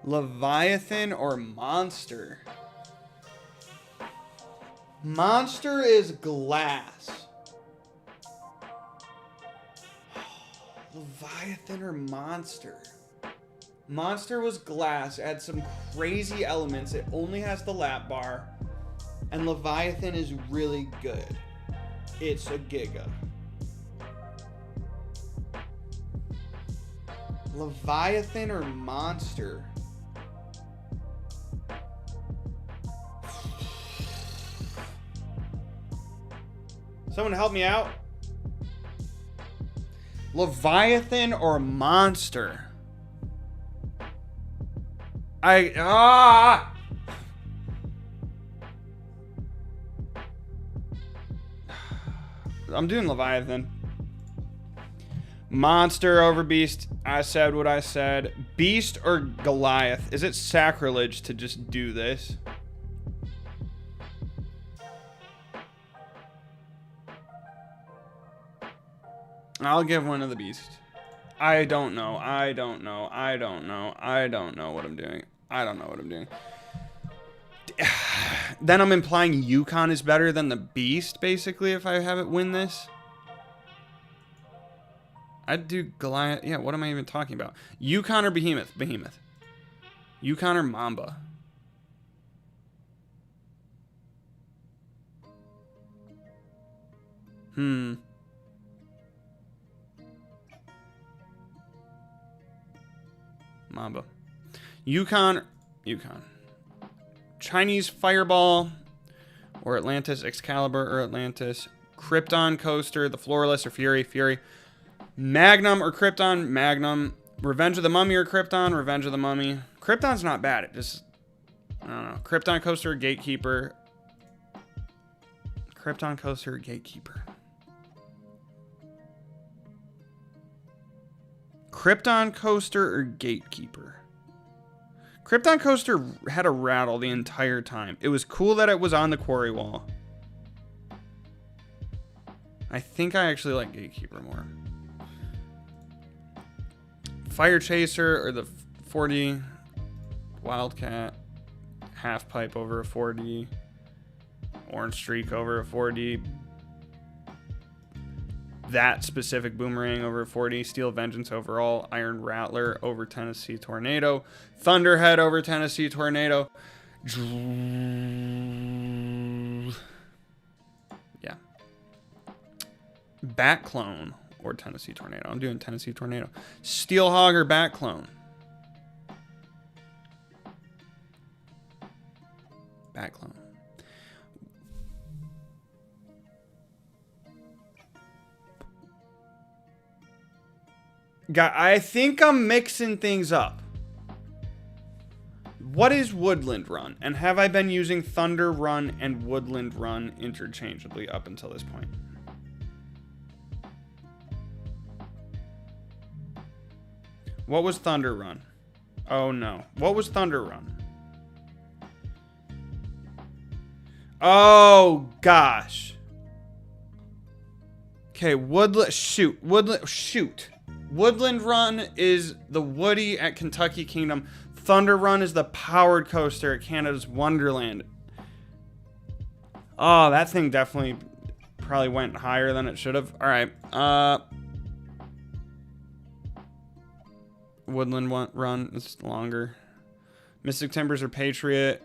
Speaker 1: Leviathan or Monster? Monster is glass. Leviathan or Monster? Monster was glass. It had some crazy elements. It only has the lap bar. And Leviathan is really good. It's a giga. Leviathan or Monster? Someone help me out. Leviathan or Monster? I'm doing Leviathan. Monster over Beast. I said what I said. Beast or Goliath? Is it sacrilege to just do this? I'll give one of the Beast. I don't know. I don't know. I don't know. I don't know what I'm doing. I don't know what I'm doing. Then I'm implying Yukon is better than the Beast, basically, if I have it win this. I'd do Goliath. Yeah, what am I even talking about? Yukon or Behemoth? Behemoth. Yukon or Mamba? Mamba. Yukon. Chinese Fireball or Atlantis. Excalibur or Atlantis. Krypton Coaster, the Floorless or Fury. Magnum or Krypton. Magnum. Revenge of the Mummy or Krypton. Revenge of the Mummy. Krypton's not bad. It just, I don't know. Krypton Coaster or Gatekeeper. Krypton Coaster or Gatekeeper. Krypton Coaster or Gatekeeper? Krypton Coaster had a rattle the entire time. It was cool that it was on the quarry wall. I think I actually like Gatekeeper more. Fire Chaser or the 4D. Wildcat. Half Pipe over a 4D. Orange Streak over a 4D. That specific Boomerang over 40, Steel Vengeance overall, Iron Rattler over Tennessee Tornado, Thunderhead over Tennessee Tornado. Yeah. Bat Clone or Tennessee Tornado. I'm doing Tennessee Tornado. Steel Hog or Bat Clone? Bat Clone. I think I'm mixing things up. What is Woodland Run? And have I been using Thunder Run and Woodland Run interchangeably up until this point? What was Thunder Run? Oh no. What was Thunder Run? Oh gosh. Okay, shoot. Woodland Run is the Woody at Kentucky Kingdom. Thunder Run is the powered coaster at Canada's Wonderland. Oh, that thing definitely probably went higher than it should have. All right. Woodland Run is longer. Mystic Timbers or Patriot?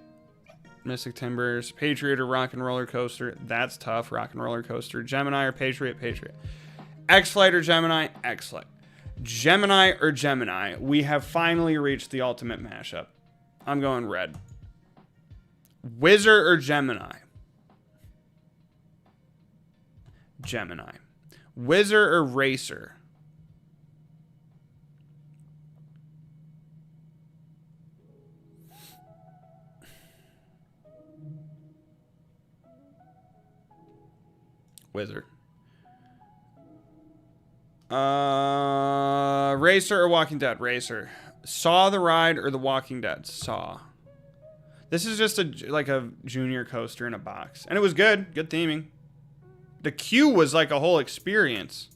Speaker 1: Mystic Timbers. Patriot or Rock and Roller Coaster? That's tough. Rock and Roller Coaster. Gemini or Patriot? Patriot. X-Flight or Gemini? X-Flight. Gemini or Gemini? We have finally reached the ultimate mashup. I'm going red. Whizzer or Gemini? Gemini. Whizzer or Racer? Whizzer. Racer or Walking Dead? Racer. Saw the Ride or The Walking Dead? Saw. This is just like a junior coaster in a box. And it was good. Good theming. The queue was like a whole experience.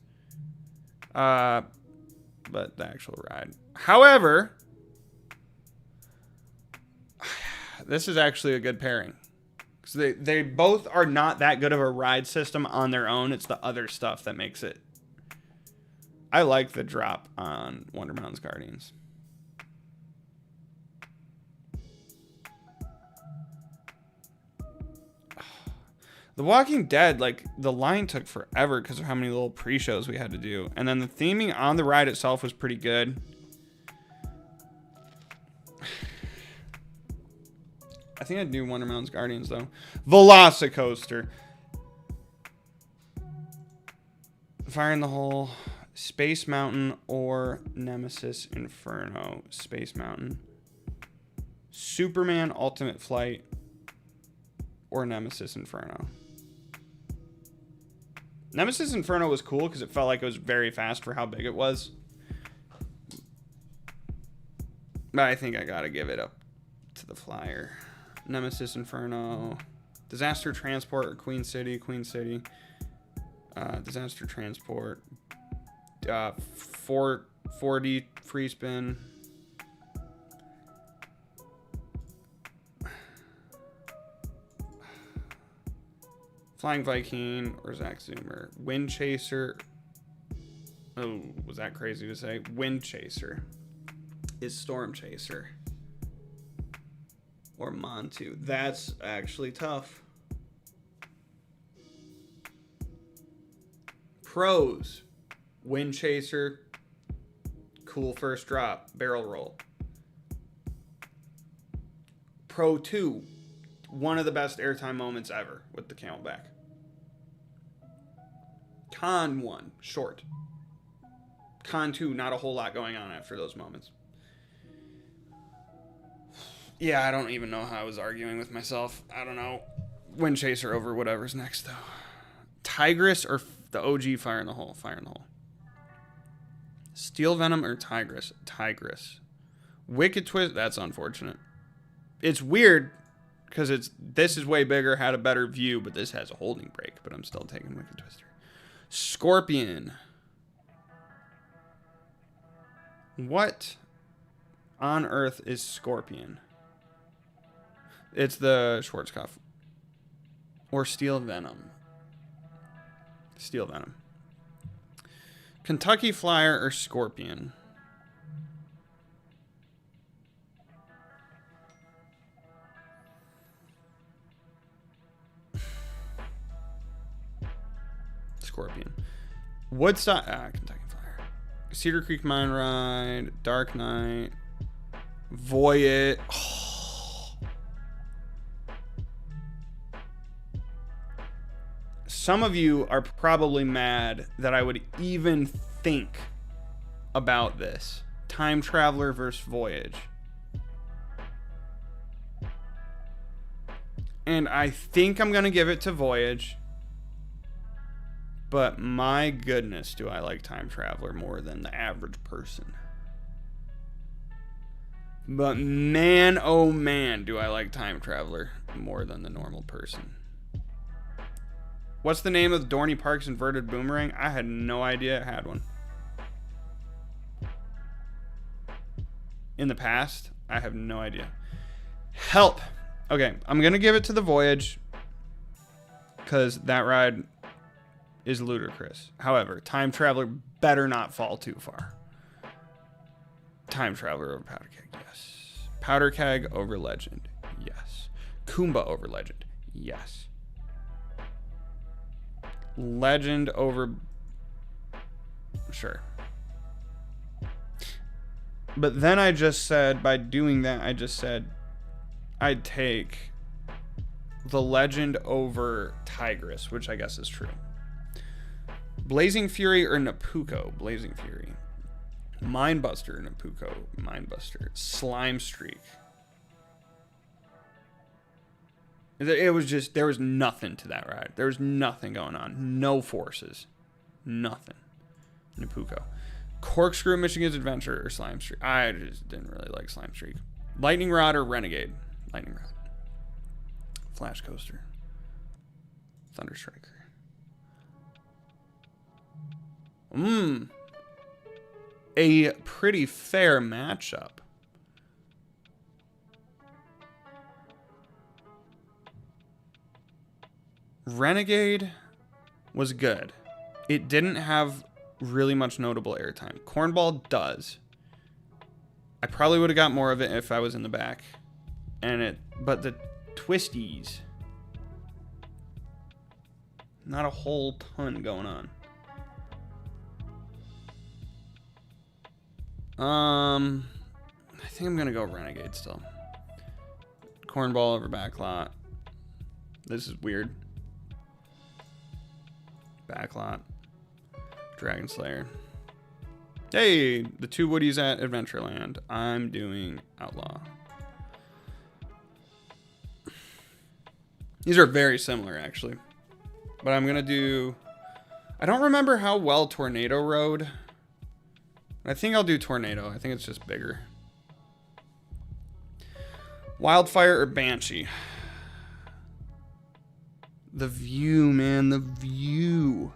Speaker 1: But the actual ride. However, this is actually a good pairing. Because they both are not that good of a ride system on their own. It's the other stuff that makes it. I like the drop on Wonder Mountain's Guardians. The Walking Dead, like, the line took forever because of how many little pre-shows we had to do. And then the theming on the ride itself was pretty good. I think I'd do Wonder Mountain's Guardians, though. Velocicoaster. Fire in the Hole. Space Mountain or Nemesis Inferno. Space Mountain. Superman Ultimate Flight or Nemesis Inferno. Nemesis Inferno was cool because it felt like it was very fast for how big it was. But I think I gotta give it up to the flyer. Nemesis Inferno. Disaster Transport or Queen City. Queen City. Disaster Transport. 4D free spin. Flying Viking or Zach Zoomer. Wind Chaser. Oh, was that crazy to say? Wind Chaser is Storm Chaser. Or Montu. That's actually tough. Pros. Wind Chaser. Cool first drop. Barrel roll. Pro 2. One of the best airtime moments ever with the Camelback. Con 1. Short. Con 2. Not a whole lot going on after those moments. Yeah, I don't even know how I was arguing with myself. I don't know. Wind Chaser over whatever's next, though. Tigress or the OG Fire in the Hole? Fire in the Hole. Steel Venom or Tigress? Tigress. Wicked Twist. That's unfortunate. It's weird because this is way bigger, had a better view, but this has a holding brake. But I'm still taking Wicked Twister. Scorpion. What on earth is Scorpion? It's the Schwarzkopf. Or Steel Venom. Steel Venom. Kentucky Flyer or Scorpion? Scorpion. Woodstock. Kentucky Flyer. Cedar Creek Mine Ride. Dark Knight. Voyage. Oh. Some of you are probably mad that I would even think about this. Time Traveler versus Voyage. And I think I'm going to give it to Voyage. But my goodness, do I like Time Traveler more than the average person. But man, oh man, do I like Time Traveler more than the normal person. What's the name of Dorney Park's inverted boomerang? I had no idea it had one. In the past, I have no idea. Help. Okay, I'm going to give it to the Voyage because that ride is ludicrous. However, Time Traveler better not fall too far. Time Traveler over Powder Keg, yes. Powder Keg over Legend, yes. Kumba over Legend, yes. Legend over... Sure. But then I just said, by doing that, I just said I'd take the Legend over Tigress, which I guess is true. Blazing Fury or Napuko? Blazing Fury. Mindbuster or Napuko? Mindbuster. Slime Streak. It was just, there was nothing to that ride. There was nothing going on. No forces. Nothing. Napuko. Corkscrew, Michigan's Adventure, or Slime Streak. I just didn't really like Slime Streak. Lightning Rod or Renegade? Lightning Rod. Flash Coaster. Thunder Striker. A pretty fair matchup. Renegade was good. It didn't have really much notable airtime. Cornball does. I probably would have got more of it if I was in the back. But the twisties, not a whole ton going on. I think I'm gonna go Renegade still. Cornball over Backlot. This is weird. Backlot. Dragon Slayer. Hey, the two Woodies at Adventureland. I'm doing Outlaw. These are very similar, actually. But I'm going to do... I don't remember how well Tornado rode. I think I'll do Tornado. I think it's just bigger. Wildfire or Banshee? The view, man. The view.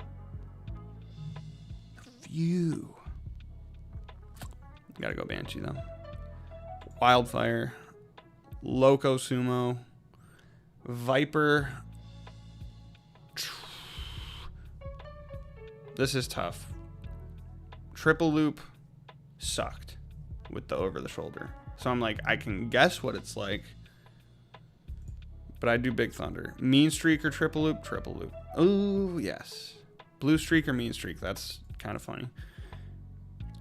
Speaker 1: You gotta go Banshee though. Wildfire, Loco Sumo, Viper. This is tough. Triple Loop sucked with the over the shoulder, so I'm like, I can guess what it's like, but I do Big Thunder. Mean Streak or Triple Loop? Triple Loop. Oh yes. Blue Streak or Mean Streak? That's kind of funny.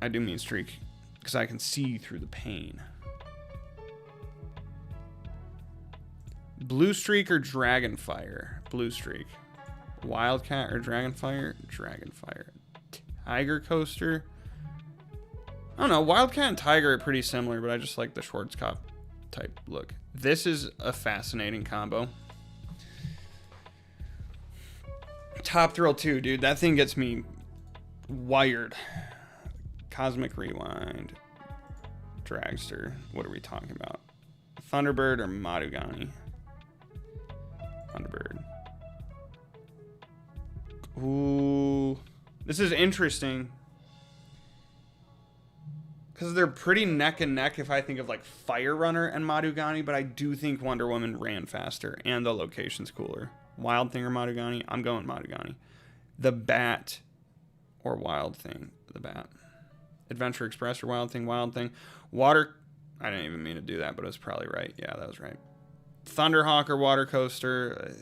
Speaker 1: I do Mean Streak because I can see through the pain. Blue Streak or Dragonfire? Blue Streak. Wildcat or Dragonfire? Dragonfire. Tiger Coaster? I don't know. Wildcat and Tiger are pretty similar, but I just like the Schwarzkopf type look. This is a fascinating combo. Top Thrill 2, dude. That thing gets me wired. Cosmic Rewind. Dragster. What are we talking about? Thunderbird or Madugani? Thunderbird. Ooh. This is interesting. Because they're pretty neck and neck if I think of like Fire Runner and Madugani, but I do think Wonder Woman ran faster and the location's cooler. Wild Thing or Madugani? I'm going Madugani. The Bat or Wild Thing? The Bat. Adventure Express or Wild Thing? Wild Thing. Water... I didn't even mean to do that, but it was probably right. Yeah, that was right. Thunderhawk or Water Coaster?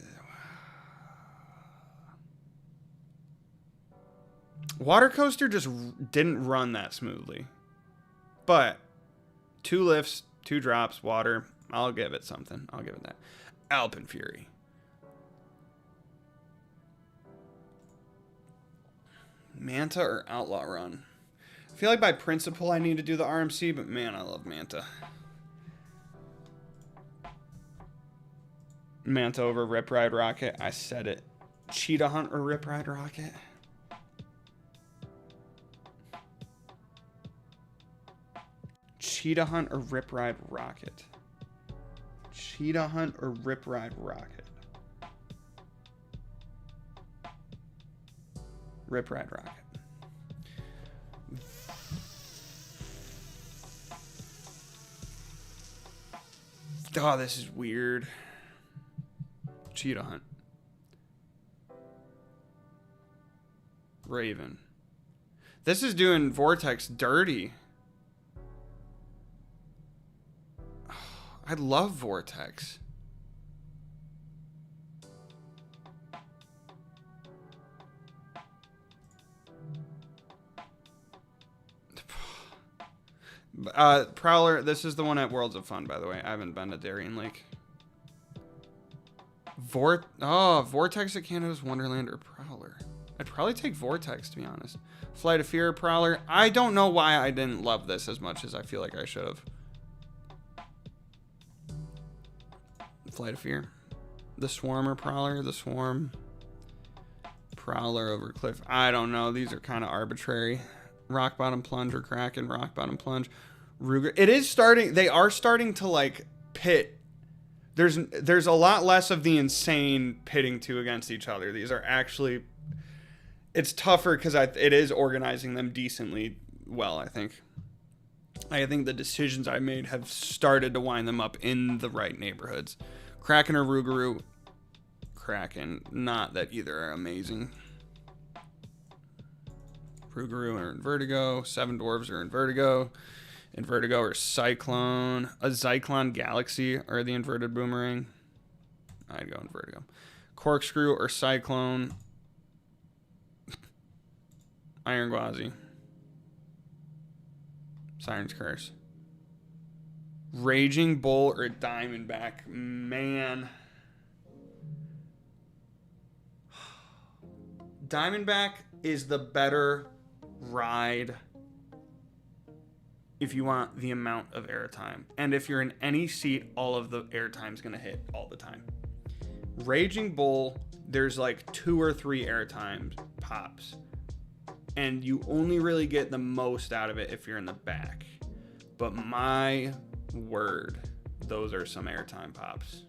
Speaker 1: Water Coaster just didn't run that smoothly. But 2 lifts, 2 drops, water. I'll give it something. I'll give it that. Alpen Fury. Manta or Outlaw Run? I feel like by principle I need to do the RMC, but man, I love Manta. Manta over Rip Ride Rocket. I said it. Cheetah Hunt or Rip Ride Rocket? Cheetah Hunt or Rip Ride Rocket? Cheetah Hunt or Rip Ride Rocket? Rip Ride Rocket. Oh, this is weird. Cheetah Hunt. Raven. This is doing Vortex dirty. Oh, I love Vortex. Prowler, this is the one at Worlds of Fun, by the way. I haven't been to Darien Lake. Vortex at Canada's Wonderland or Prowler? I'd probably take Vortex, to be honest. Flight of Fear, Prowler. I don't know why I didn't love this as much as I feel like I should have. Flight of Fear. The Swarm or Prowler? The Swarm. Prowler over Cliff. I don't know. These are kind of arbitrary. Rock Bottom Plunge or Kraken. Rock Bottom Plunge. Ruger. It is starting. They are starting to like pit. There's a lot less of the insane pitting two against each other. These are actually. It's tougher because it is organizing them decently well, I think. I think the decisions I made have started to wind them up in the right neighborhoods. Kraken or Rougarou? Kraken. Not that either are amazing. Rougarou are in Vertigo. Seven Dwarves are in Vertigo. In Vertigo or Cyclone. A Zyklon Galaxy or the Inverted Boomerang. I'd go in Vertigo. Corkscrew or Cyclone. Iron Gwazi. Siren's Curse. Raging Bull or Diamondback. Man. Diamondback is the better ride if you want the amount of airtime. And if you're in any seat, all of the airtime's going to hit all the time. Raging Bull, there's like 2 or 3 airtime pops. And you only really get the most out of it if you're in the back. But my word, those are some airtime pops.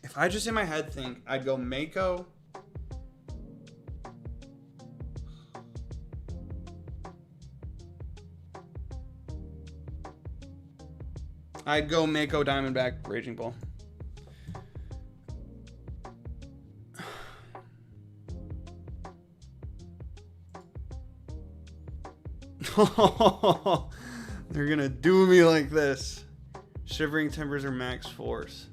Speaker 1: If I just in my head think, I'd go Mako. I'd go Mako, Diamondback, Raging Bull. They're gonna do me like this. Shivering Timbers or Max Force?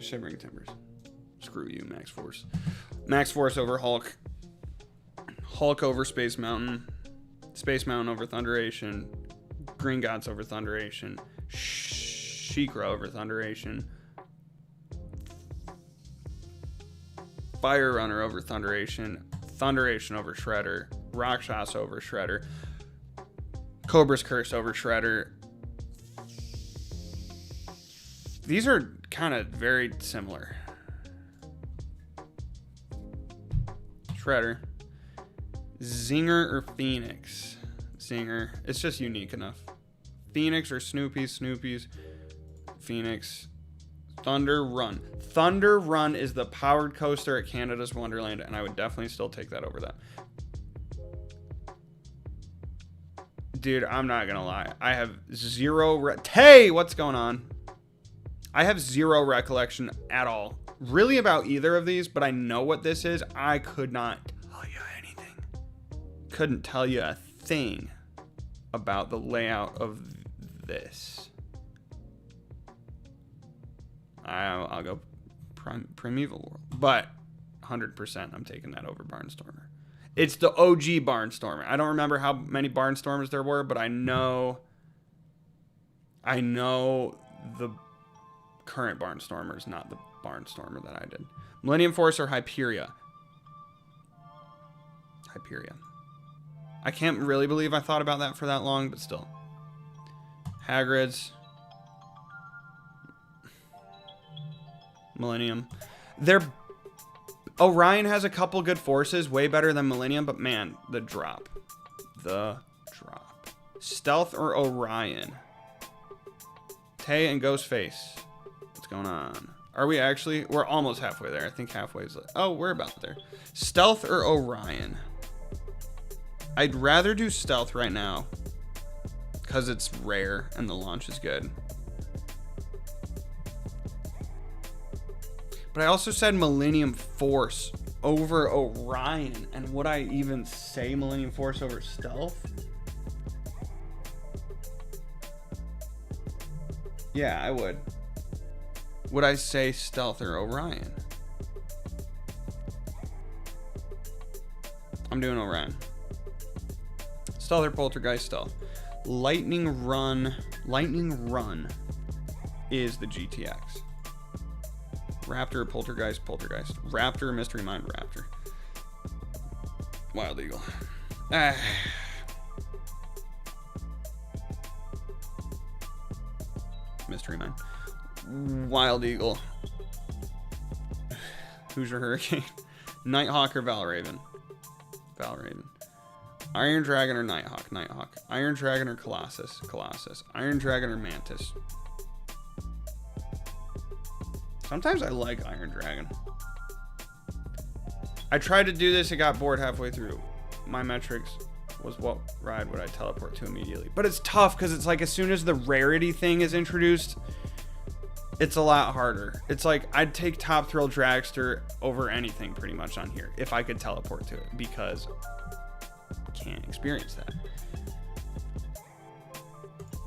Speaker 1: Shivering Timbers. Screw you, Max Force. Max Force over Hulk. Hulk over Space Mountain. Space Mountain over Thunderation. Green Gods over Thunderation. Sheikra over Thunderation. Fire Runner over Thunderation. Thunderation over Shredder. Rakshas over Shredder. Cobra's Curse over Shredder. These are kind of very similar. Shredder. Zinger or Phoenix? Zinger. It's just unique enough. Phoenix or Snoopy's. Phoenix. Thunder Run. Thunder Run is the powered coaster at Canada's Wonderland, and I would definitely still take that over that. Dude, I'm not gonna lie. I have zero... Hey, what's going on? I have zero recollection at all, really, about either of these, but I know what this is. I could not tell you anything. Couldn't tell you a thing about the layout of this. I'll go Primeval World, but 100% I'm taking that over Barnstormer. It's the OG Barnstormer. I don't remember how many Barnstormers there were, but I know the current Barnstormers, not the Barnstormer that I did. Millennium Force or Hyperia? Hyperia. I can't really believe I thought about that for that long, but still. Hagrid's. Millennium. Orion has a couple good forces, way better than Millennium, but man, the drop. the drop. Stealth or Orion? Tay and Ghostface. What's going on? Are we actually? We're almost halfway there. I think halfway is. Oh, we're about there. Stealth or Orion? I'd rather do Stealth right now because it's rare and the launch is good. But I also said Millennium Force over Orion. And would I even say Millennium Force over Stealth? Yeah, I would. Would I say Stealth or Orion? I'm doing Orion. Stealth or Poltergeist? Stealth. Lightning Run is the GTX. Raptor or Poltergeist? Poltergeist. Raptor or Mystery Mine? Raptor. Wild Eagle. Mystery Mine. Wild Eagle. Hoosier Hurricane. Nighthawk or Valraven? Valraven. Iron Dragon or Nighthawk? Nighthawk. Iron Dragon or Colossus? Colossus. Iron Dragon or Mantis? Sometimes I like Iron Dragon. I tried to do this, it got bored halfway through. My metrics was what ride would I teleport to immediately. But it's tough because it's like as soon as the rarity thing is introduced, it's a lot harder. It's like I'd take Top Thrill Dragster over anything pretty much on here if I could teleport to it because I can't experience that.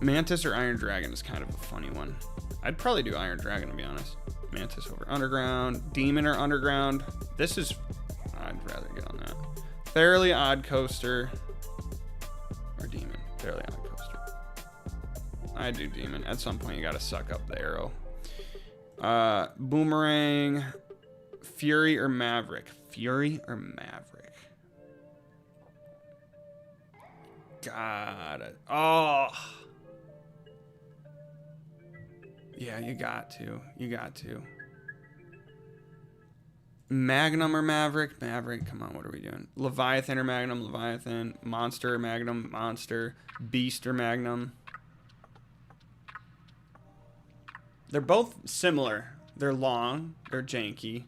Speaker 1: Mantis or Iron Dragon is kind of a funny one. I'd probably do Iron Dragon to be honest. Mantis over Underground. Demon or Underground. This is... I'd rather get on that. Fairly Odd Coaster. Or Demon. Fairly Odd Coaster. I do Demon. At some point you gotta suck up the arrow. Boomerang. Fury or Maverick. Fury or Maverick. Got it. Oh... Yeah, you got to. You got to. Magnum or Maverick? Maverick, come on, what are we doing? Leviathan or Magnum? Leviathan. Monster or Magnum? Monster. Beast or Magnum? They're both similar. They're long. They're janky.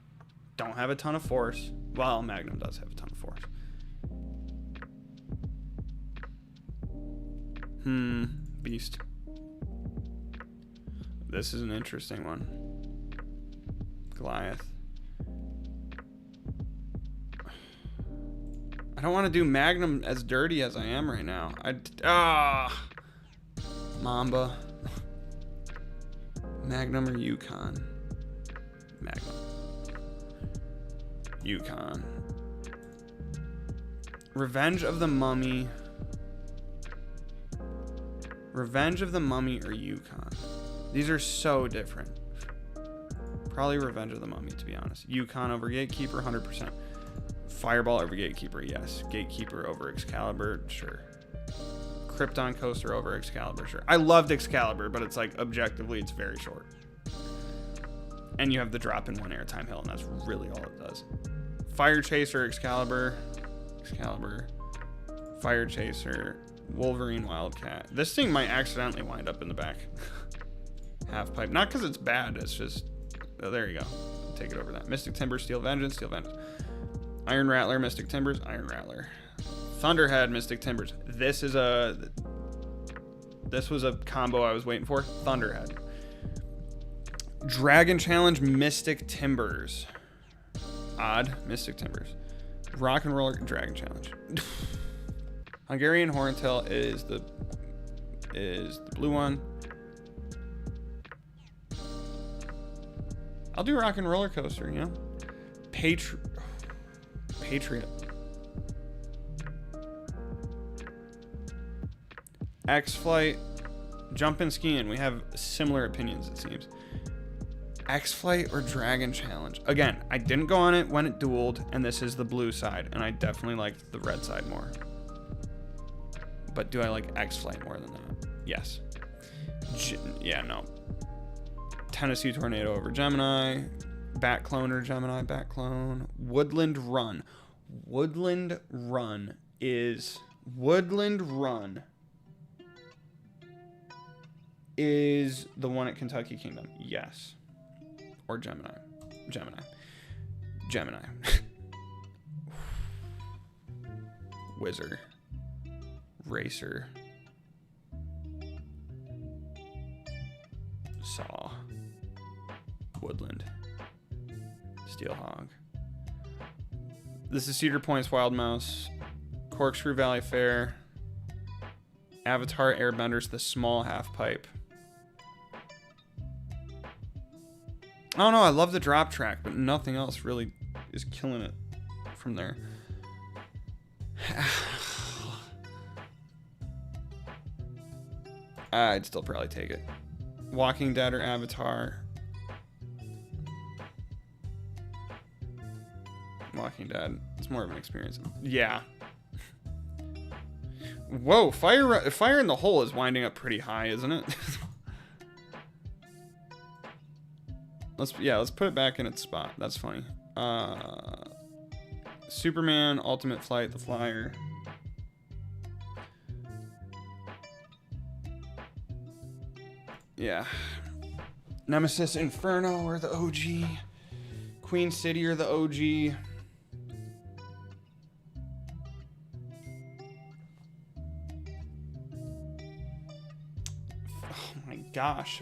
Speaker 1: Don't have a ton of force. Well, Magnum does have a ton of force. Beast. This is an interesting one. Goliath. I don't want to do Magnum as dirty as I am right now. Mamba. Magnum or Yukon? Magnum. Yukon. Revenge of the Mummy. Revenge of the Mummy or Yukon? These are so different. Probably Revenge of the Mummy, to be honest. Yukon over Gatekeeper, 100%. Fireball over Gatekeeper, yes. Gatekeeper over Excalibur, sure. Krypton Coaster over Excalibur, sure. I loved Excalibur, but it's like, objectively, it's very short. And you have the drop in one airtime hill, and that's really all it does. Fire Chaser, Excalibur. Excalibur. Fire Chaser. Wolverine, Wildcat. This thing might accidentally wind up in the back. Half pipe. Not because it's bad, it's just... Oh, there you go. Take it over that. Mystic Timbers, Steel Vengeance, Steel Vengeance. Iron Rattler, Mystic Timbers, Iron Rattler. Thunderhead, Mystic Timbers. This was a combo I was waiting for. Thunderhead. Dragon Challenge, Mystic Timbers. Odd, Mystic Timbers. Rock and Roller, Dragon Challenge. Hungarian Horntail is the blue one. I'll do Rock and Roller Coaster, you know? Patriot. X-Flight. Jumpin' Skiing. We have similar opinions, it seems. X-Flight or Dragon Challenge? Again, I didn't go on it when it dueled, and this is the blue side, and I definitely liked the red side more. But do I like X-Flight more than that? Yes. Yeah, no. Tennessee Tornado over Gemini. Bat Clone or Gemini. Bat Clone. Woodland Run. Woodland Run is Woodland Run is the one at Kentucky Kingdom. Yes. Or Gemini. Whizzer. Racer. Saw. Woodland. Steelhog. This is Cedar Point's Wild Mouse. Corkscrew Valley Fair. Avatar Airbenders, the small half pipe. I don't know, I love the drop track, but nothing else really is killing it from there. I'd still probably take it. Walking Dead or Avatar. Walking Dead. It's more of an experience. Yeah. Whoa, Fire in the Hole is winding up pretty high, isn't it? let's put it back in its spot. That's funny. Superman, Ultimate Flight, The Flyer. Yeah. Nemesis Inferno or the OG. Queen City or the OG. Oh my gosh.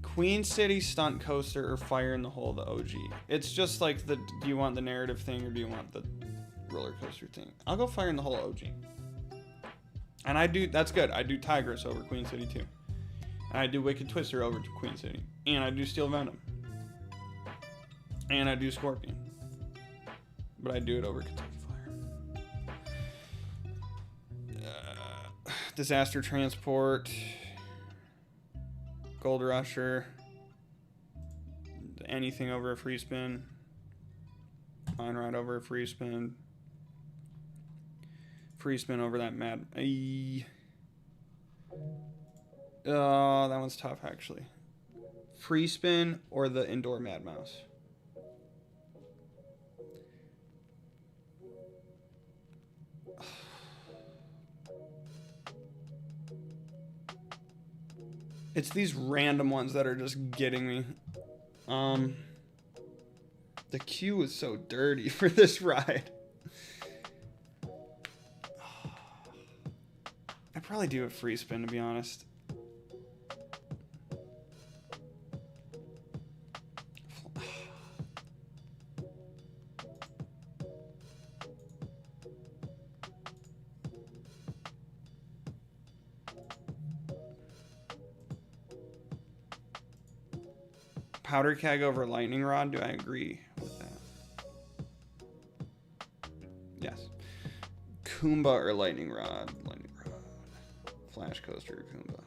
Speaker 1: Queen City, Stunt Coaster, or Fire in the Hole, the OG. It's just like do you want the narrative thing or do you want the roller coaster thing? I'll go Fire in the Hole OG. And that's good. I do Tigress over Queen City too. And I do Wicked Twister over to Queen City. And I do Steel Venom. And I do Scorpion. But I do it over Kentucky Flyer. Disaster Transport. Gold Rusher. Anything over a free spin. Mine Ride over a free spin. Free spin over that mad. Oh, that one's tough actually. Free spin or the indoor Mad Mouse. It's these random ones that are just getting me. The queue is so dirty for this ride. I'd probably do a free spin, to be honest. Powder Keg over Lightning Rod, do I agree with that? Yes. Kumba or Lightning Rod? Lightning Rod. Flash Coaster or Kumba?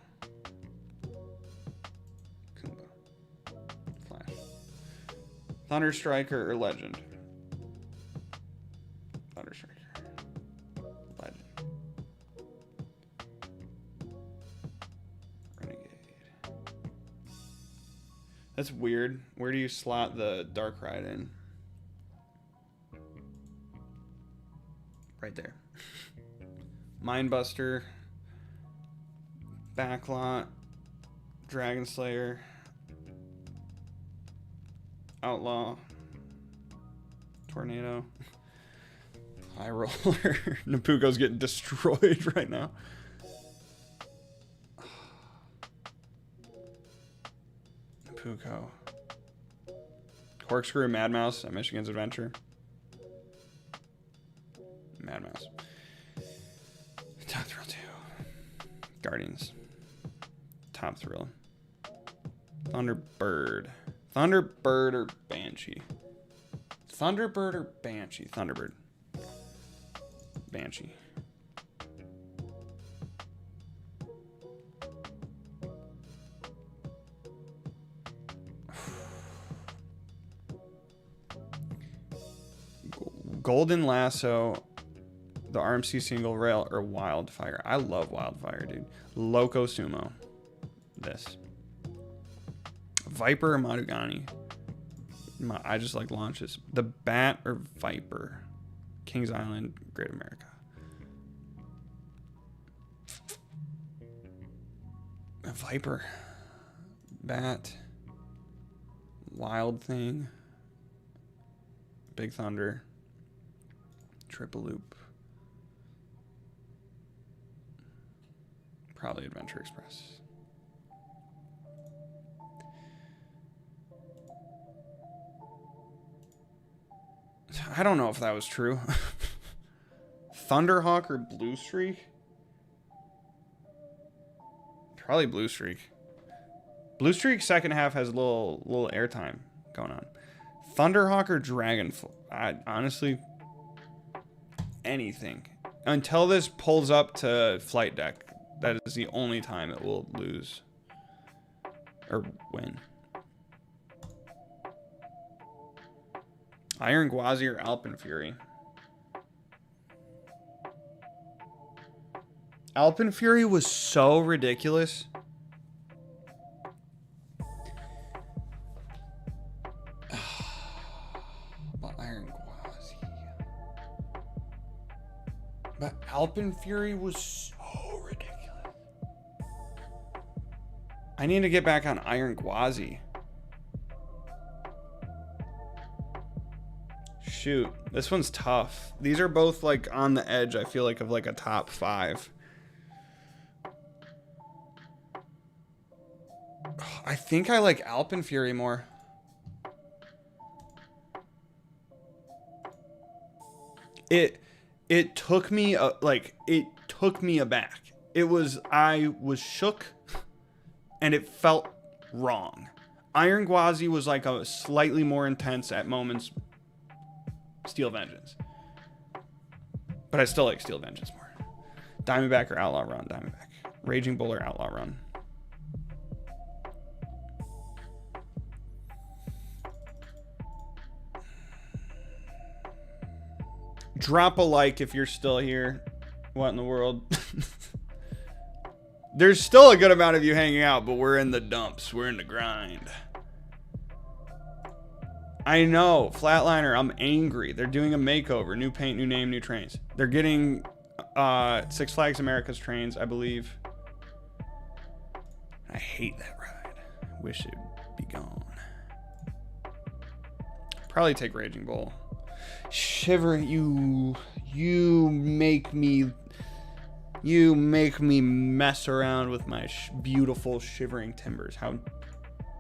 Speaker 1: Kumba. Flash. Thunder Striker or Legend? Thunder Striker. Legend. Renegade. That's weird. Where do you slot the Dark Ride in? Right there. Mindbuster. Backlot. Dragon Slayer. Outlaw. Tornado. High Roller. Napuko's getting destroyed right now. Napuko. Corkscrew, Mad Mouse at Michigan's Adventure. Mad Mouse. Top Thrill 2. Guardians. Top Thrill. Thunderbird. Thunderbird or Banshee? Thunderbird or Banshee? Thunderbird. Banshee. Golden Lasso, the RMC Single Rail, or Wildfire. I love Wildfire, dude. Loco Sumo. This. Viper or Madugani? I just like launches. The Bat or Viper? Kings Island, Great America. A Viper. Bat. Wild Thing. Big Thunder. Triple Loop. Probably Adventure Express. I don't know if that was true. Thunderhawk or Blue Streak? Probably Blue Streak. Blue Streak second half has a little airtime going on. Thunderhawk or Dragonfly? Honestly, anything. Until this pulls up to flight deck, that is the only time it will lose or win. Iron Gwazi or Alpen Fury? Alpen Fury was so ridiculous. But Iron Gwazi. But Alpen Fury was so ridiculous. I need to get back on Iron Gwazi. Shoot, this one's tough. These are both like on the edge, I feel like, of like a top 5. I think I like Alpen Fury more. It took me it took me aback. I was shook and it felt wrong. Iron Gwazi was like a slightly more intense at moments. Steel Vengeance. But I still like Steel Vengeance more. Diamondback or Outlaw Run? Diamondback. Raging Bull or Outlaw Run? Drop a like if you're still here. What in the world? There's still a good amount of you hanging out, but we're in the dumps. We're in the grind. I know, Flatliner, I'm angry. They're doing a makeover. New paint, new name, new trains. They're getting Six Flags America's trains, I believe. I hate that ride. I wish it would be gone. Probably take Raging Bull. Shiver, you make me mess around with my beautiful Shivering Timbers. How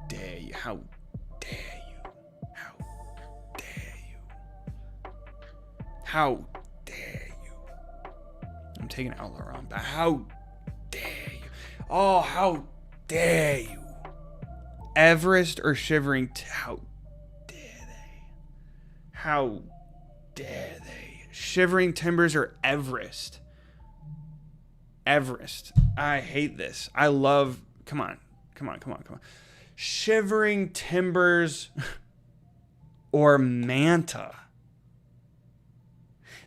Speaker 1: dare you? How dare you? How dare you? I'm taking Outlaw Run, but how dare you? Oh, how dare you? Everest or Shivering? How dare they? How dare they? Shivering Timbers or Everest? Everest. I hate this. I love... Come on. Shivering Timbers or Manta?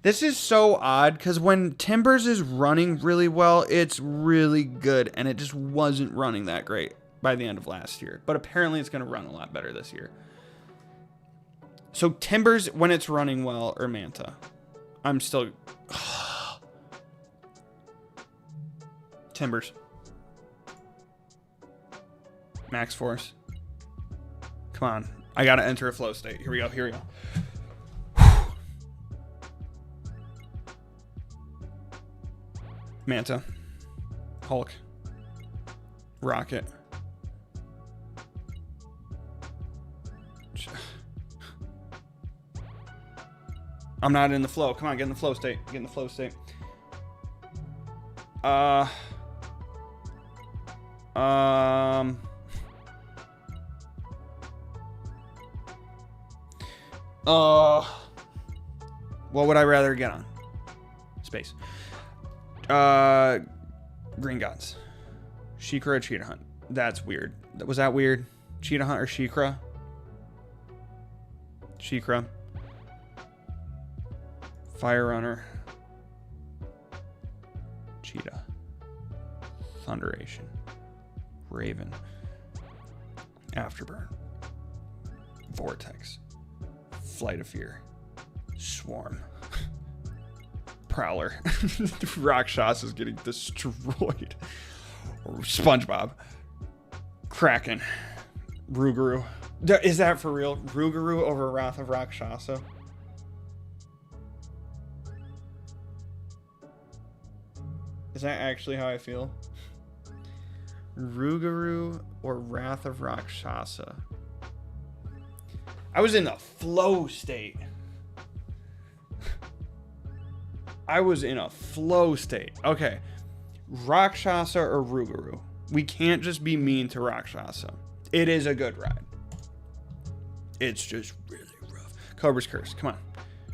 Speaker 1: This is so odd because when Timbers is running really well, it's really good, and it just wasn't running that great by the end of last year. But apparently it's going to run a lot better this year. So Timbers when it's running well, or Manta? I'm still... Timbers. Max Force. Come on. I got to enter a flow state. Here we go. Manta. Hulk. Rocket. I'm not in the flow. Come on, get in the flow state. What would I rather get on? Space. Green Gods. Shikra or Cheetah Hunt? That's weird. Was that weird? Cheetah Hunt or Shikra? Shikra. Fire Runner. Cheetah. Thunderation. Raven. Afterburn. Vortex, Flight of Fear, Swarm, Prowler. Rakshas is getting destroyed. SpongeBob, Kraken, Rougarou. Is that for real? Rougarou over Wrath of Rakshasa? Is that actually how I feel? Rougarou or Wrath of Rakshasa? I was in a flow state. I was in a flow state. Okay. Rakshasa or Rougarou? We can't just be mean to Rakshasa. It is a good ride. It's just really rough. Cobra's Curse. Come on.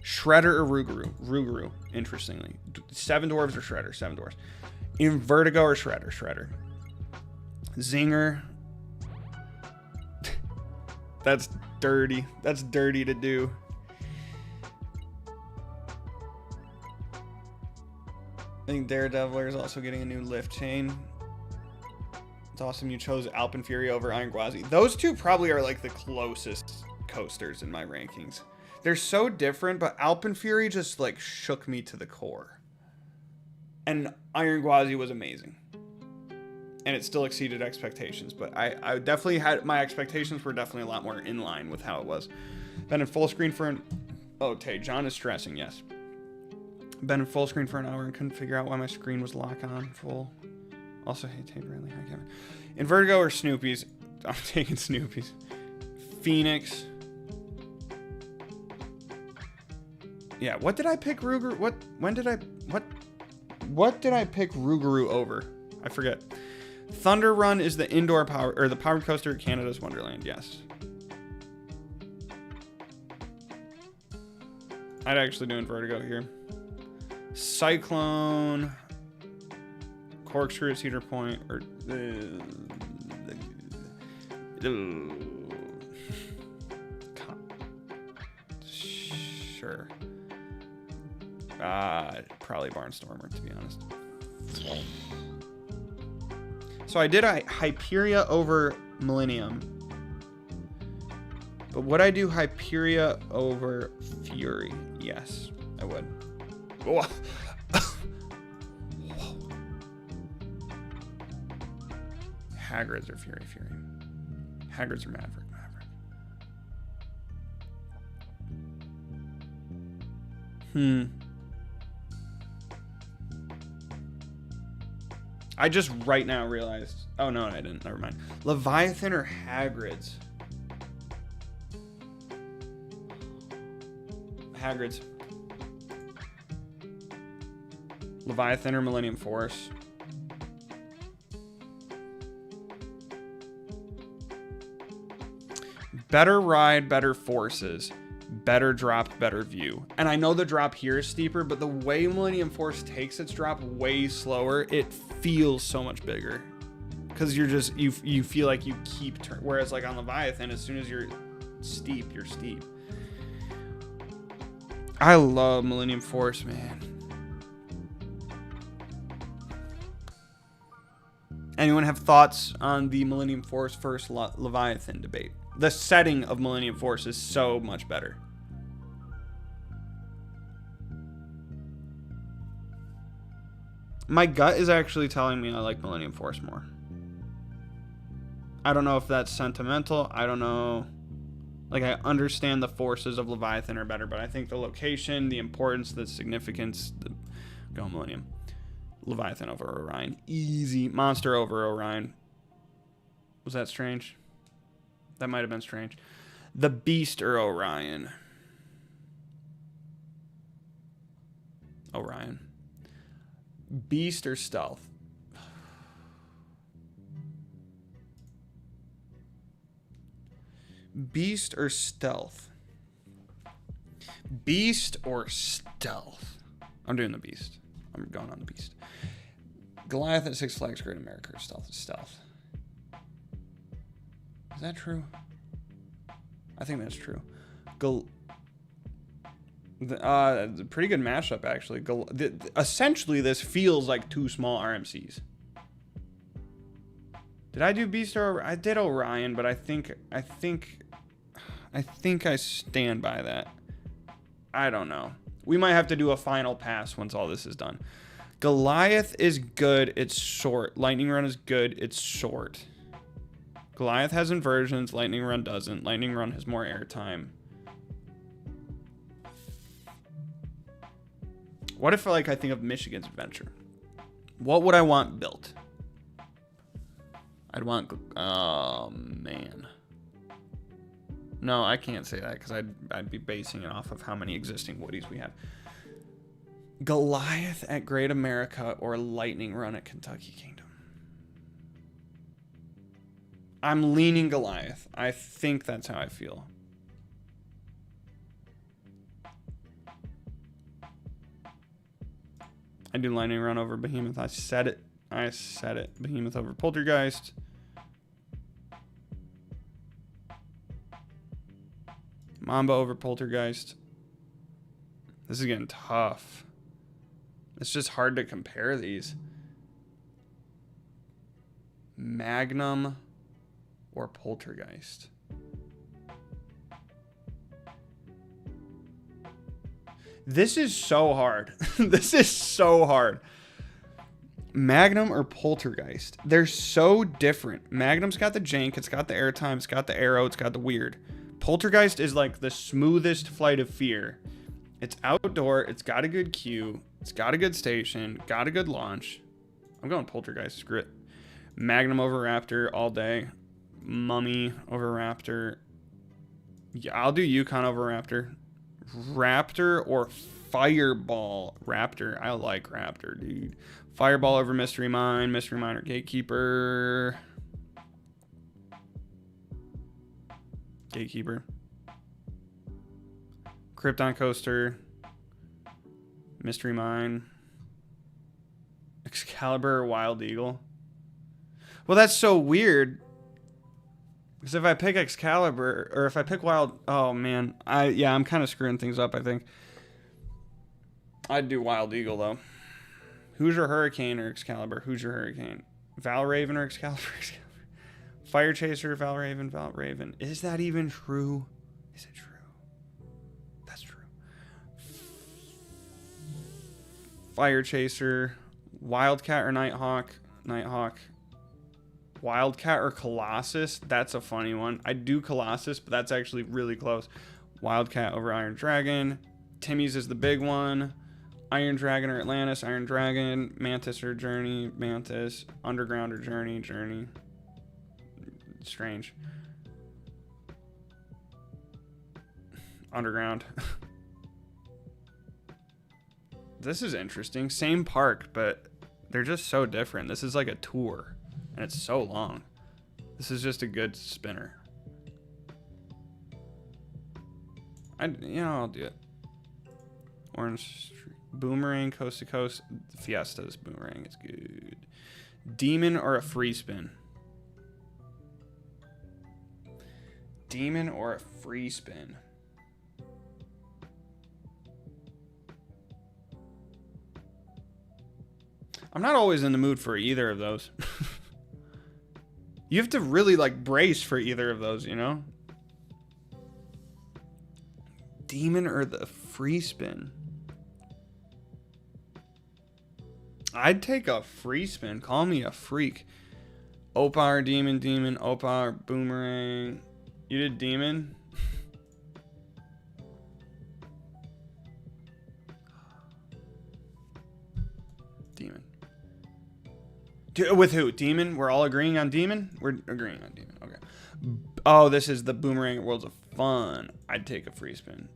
Speaker 1: Shredder or Rougarou? Rougarou, interestingly. 7 Dwarves or Shredder? 7 Dwarves. Invertigo or Shredder? Shredder. Zinger. That's dirty. That's dirty to do. I think Daredeviler is also getting a new lift chain. It's awesome you chose Alpenfury over Iron Gwazi. Those two probably are like the closest coasters in my rankings. They're so different, but Alpenfury just like shook me to the core. And Iron Gwazi was amazing. And it still exceeded expectations, but I definitely had, my expectations were definitely a lot more in line with how it was. Been in full screen for an, oh, Tay, John is stressing, yes. Been in full screen for an hour and couldn't figure out why my screen was lock on full. Also, hey, Tay Bradley, hi Kevin. Invertigo or Snoopy's? I'm taking Snoopy's. Phoenix. Yeah, what did I pick Rougarou? What did I pick Rougarou over? I forget. Thunder Run is the indoor power, or the powered coaster at Canada's Wonderland, yes. I'd actually do Invertigo here. Cyclone, Corkscrew at Cedar Point, or sure. Probably Barnstormer, to be honest. So I did Hyperia over Millennium. But would I do Hyperia over Fury? Yes, I would. Whoa. Hagrid's or Fury? Hagrid's or Maverick? I just right now realized. Oh, no, I didn't. Never mind. Leviathan or Hagrid's? Hagrid's. Leviathan or Millennium Force? Better ride, better forces. Better drop, better view. And I know the drop here is steeper, but the way Millennium Force takes its drop way slower, it feels so much bigger. Because you're just, you feel like you keep turning. Whereas like on Leviathan, as soon as you're steep, you're steep. I love Millennium Force, man. Anyone have thoughts on the Millennium Force versus Leviathan debate? The setting of Millennium Force is so much better. My gut is actually telling me I like Millennium Force more. I don't know if that's sentimental. I don't know. Like, I understand the forces of Leviathan are better, but I think the location, the importance, the significance, go Millennium. Leviathan over Orion. Easy. Monster over Orion. Was that strange? That might have been strange. The Beast or Orion? Orion. Beast or Stealth? Beast or Stealth? Beast or Stealth? I'm doing the Beast. I'm going on the Beast. Goliath at Six Flags Great America or Stealth is Stealth. Is that true? I think that's true. Pretty good mashup, actually. Essentially, this feels like two small RMCs. Did I do Beast or I did Orion, but I think I think I stand by that. I don't know. We might have to do a final pass once all this is done. Goliath is good. It's short. Lightning Run is good. It's short. Goliath has inversions. Lightning Run doesn't. Lightning Run has more airtime. What if, like, I think of Michigan's Adventure? What would I want built? I'd want... Oh, man. No, I can't say that because I'd be basing it off of how many existing Woodies we have. Goliath at Great America or Lightning Run at Kentucky Kingdom? I'm leaning Goliath. I think that's how I feel. I do Lightning Run over Behemoth. I said it. Behemoth over Poltergeist. Mamba over Poltergeist. This is getting tough. It's just hard to compare these. Magnum or Poltergeist? This is so hard. This is so hard. Magnum or Poltergeist? They're so different. Magnum's got the jank, it's got the airtime, it's got the arrow, it's got the weird. Poltergeist is like the smoothest flight of fear. It's outdoor, it's got a good queue, it's got a good station, got a good launch. I'm going Poltergeist, screw it. Magnum over Raptor all day. Mummy over Raptor. Yeah, I'll do Yukon over Raptor. Raptor or Fireball? Raptor. I like Raptor, dude. Fireball over Mystery Mine. Mystery Mine or Gatekeeper. Gatekeeper. Krypton Coaster. Mystery Mine. Excalibur or Wild Eagle. Well, that's so weird. Because if I pick Excalibur, or if I pick Wild... Oh, man. I'm kind of screwing things up, I think. I'd do Wild Eagle, though. Hoosier Hurricane or Excalibur? Hoosier Hurricane. Valraven or Excalibur? Fire Chaser, Valraven, Valraven. Is that even true? Is it true? That's true. Fire Chaser. Wildcat or Nighthawk? Nighthawk. Wildcat or Colossus? That's a funny one. I'd do Colossus, but that's actually really close. Wildcat over Iron Dragon. Timmy's is the big one. Iron Dragon or Atlantis? Iron Dragon. Mantis or Journey? Mantis. Underground or Journey? Journey. Strange. Underground. This is interesting. Same park, but they're just so different. This is like a tour. And it's so long. This is just a good spinner. I'll do it. Orange Boomerang, Coast to Coast. Fiesta's Boomerang is good. Demon or a free spin? Demon or a free spin? I'm not always in the mood for either of those. You have to really like brace for either of those, you know? Demon or the free spin? I'd take a free spin. Call me a freak. Opa or Demon, Demon. Opa or Boomerang. You did Demon? Demon. With who? Demon? We're all agreeing on Demon? We're agreeing on Demon. Okay. Oh, this is the Boomerang at Worlds of Fun. I'd take a free spin.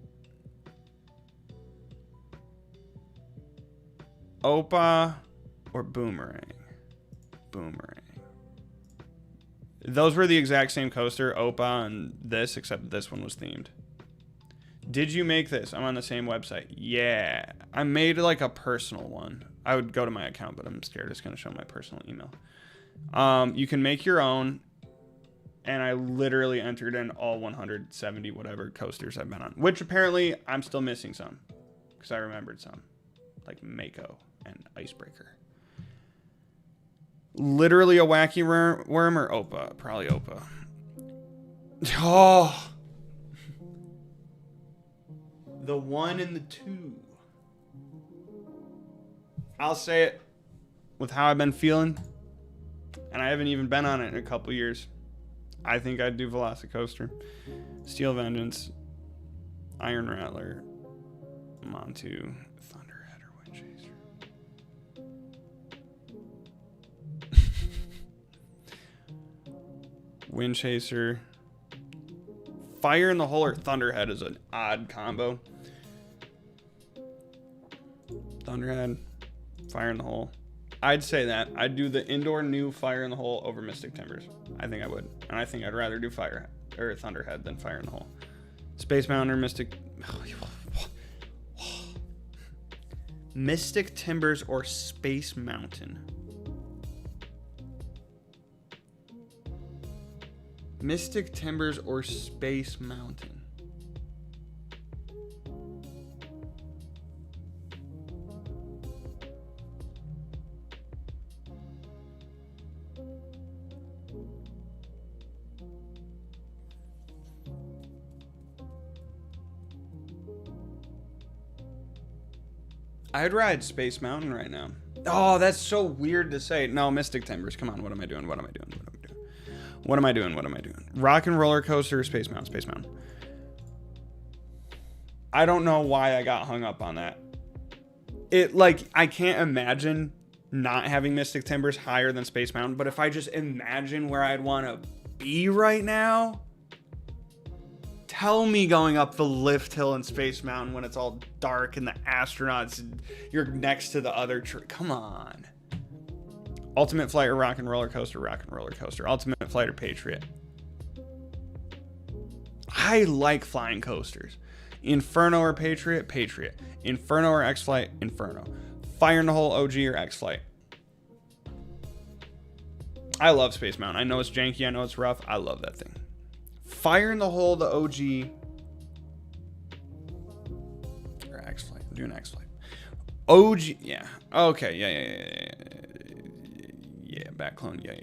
Speaker 1: Opa or Boomerang? Boomerang. Those were the exact same coaster, Opa and this, except this one was themed. Did you make this? I'm on the same website. Yeah. I made like a personal one. I would go to my account, but I'm scared it's going to show my personal email. You can make your own. And I literally entered in all 170 whatever coasters I've been on. Which apparently I'm still missing some. Because I remembered some. Like Mako and Icebreaker. Literally a wacky worm or Opa? Probably Opa. Oh. The 1 and the 2. I'll say it with how I've been feeling, and I haven't even been on it in a couple years. I think I'd do Velocicoaster, Steel Vengeance, Iron Rattler, Montu, Thunderhead, or Windchaser. Windchaser. Fire in the Hole or Thunderhead is an odd combo. Thunderhead, Fire in the Hole. I'd say that. I'd do the indoor new Fire in the Hole over Mystic Timbers. I think I would. And I think I'd rather do Fire or Thunderhead than Fire in the Hole. Space Mountain or Mystic... Mystic Timbers or Space Mountain. Mystic Timbers or Space Mountain. I'd ride Space Mountain right now. Oh, that's so weird to say. No, Mystic Timbers. Come on, what am I doing? What am I doing? What am I doing? What am I doing? What am I doing? Rock and Roller Coaster or Space Mountain? Space Mountain. I don't know why I got hung up on that. I can't imagine not having Mystic Timbers higher than Space Mountain, but if I just imagine where I'd want to be right now, tell me going up the lift hill in Space Mountain when it's all dark and the astronauts, you're next to the other tree. Come on. Ultimate Flight or Rock and Roller Coaster? Rock and Roller Coaster. Ultimate Flight or Patriot? I like flying coasters. Inferno or Patriot? Patriot. Inferno or X-Flight? Inferno. Fire in the Hole OG or X-Flight? I love Space Mountain. I know it's janky. I know it's rough. I love that thing. Fire in the Hole, the OG. Or X-Flight. I'm doing X-Flight. OG. Yeah. Okay. Yeah. Back clone. Yeah.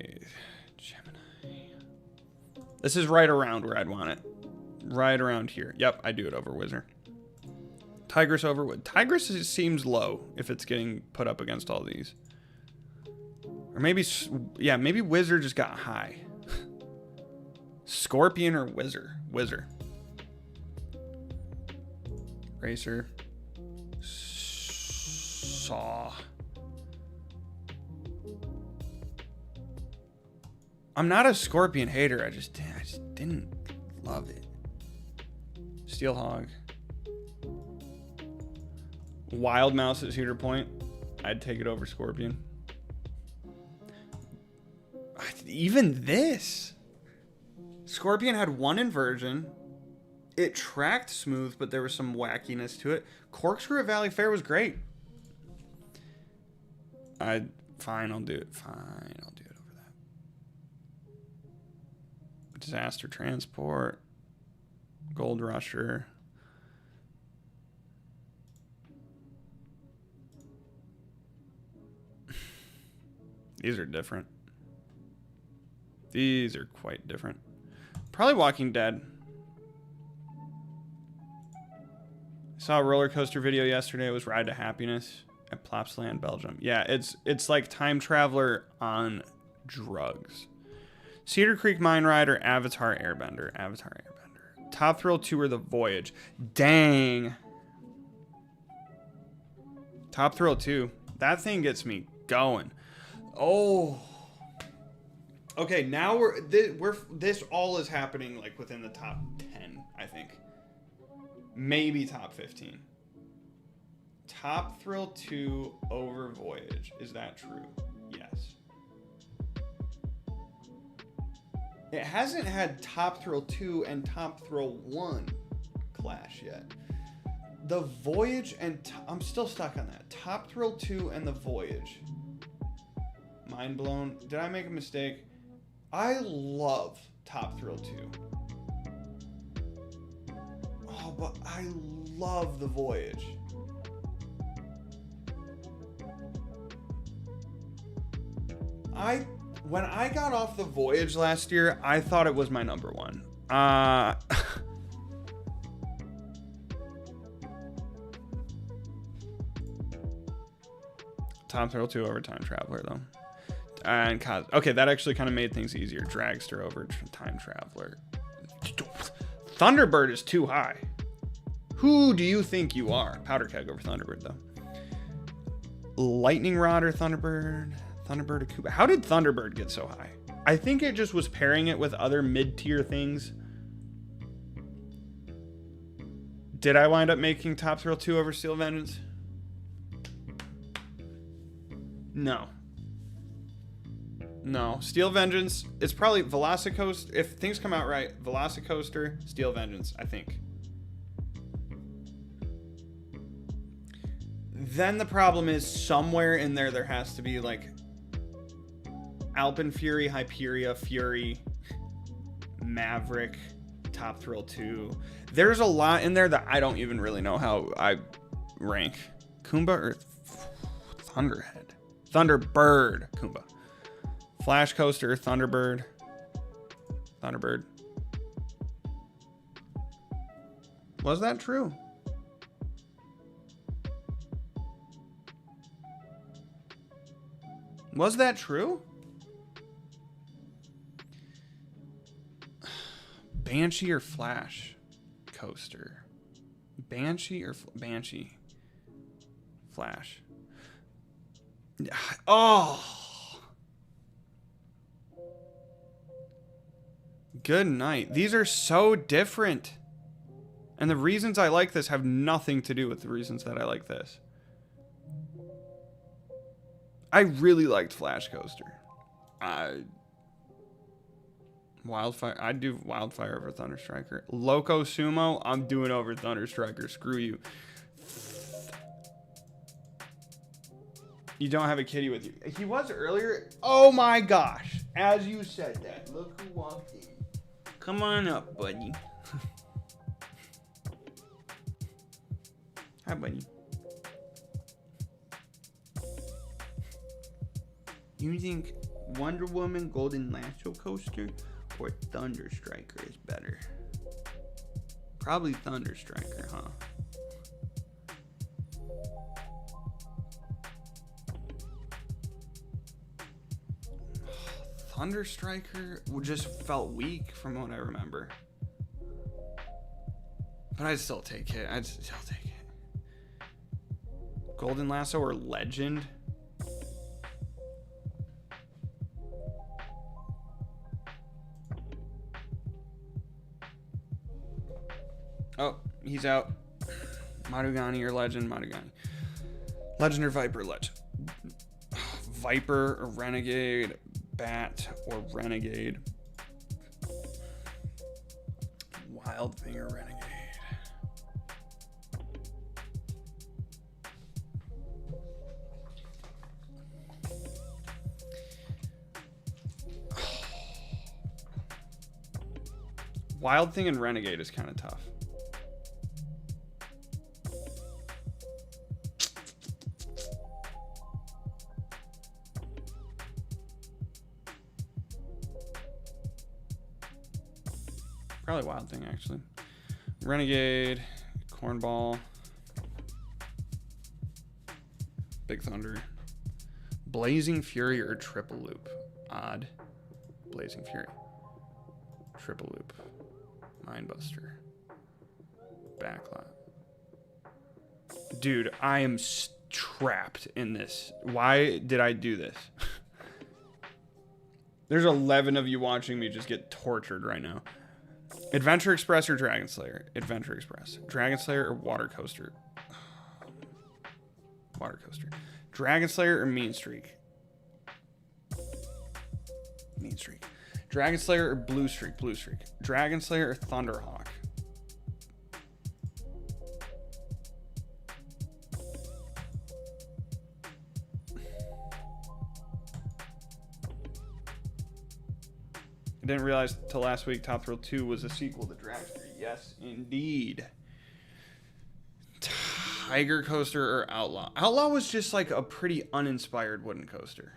Speaker 1: Gemini. This is right around where I'd want it. Right around here. Yep, I do it over Whizzer. Tigress over Wood. Tigress seems low if it's getting put up against all these. Or maybe, yeah, maybe Whizzer just got high. Scorpion or Whizzer? Whizzer. Racer. Saw. I'm not a Scorpion hater. I just didn't love it. Steelhog. Wild Mouse at Cedar Point. I'd take it over Scorpion. Even this. Scorpion had one inversion. It tracked smooth, but there was some wackiness to it. Corkscrew at Valley Fair was great. Fine, I'll do it. Fine, I'll do it over that. Disaster Transport. Gold Rusher. These are different. These are quite different. Probably Walking Dead. I saw a roller coaster video yesterday. It was Ride to Happiness at Plopsland, Belgium. Yeah, it's like Time Traveler on drugs. Cedar Creek Mine Ride or Avatar Airbender? Avatar Airbender. Top Thrill 2 or The Voyage? Dang. Top Thrill 2. That thing gets me going. Oh. Okay, now this all is happening like within the top 10, I think. Maybe top 15. Top Thrill 2 over Voyage. Is that true? Yes. It hasn't had Top Thrill 2 and Top Thrill 1 clash yet. The Voyage and... I'm still stuck on that. Top Thrill 2 and The Voyage. Mind blown. Did I make a mistake? I love Top Thrill 2. Oh, but I love The Voyage. When I got off The Voyage last year, I thought it was my number one. Top Thrill 2 over Time Traveler, though. And okay, that actually kind of made things easier. Dragster over Time Traveler. Thunderbird is too high. Who do you think you are? Powder Keg over Thunderbird, though. Lightning Rod or Thunderbird? Thunderbird or Koopa? How did Thunderbird get so high? I think it just was pairing it with other mid-tier things. Did I wind up making Top Thrill 2 over Steel Vengeance? No. No. Steel Vengeance, it's probably Velocicoaster. If things come out right, Velocicoaster, Steel Vengeance, I think. Then the problem is somewhere in there has to be like Alpen Fury, Hyperia, Fury, Maverick, Top Thrill 2. There's a lot in there that I don't even really know how I rank. Kumba or Thunderhead? Thunderbird. Kumba. Flash Coaster, Thunderbird. Thunderbird. Was that true? Was that true? Banshee or Flash Coaster? Banshee or Banshee? Flash. Oh. Good night. These are so different. And the reasons I like this have nothing to do with the reasons that I like this. I really liked Flash Coaster. Wildfire. I'd do Wildfire over Thunder Striker. Loco Sumo. I'm doing over Thunder Striker. Screw you. You don't have a kitty with you. He was earlier. Oh my gosh. As you said that. Look who walked in. Come on up, buddy. Hi, buddy. You think Wonder Woman Golden Lasso Coaster or Thunder Striker is better? Probably Thunder Striker, huh? Thunder Striker just felt weak from what I remember. But I'd still take it. I'd still take it. Golden Lasso or Legend? Oh, he's out. Madugani or Legend? Madugani. Legend or Viper? Legend. Viper or Renegade? Bat or Renegade? Wild Thing or Renegade? Wild Thing and Renegade is kind of tough. Probably Wild Thing, actually. Renegade, Cornball, Big Thunder, Blazing Fury or Triple Loop? Odd. Blazing Fury. Triple Loop. Mindbuster. Backlot. Dude, I am trapped in this. Why did I do this? There's 11 of you watching me just get tortured right now. Adventure Express or Dragon Slayer? Adventure Express. Dragon Slayer or Water Coaster? Water Coaster. Dragon Slayer or Mean Streak? Mean Streak. Dragon Slayer or Blue Streak? Blue Streak. Dragon Slayer or Thunderhawk? I didn't realize till last week Top Thrill 2 was a sequel to Dragster. Yes, indeed. Tiger Coaster or Outlaw? Outlaw was just like a pretty uninspired wooden coaster.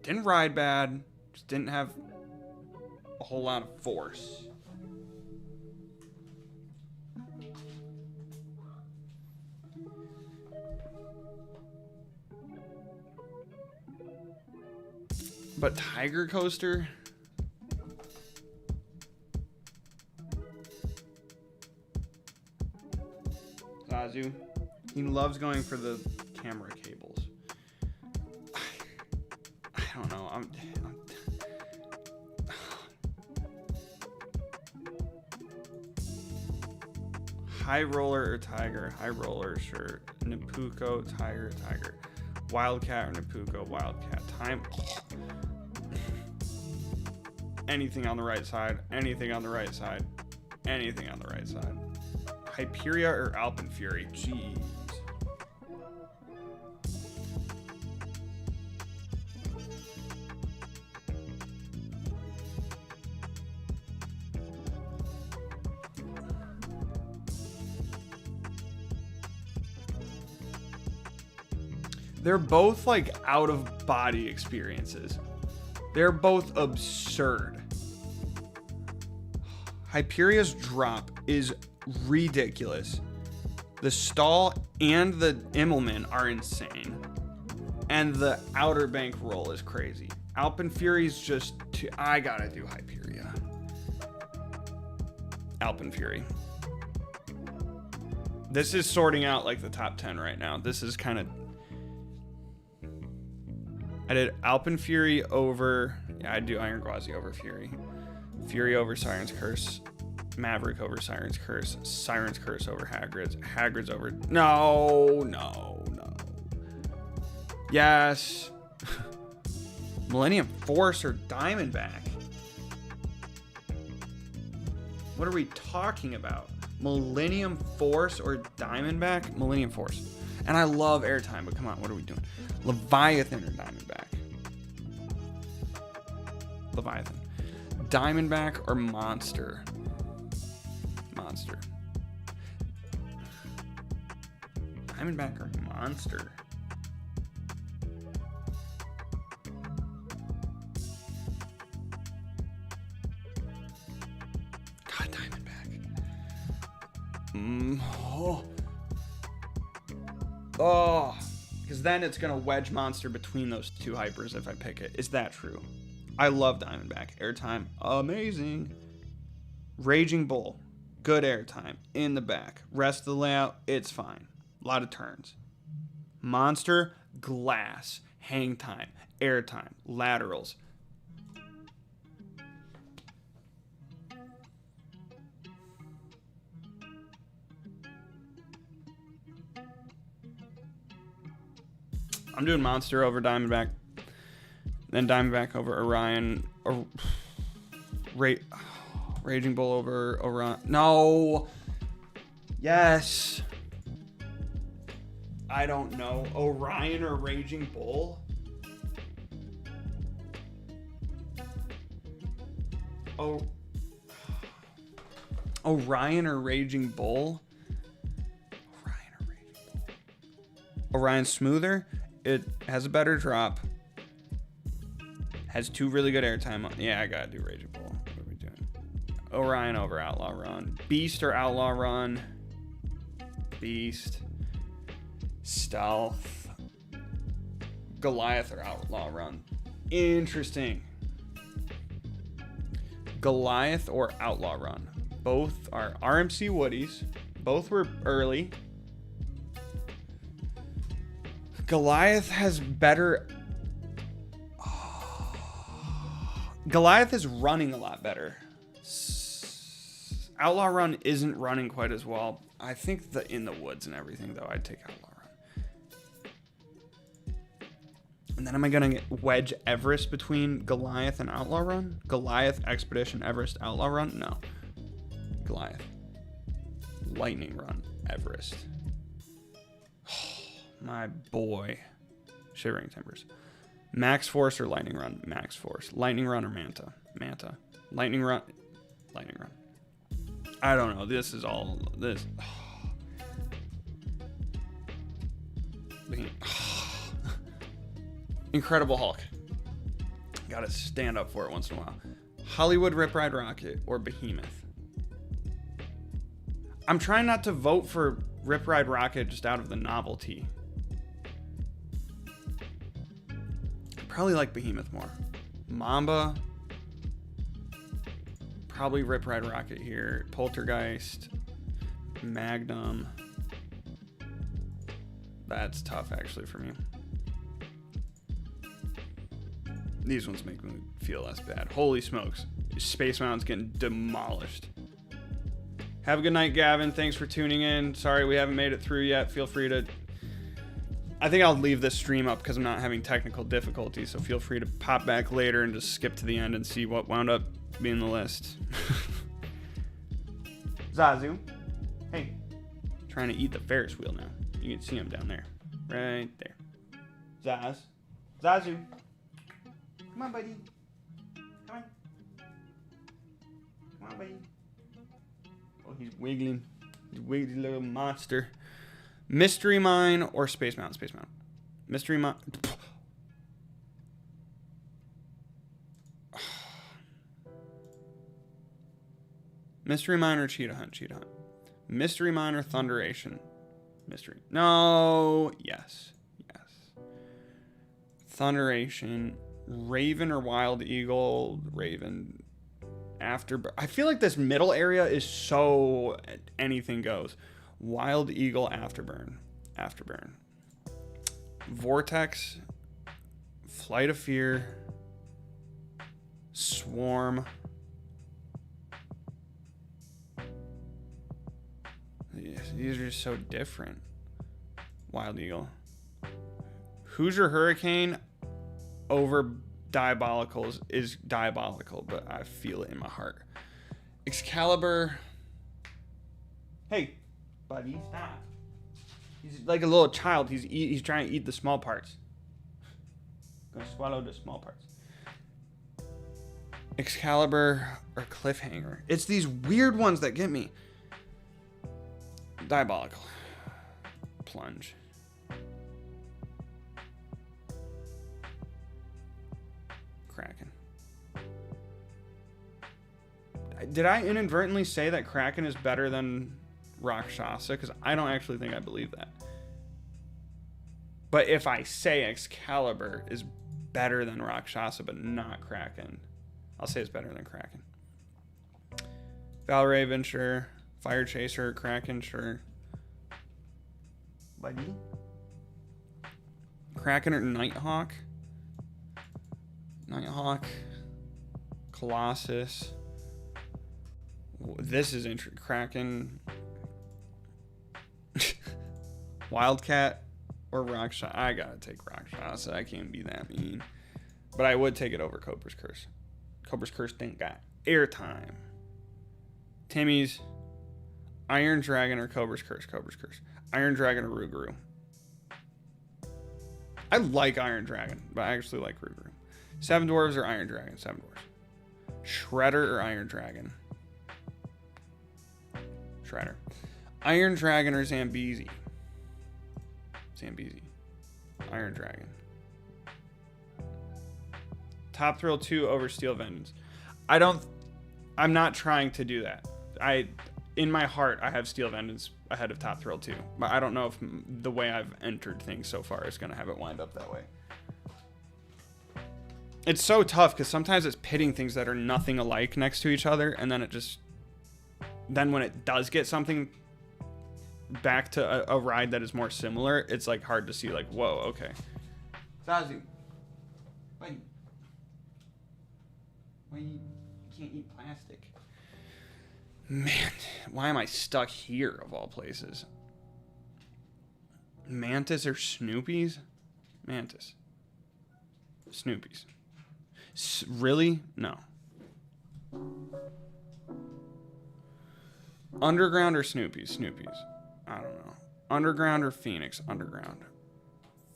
Speaker 1: Didn't ride bad. Just didn't have a whole lot of force. But Tiger Coaster? Zazu. He loves going for the camera cables. I don't know. High Roller or Tiger? High Roller, sure. Napuko, Tiger, Tiger. Wildcat or Napuko, Wildcat. Time. Anything on the right side. Anything on the right side. Anything on the right side. Hyperia or Alpenfury? Jeez. They're both like out of body experiences. They're both absurd. Hyperia's drop is ridiculous. The stall and the Immelman are insane. And the Outer Bank roll is crazy. Alpenfury's just I gotta do Hyperia. Alpenfury. This is sorting out like the top 10 right now. This is kind of... I did Alpenfury over... Yeah, I'd do Iron Gwazi over Fury. Fury over Siren's Curse. Maverick over Siren's Curse. Siren's Curse over Hagrid's. Hagrid's over... No. Yes. Millennium Force or Diamondback? What are we talking about? Millennium Force or Diamondback? Millennium Force. And I love airtime, but come on, what are we doing? Leviathan or Diamondback? Leviathan. Diamondback or Monster? Monster. Diamondback or Monster? God, Diamondback. Oh. Because then it's going to wedge Monster between those two hypers if I pick it. Is that true? I love Diamondback. Airtime, amazing. Raging Bull, good airtime. In the back. Rest of the layout, it's fine. A lot of turns. Monster, glass. Hang time. Airtime. Laterals. I'm doing Monster over Diamondback. Then Diamondback over Orion. Or Raging Bull over Orion. No. Yes. I don't know. Orion or Raging Bull? Oh. Orion or Raging Bull? Orion's smoother. It has a better drop. Has two really good airtime. Yeah, I gotta do Raging Bull. What are we doing? Orion over Outlaw Run. Beast or Outlaw Run? Beast. Stealth. Goliath or Outlaw Run? Interesting. Goliath or Outlaw Run? Both are RMC Woodies. Both were early. Goliath has better... Goliath is running a lot better. Outlaw Run isn't running quite as well. I think in the woods and everything, though, I'd take Outlaw Run. And then am I going to wedge Everest between Goliath and Outlaw Run? Goliath, Expedition, Everest, Outlaw Run? No. Goliath. Lightning Run, Everest. My boy. Shivering Timbers. Max Force or Lightning Run? Max Force. Lightning Run or Manta? Manta. Lightning Run. Lightning Run. I don't know. This is all... This... Incredible Hulk. Gotta stand up for it once in a while. Hollywood Rip Ride Rocket or Behemoth? I'm trying not to vote for Rip Ride Rocket just out of the novelty. Probably like Behemoth more. Mamba. Probably Rip Red Rocket here. Poltergeist. Magnum. That's tough actually for me. These ones make me feel less bad. Holy smokes. Space Mountain's getting demolished. Have a good night, Gavin. Thanks for tuning in. Sorry we haven't made it through yet. Feel free to... I think I'll leave this stream up because I'm not having technical difficulties, so feel free to pop back later and just skip to the end and see what wound up being the list. Zazu. Hey. Trying to eat the Ferris wheel now. You can see him down there. Right there. Zaz. Zazu. Come on, buddy. Come on. Come on, buddy. Oh, he's wiggling. He's a wiggly little monster. Mystery Mine or Space Mountain? Space Mountain. Mystery Mine. Mystery Mine or Cheetah Hunt? Cheetah Hunt. Mystery Mine or Thunderation? Mystery. No. Yes. Yes. Thunderation. Raven or Wild Eagle? Raven. I feel like this middle area is so anything goes. Wild Eagle, Afterburn. Afterburn. Vortex. Flight of Fear. Swarm. These are just so different. Wild Eagle. Hoosier Hurricane over Diabolical is diabolical, but I feel it in my heart. Excalibur. Hey, buddy, stop. He's like a little child. He's trying to eat the small parts. Gonna swallow the small parts. Excalibur or Cliffhanger. It's these weird ones that get me. Diabolical. Plunge. Kraken. Did I inadvertently say that Kraken is better than Rakshasa? Because I don't actually think I believe that. But if I say Excalibur is better than Rakshasa but not Kraken, I'll say it's better than Kraken. Valraven, sure. Fire Chaser, Kraken, sure. Buddy? Kraken or Nighthawk? Nighthawk. Colossus. This is interesting. Kraken. Wildcat or Rakshasa. I gotta take Rakshasa. I can't be that mean. But I would take it over Cobra's Curse. Cobra's Curse didn't got airtime. Timmy's. Iron Dragon or Cobra's Curse? Cobra's Curse. Iron Dragon or Rougarou? I like Iron Dragon, but I actually like Rougarou. Seven Dwarves or Iron Dragon? Seven Dwarves. Shredder or Iron Dragon? Shredder. Iron Dragon or Zambezi? Zambezi. Iron Dragon. Top Thrill 2 over Steel Vengeance. I'm not trying to do that. In my heart, I have Steel Vengeance ahead of Top Thrill 2. But I don't know if the way I've entered things so far is going to have it wind up that way. It's so tough because sometimes it's pitting things that are nothing alike next to each other. And then then when it does get something back to a ride that is more similar, it's like hard to see like, whoa, okay. Zazu. Wait. Why you can't eat plastic? Man, why am I stuck here of all places? Mantis or Snoopies? Mantis. Snoopies. Really? No. Underground or Snoopies? Snoopies. I don't know. Underground or Phoenix? Underground.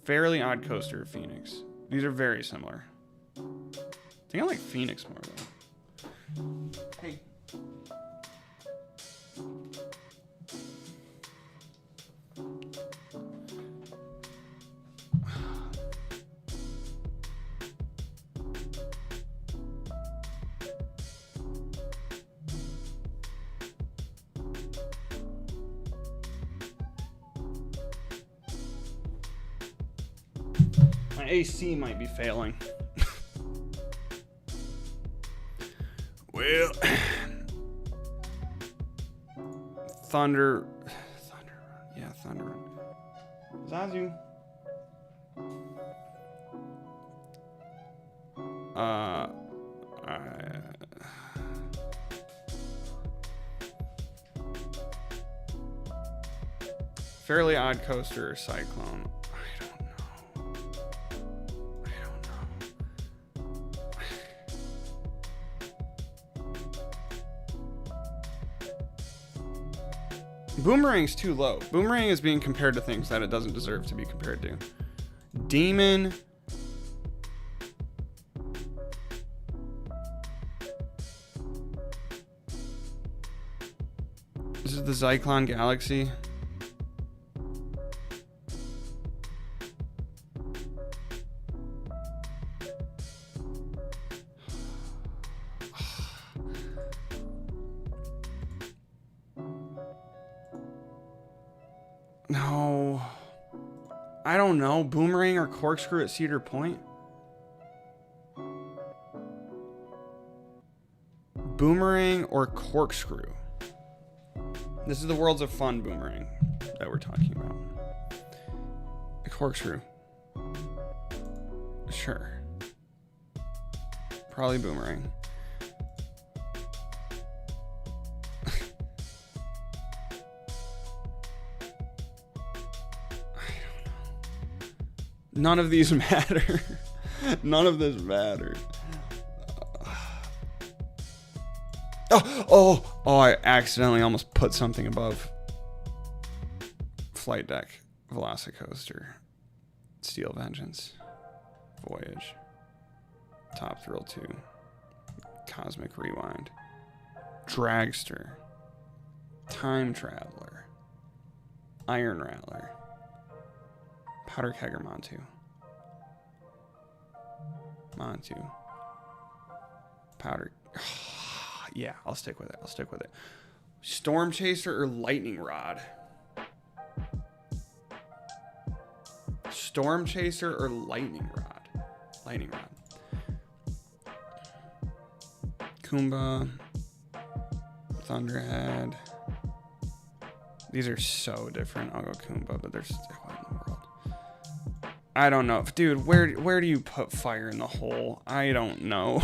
Speaker 1: Fairly Odd Coaster or Phoenix? These are very similar. I think I like Phoenix more though. Hey. My My AC might be failing. Well, Thunder. Yeah, Thunder. Zazu. Fairly Odd Coaster or Cyclone? I don't know. Boomerang's too low. Boomerang is being compared to things that it doesn't deserve to be compared to. Demon. This is the Zyklon Galaxy. No. I don't know. Boomerang or Corkscrew at Cedar Point? Boomerang or Corkscrew? This is the Worlds of Fun Boomerang that we're talking about. A Corkscrew. Sure. Probably Boomerang. None of these matter. None of this matters. Oh, I accidentally almost put something above Flight Deck, Velocicoaster, Steel Vengeance, Voyage, Top Thrill 2, Cosmic Rewind, Dragster, Time Traveler, Iron Rattler, Powder Kegger Montu, Powder. Yeah, I'll stick with it. Storm Chaser or Lightning Rod? Storm Chaser or Lightning Rod? Lightning Rod. Kumba, Thunderhead. These are so different. I'll go Kumba, but there's what in the world? I don't know. Dude, where do you put fire in the hole? I don't know.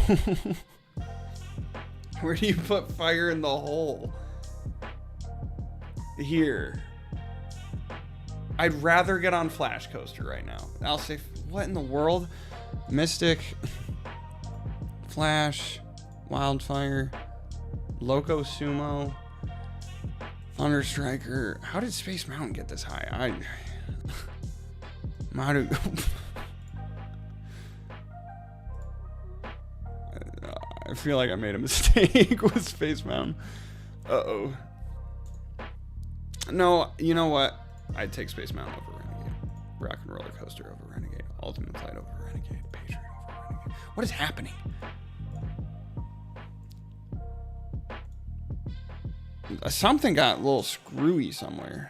Speaker 1: Where do you put fire in the hole? Here. I'd rather get on Flash Coaster right now. I'll say, what in the world? Mystic, Flash, Wildfire, Loco Sumo, Thunder Striker. How did Space Mountain get this high? Maru. I feel like I made a mistake with Space Mountain. Uh-oh. No, you know what? I'd take Space Mountain over Renegade. Rock and Roller Coaster over Renegade. Ultimate Flight over Renegade. Patriot over Renegade. What is happening? Something got a little screwy somewhere.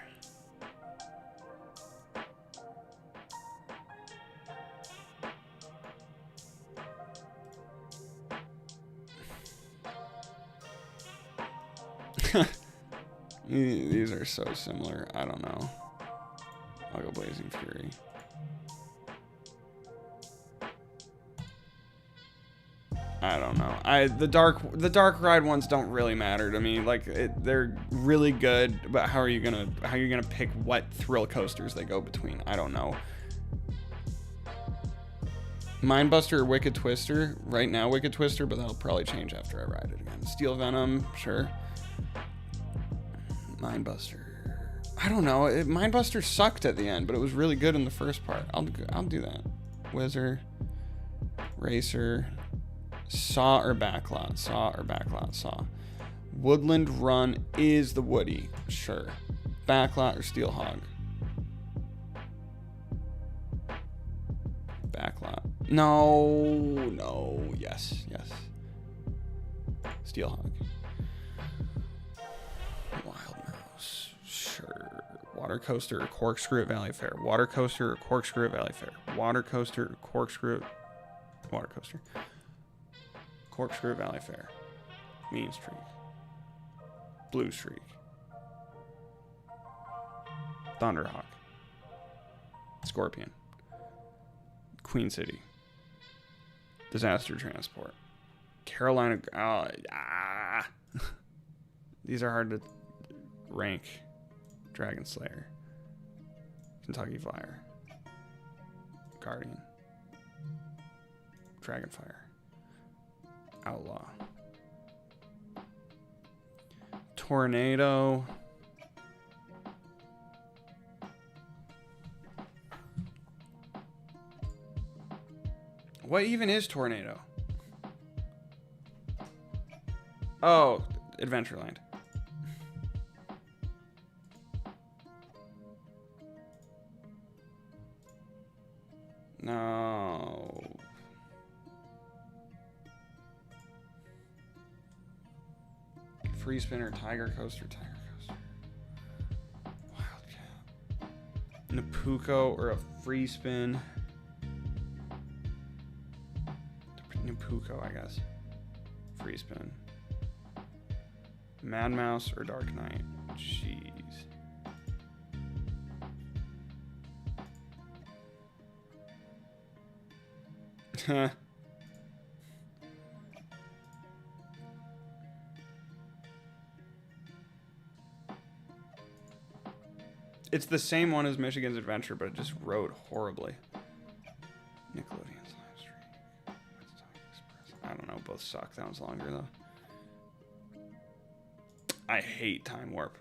Speaker 1: These are so similar. I don't know. I'll go Blazing Fury. I don't know. The dark ride ones don't really matter to me. Like they're really good, but how are you gonna pick what thrill coasters they go between? I don't know. Mindbuster or Wicked Twister? Right now, Wicked Twister, but that'll probably change after I ride it again. Steel Venom, sure. Mindbuster. I don't know. Mindbuster sucked at the end, but it was really good in the first part. I'll do that. Whizzer, Racer, Saw or Backlot. Saw. Woodland Run is the Woody. Sure. Backlot or Steel Hog. Backlot. No. Yes. Steel Hog. Wild Mouse. Sure. Water coaster or corkscrew at Valley Fair. Water coaster or corkscrew at Valley Fair. Water coaster or corkscrew. Water coaster. Corkscrew at Valley Fair. Mean Streak. Blue Streak. Thunderhawk. Scorpion. Queen City. Disaster Transport. Carolina. These are hard to rank. Dragon Slayer. Kentucky Flyer. Guardian. Dragonfire. Outlaw. Tornado. What even is Tornado? Oh, Adventureland. No. Free Spinner, Tiger Coaster. Wildcat. Napuko or a Free Spin. Napuko, I guess. Free Spin. Mad Mouse or Dark Knight. Jeez. It's the same one as Michigan's Adventure, but it just rode horribly. Nickelodeon's Live Stream. I don't know. Both suck. That one's longer, though. I hate Time Warp.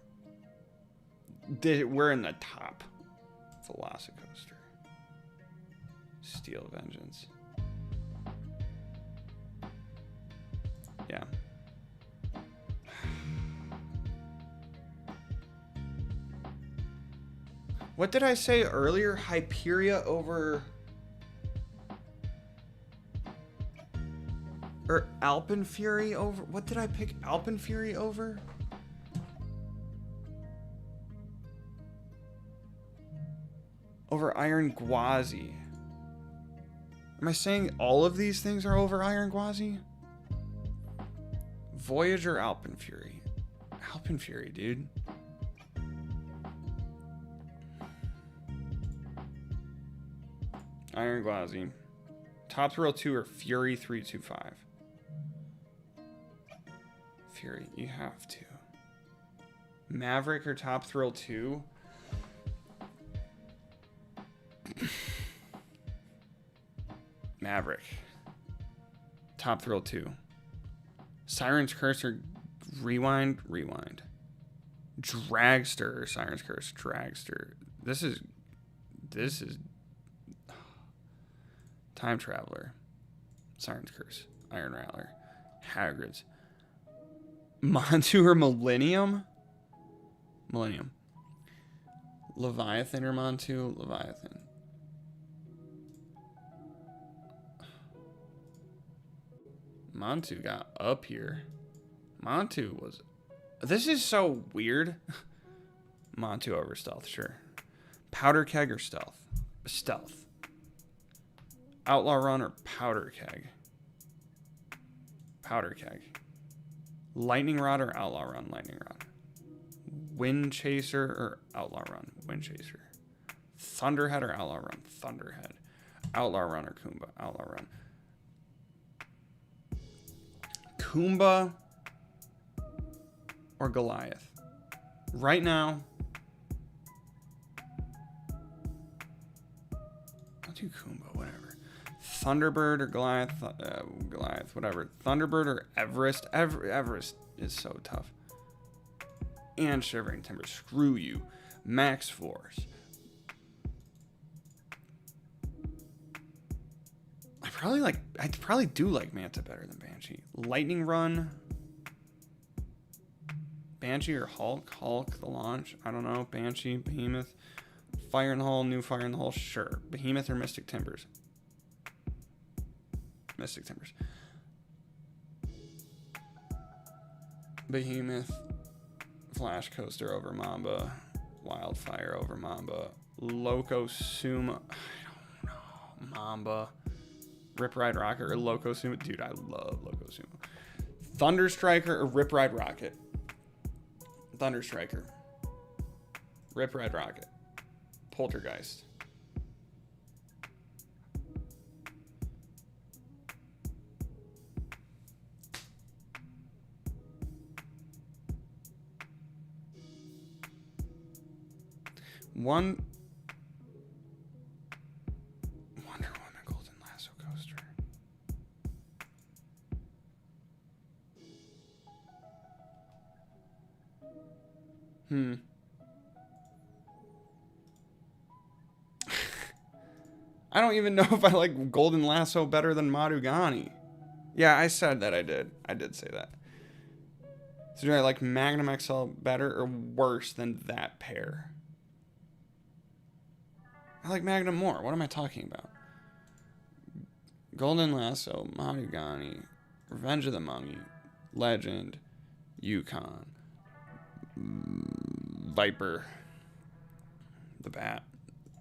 Speaker 1: We're in the top. Velocicoaster. Steel Vengeance. Yeah. What did I say earlier? Hyperia over... Or Alpenfury over... What did I pick Alpenfury over? Over Iron Gwazi. Am I saying all of these things are over Iron Gwazi? Voyager, Alpenfury. Alpenfury, dude. Iron Gwazi. Top Thrill 2 or Fury 325? Fury, you have to. Maverick or Top Thrill 2? Maverick. Top Thrill 2. Siren's Curse or Rewind? Rewind. Dragster or Siren's Curse? Dragster. This is Time Traveler. Siren's Curse. Iron Rattler. Hagrid's. Montu or Millennium? Millennium. Leviathan or Montu? Leviathan. Montu got up here. Montu was... This is so weird. Montu over Stealth, sure. Powder Keg or Stealth? Stealth. Outlaw Run or Powder Keg? Powder Keg. Lightning Rod or Outlaw Run? Lightning Rod. Wind Chaser or Outlaw Run? Wind Chaser. Thunderhead or Outlaw Run? Thunderhead. Outlaw Run or Kumba? Outlaw Run. Kumba or Goliath? Right now, I'll do Kumba, whatever. Thunderbird or Goliath? Goliath, whatever. Thunderbird or Everest? Everest is so tough. And Shivering Timber. Screw you. Max Force. I'd probably do like Manta better than Banshee. Lightning Run. Banshee or Hulk? Hulk, the launch. I don't know. Banshee, Behemoth. Fire in the Hole, New Fire in the Hole. Sure. Behemoth or Mystic Timbers? Mystic Timbers. Behemoth. Flash Coaster over Mamba. Wildfire over Mamba. Loco Suma. I don't know. Mamba. Rip Ride Rocket or Loco Suma. Dude, I love Loco Suma. Thunder Striker or Rip Ride Rocket? Thunder Striker. Rip Ride Rocket. Poltergeist. Wonder Woman Golden Lasso Coaster. I don't even know if I like Golden Lasso better than Madugani. Yeah, I said that I did. I did say that. So do I like Magnum XL better or worse than that pair? I like Magnum more. What am I talking about? Golden Lasso, Madugani, Revenge of the Mummy, Legend, Yukon, Viper, the Bat.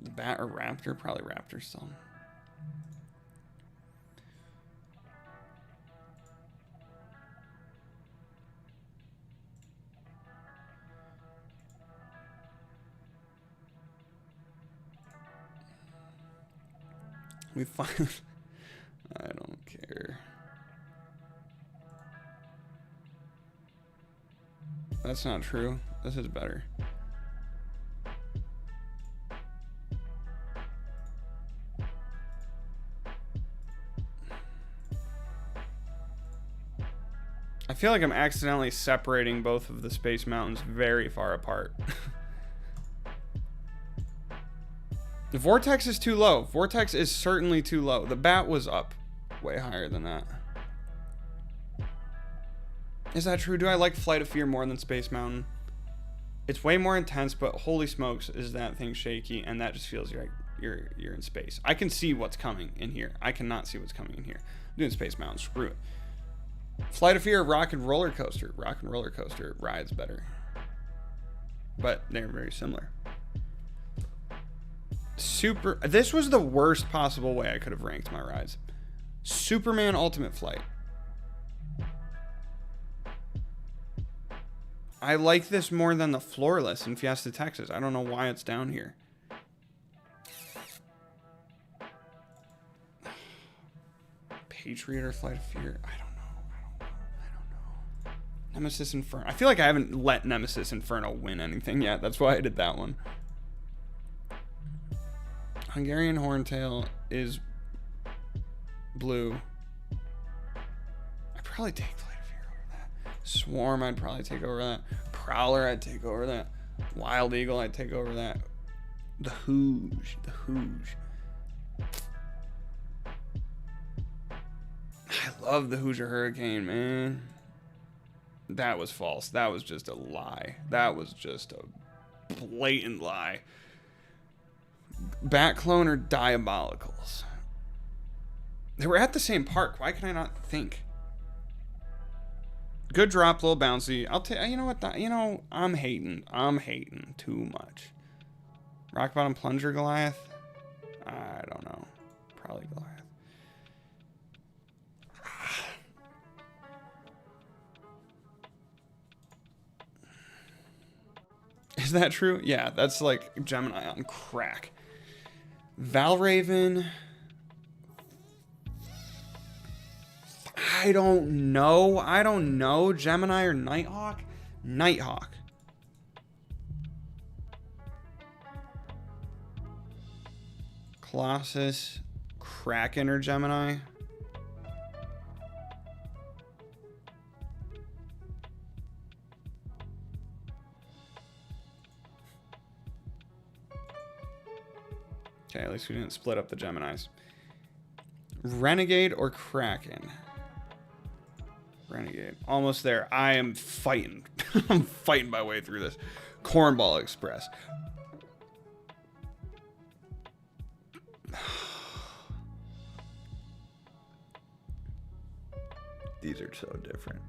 Speaker 1: The Bat or Raptor? Probably Raptor still. We find... I don't care. That's not true. This is better. I feel like I'm accidentally separating both of the Space Mountains very far apart. The Vortex is too low. Vortex is certainly too low. The Bat was up way higher than that. Is that true? Do I like Flight of Fear more than Space Mountain? It's way more intense, but holy smokes, is that thing shaky, and that just feels like you're in space. I can see what's coming in here. I cannot see what's coming in here. I'm doing Space Mountain. Screw it. Flight of Fear, Rock and Roller Coaster. Rock and Roller Coaster rides better. But they're very similar. This was the worst possible way I could have ranked my rides. Superman Ultimate Flight. I like this more than the Floorless in Fiesta, Texas. I don't know why it's down here. Patriot or Flight of Fear? I don't know. Nemesis Inferno. I feel like I haven't let Nemesis Inferno win anything yet. That's why I did that one. Hungarian Horntail is blue. I'd probably take Flight of Fear over that. Swarm, I'd probably take over that. Prowler, I'd take over that. Wild Eagle, I'd take over that. The Hooge. I love the Hoosier Hurricane, man. That was false. That was just a lie. That was just a blatant lie. Bat Clone or Diabolicals? They were at the same park. Why can I not think? Good drop, little bouncy. I'll take. You know what? I'm hating. I'm hating too much. Rock Bottom Plunger Goliath? I don't know. Probably Goliath. Is that true? Yeah, that's like Gemini on crack. Valraven. I don't know. Gemini or Nighthawk? Nighthawk. Colossus. Kraken or Gemini? Okay, at least we didn't split up the Geminis. Renegade or Kraken? Renegade. Almost there. I am fighting. I'm fighting my way through this. Cornball Express. These are so different.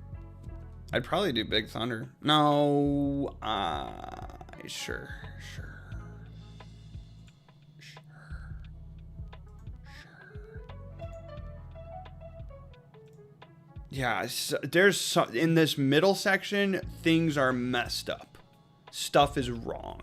Speaker 1: I'd probably do Big Thunder. No. Sure. Yeah, there's in this middle section, things are messed up. Stuff is wrong.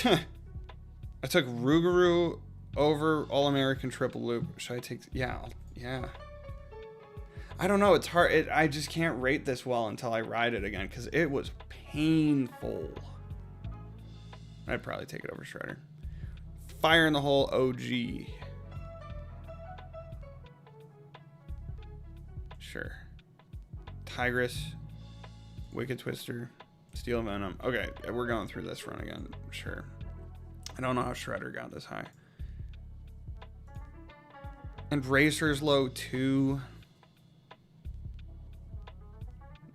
Speaker 1: I took Rougarou over All-American Triple Loop. Should I take... Yeah. I don't know. It's hard. I just can't rate this well until I ride it again because it was painful. I'd probably take it over Shredder. Fire in the Hole OG. Sure. Tigress. Wicked Twister. Steel Venom. Okay, we're going through this run again. Sure. I don't know how Shredder got this high. And Racer's low 2.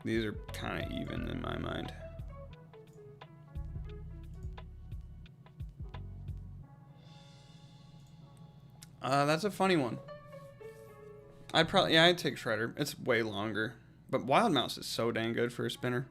Speaker 1: These are kind of even in my mind. That's a funny one. I'd take Shredder. It's way longer. But Wild Mouse is so dang good for a spinner.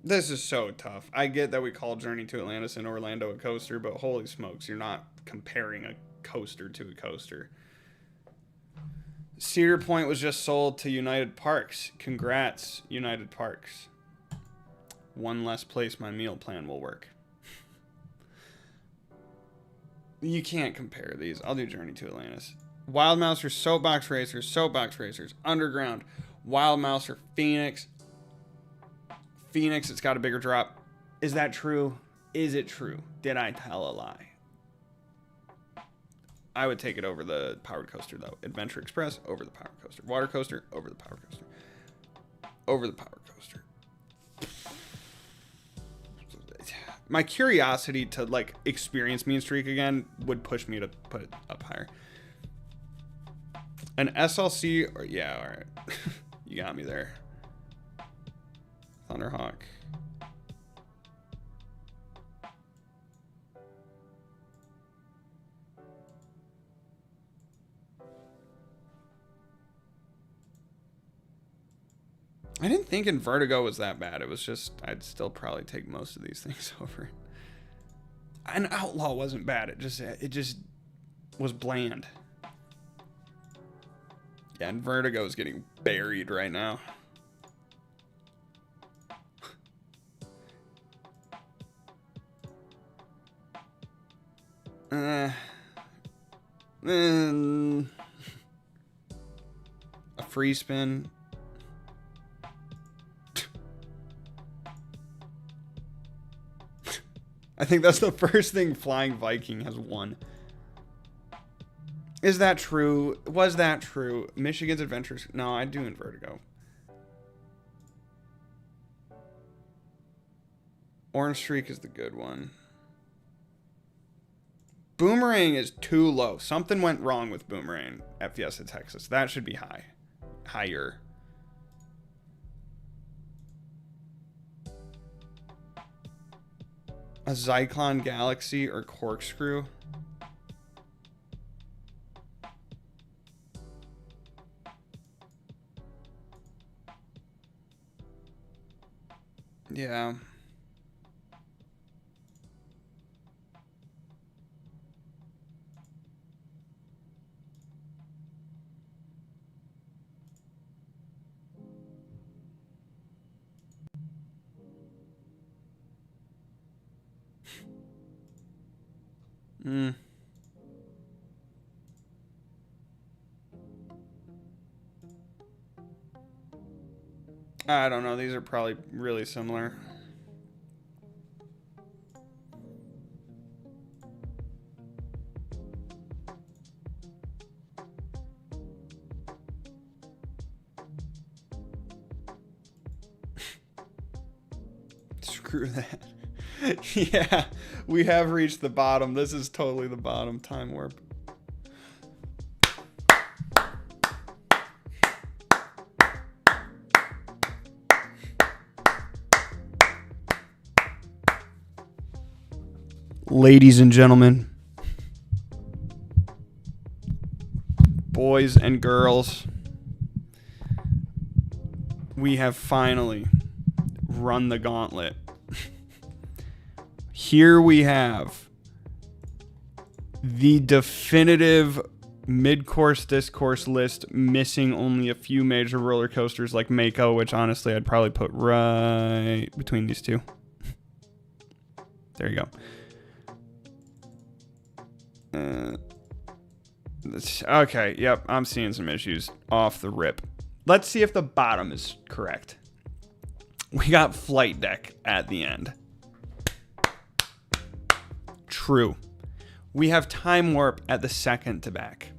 Speaker 1: This is so tough. I get that we call Journey to Atlantis and Orlando a coaster, but holy smokes, you're not comparing a coaster to a coaster. Cedar Point was just sold to United Parks. Congrats, United Parks. One less place my meal plan will work. You can't compare these. I'll do Journey to Atlantis. Wild Mouse or Soapbox Racers. Underground. Wild Mouse or Phoenix. Phoenix, it's got a bigger drop. Is that true? Is it true? Did I tell a lie? I would take it over the Powered Coaster, though. Adventure Express over the Powered Coaster. Water Coaster over the Powered Coaster. Over the Powered Coaster. My curiosity to, like, experience Mean Streak again would push me to put it up higher. An SLC, or yeah, all right. You got me there. Thunderhawk. I didn't think Invertigo was that bad. It was just, I'd still probably take most of these things over. An Outlaw wasn't bad. It just was bland. Yeah, and Vertigo is getting buried right now. A free spin. I think that's the first thing Flying Viking has won. Is that true? Was that true? Michigan's Adventures. No, I do in Vertigo. Orange Streak is the good one. Boomerang is too low. Something went wrong with Boomerang at Fiesta Texas. That should be high. Higher. A Zyklon Galaxy or Corkscrew? Yeah. I don't know. These are probably really similar. Screw that. Yeah, we have reached the bottom. This is totally the bottom. Time warp. Ladies and gentlemen, boys and girls, we have finally run the gauntlet. Here we have the definitive Midcourse Discourse list, missing only a few major roller coasters like Mako, which honestly I'd probably put right between these two. There you go. Okay, yep, I'm seeing some issues off the rip. Let's see if the bottom is correct. We got Flight Deck at the end. True. We have Time Warp at the second to back.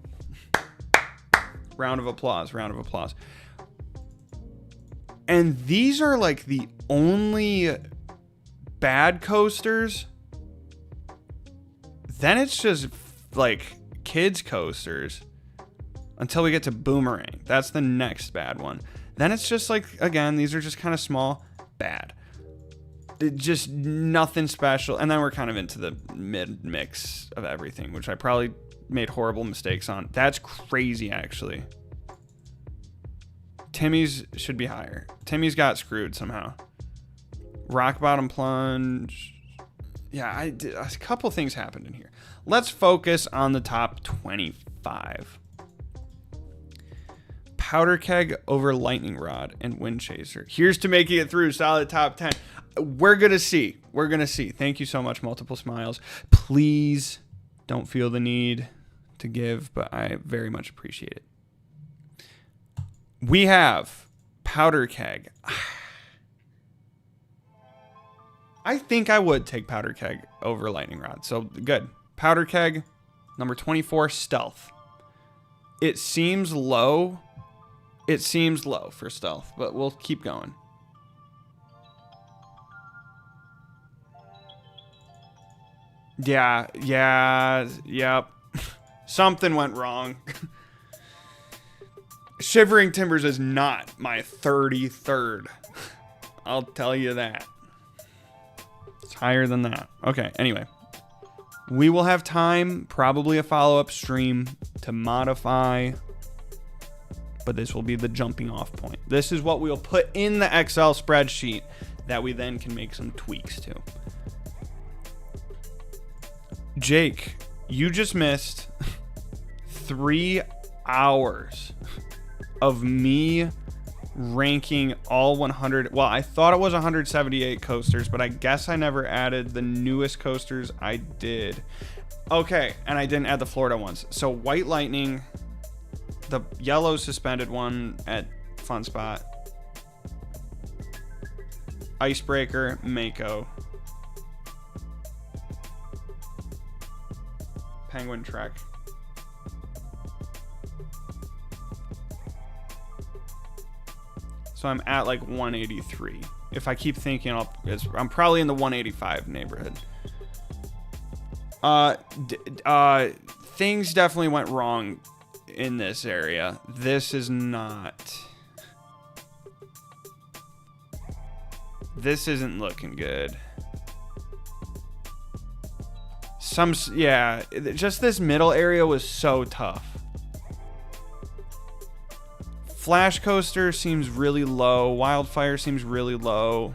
Speaker 1: Round of applause, round of applause. And these are like the only bad coasters. Then it's just like kids coasters until we get to Boomerang. That's the next bad one. Then it's just like, again, these are just kind of small, bad. Just nothing special. And then we're kind of into the mid mix of everything, which I probably made horrible mistakes on. That's crazy, actually. Timmy's should be higher. Timmy's got screwed somehow. Rock bottom plunge. Yeah, a couple things happened in here. Let's focus on the top 25. Powder Keg over Lightning Rod and Wind Chaser. Here's to making it through solid top 10. We're going to see. We're going to see. Thank you so much, Multiple Smiles. Please don't feel the need to give, but I very much appreciate it. We have Powder Keg. I think I would take Powder Keg over Lightning Rod. So good. Powder Keg, number 24, Stealth. It seems low. It seems low for Stealth, but we'll keep going. Yeah, yep. Something went wrong. Shivering Timbers is not my 33rd. I'll tell you that. It's higher than that. Okay, anyway. We will have time, probably a follow-up stream, to modify, but this will be the jumping off point. This is what we'll put in the Excel spreadsheet that we then can make some tweaks to. Jake, you just missed 3 hours of me ranking all 100. Well, I thought it was 178 coasters, but I guess I never added the newest coasters. I did. Okay, and I didn't add the Florida ones. So White Lightning, the yellow suspended one at Fun Spot, Icebreaker, Mako, Penguin Trek. So I'm at like 183. If I keep thinking, I'm probably in the 185 neighborhood. Things definitely went wrong in this area. This is not. This isn't looking good. Yeah, just this middle area was so tough. Flash Coaster seems really low. Wildfire seems really low.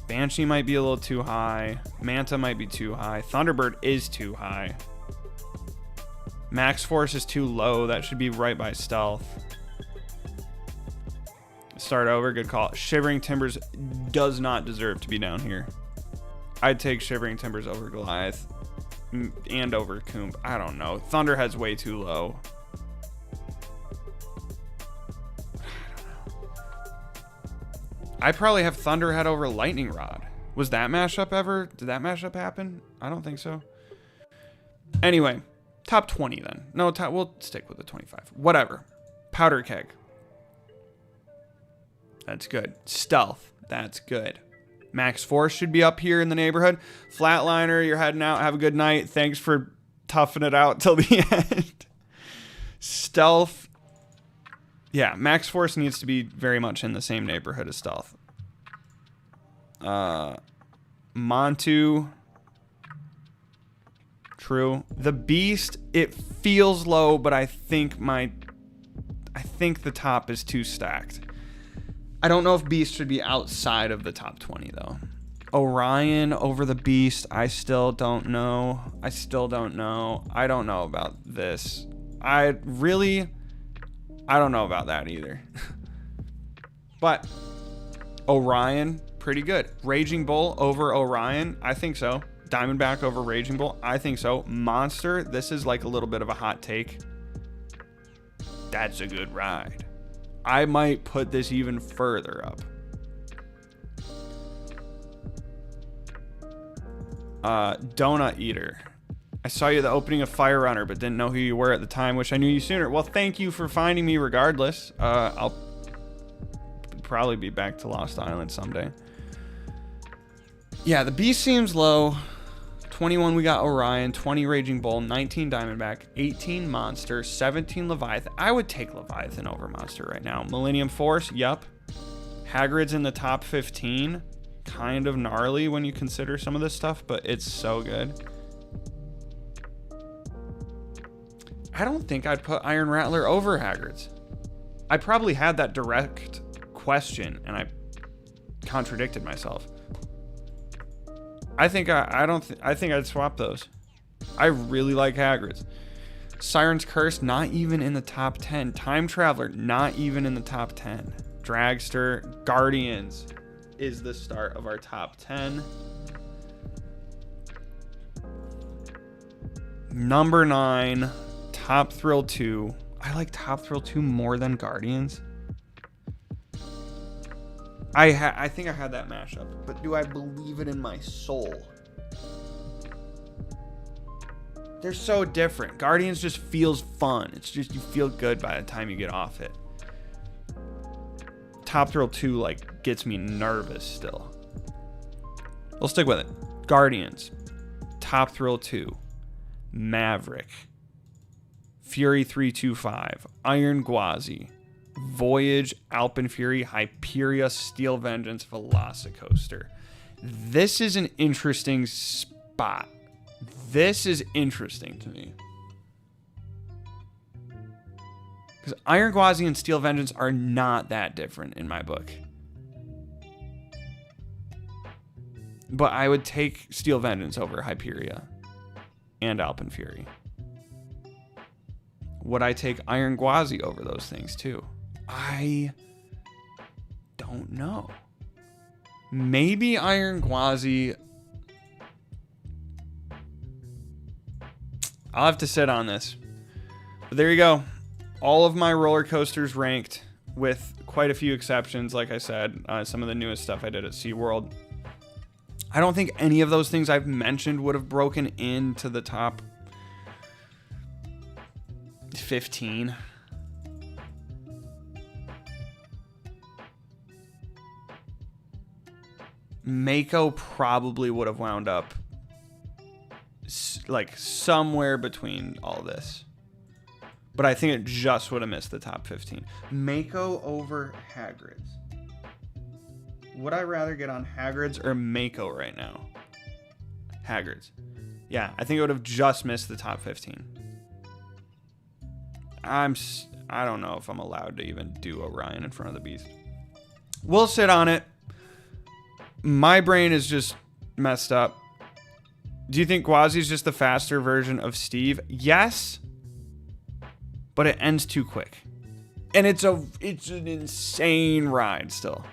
Speaker 1: Banshee might be a little too high. Manta might be too high. Thunderbird is too high. Max Force is too low. That should be right by Stealth. Start over. Good call. Shivering Timbers does not deserve to be down here. I'd take Shivering Timbers over Goliath and over Coombe. I don't know. Thunderhead's way too low. I probably have Thunderhead over Lightning Rod. Was that mashup ever? Did that mashup happen? I don't think so. Anyway, top 20 then. No, we'll stick with the 25. Whatever. Powder Keg. That's good. Stealth. That's good. Max Force should be up here in the neighborhood. Flatliner, you're heading out. Have a good night. Thanks for toughing it out till the end. Stealth. Yeah, Max Force needs to be very much in the same neighborhood as Stealth. Montu True. The Beast, it feels low, but I think the top is too stacked. I don't know if Beast should be outside of the top 20 though. Orion over the Beast, I still don't know. I don't know about this. I don't know about that either. But Orion, pretty good. Raging Bull over Orion, I think so. Diamondback over Raging Bull, I think so. Monster, this is like a little bit of a hot take. That's a good ride. I might put this even further up. Donut Eater. I saw you at the opening of Fire Runner, but didn't know who you were at the time. Wish I knew you sooner. Well, thank you for finding me regardless. I'll probably be back to Lost Island someday. Yeah, the Beast seems low. 21 we got Orion, 20 Raging Bull, 19 Diamondback, 18 Monster, 17 Leviathan. I would take Leviathan over Monster right now. Millennium Force, yup. Hagrid's in the top 15. Kind of gnarly when you consider some of this stuff, but it's so good. I don't think I'd put Iron Rattler over Hagrid's. I probably had that direct question and I contradicted myself. I think I'd swap those. I really like Hagrid's. Siren's Curse, not even in the top 10. Time Traveler, not even in the top 10. Dragster, Guardians is the start of our top 10. Number 9, Top Thrill 2. I like Top Thrill 2 more than Guardians. I think I had that mashup, but do I believe it in my soul? They're so different. Guardians just feels fun. It's just you feel good by the time you get off it. Top Thrill 2 like gets me nervous still. We'll stick with it. Guardians, Top Thrill 2, Maverick, Fury 325, Iron Gwazi, Voyage, Alpenfury, Hyperia, Steel Vengeance, Velocicoaster. This is an interesting spot. This is interesting to me. Because Iron Gwazi and Steel Vengeance are not that different in my book. But I would take Steel Vengeance over Hyperia and Alpenfury. Would I take Iron Gwazi over those things too? I don't know. Maybe Iron Gwazi. I'll have to sit on this. But there you go. All of my roller coasters ranked with quite a few exceptions. Like I said, some of the newest stuff I did at SeaWorld. I don't think any of those things I've mentioned would have broken into the top 15. Mako probably would have wound up like somewhere between all this. But I think it just would have missed the top 15. Mako over Hagrid's. Would I rather get on Hagrid's or Mako right now? Hagrid's. Yeah, I think it would have just missed the top 15. I don't know if I'm allowed to even do Orion in front of the Beast. We'll sit on it. My brain is just messed up. Do you think Gwazi's just the faster version of Steve? Yes. But it ends too quick. And it's an insane ride still.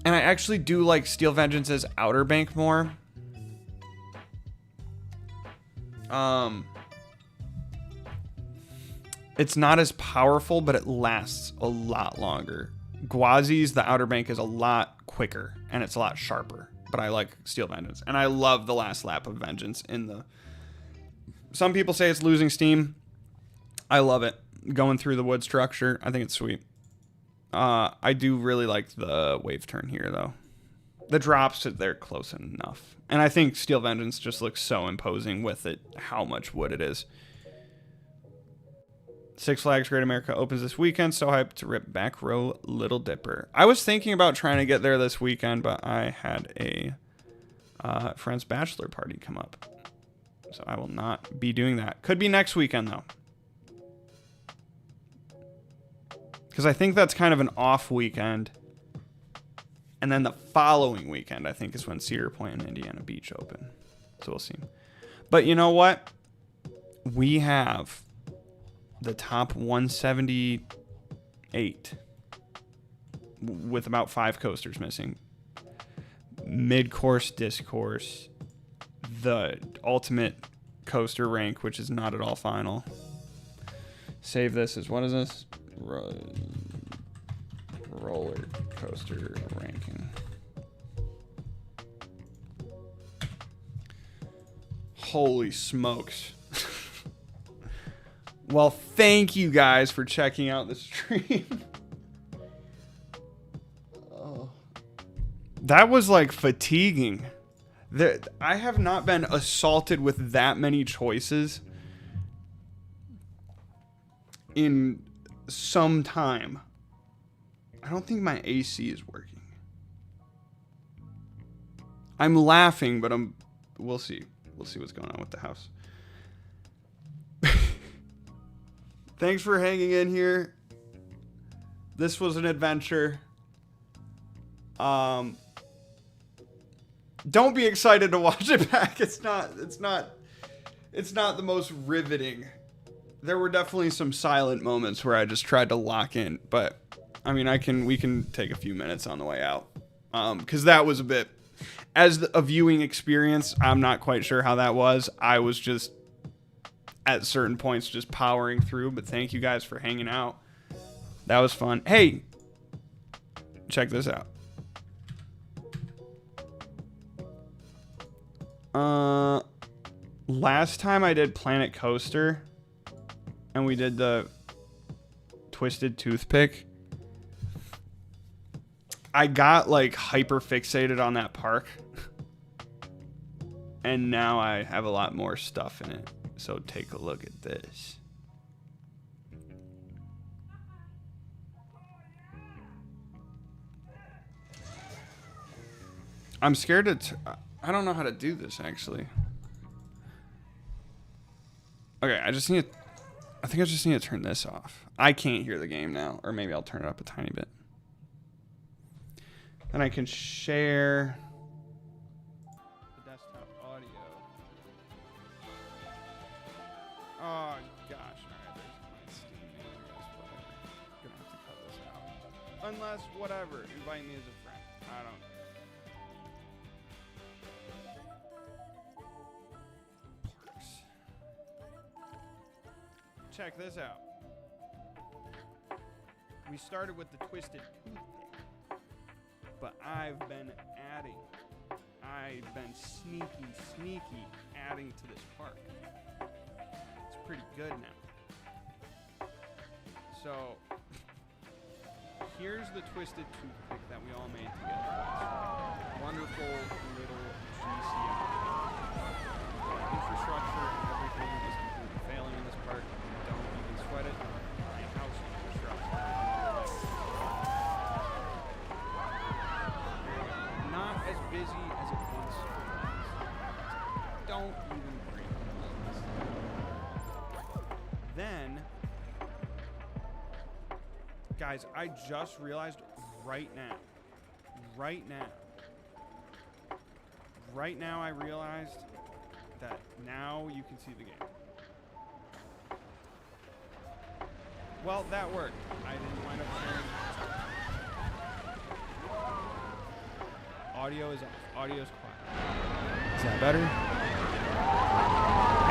Speaker 1: And I actually do like Steel Vengeance's Outer Bank more. It's not as powerful, but it lasts a lot longer. Gwazi's, the Outer Bank, is a lot quicker and it's a lot sharper. But I like Steel Vengeance. And I love the last lap of Vengeance in the... Some people say it's losing steam. I love it. Going through the wood structure, I think it's sweet. I do really like the wave turn here, though. The drops, they're close enough. And I think Steel Vengeance just looks so imposing with it, how much wood it is. Six Flags Great America opens this weekend. So hyped to rip back row Little Dipper. I was thinking about trying to get there this weekend, but I had a friend's bachelor party come up. So I will not be doing that. Could be next weekend, though. Because I think that's kind of an off weekend. And then the following weekend, I think, is when Cedar Point and Indiana Beach open. So we'll see. But you know what? We have the top 178 with about 5 coasters missing. Midcourse Discourse, the ultimate coaster rank, which is not at all final. Save this as, what is this? Roller coaster ranking. Holy smokes. Well, thank you guys for checking out the stream. Oh. That was like fatiguing. I have not been assaulted with that many choices in some time. I don't think my AC is working. I'm laughing, but we'll see. We'll see what's going on with the house. Thanks for hanging in here. This was an adventure. Don't be excited to watch it back. It's not the most riveting. There were definitely some silent moments where I just tried to lock in, but I mean, we can take a few minutes on the way out. Cause that was a bit, as a viewing experience, I'm not quite sure how that was. I was just at certain points just powering through, but thank you guys for hanging out. That was fun. Hey, check this out. Last time I did Planet Coaster and we did the Twisted Toothpick, I got like hyper fixated on that park. And now I have a lot more stuff in it. So take a look at this. I'm scared to... I don't know how to do this, actually. Okay, I think I just need to turn this off. I can't hear the game now. Or maybe I'll turn it up a tiny bit. Then I can share the desktop audio. Oh, gosh. Alright, there's my Steam name. I'm gonna have to cut this out. Unless, whatever. Invite me as a friend. I don't know. Check this out. We started with the Twisted Toothpick, but I've been sneaky adding to this park. It's pretty good now. So, here's the Twisted Toothpick that we all made together. Wonderful little GCM. Infrastructure and everything is completely failing in this park. Don't even sweat it. My house infrastructure. Not as busy as it once was. Don't even breathe. Then, guys, I just realized right now I realized that now you can see the game. Well, that worked. I didn't wind up sharing. Audio is off. Audio is quiet. Is that better?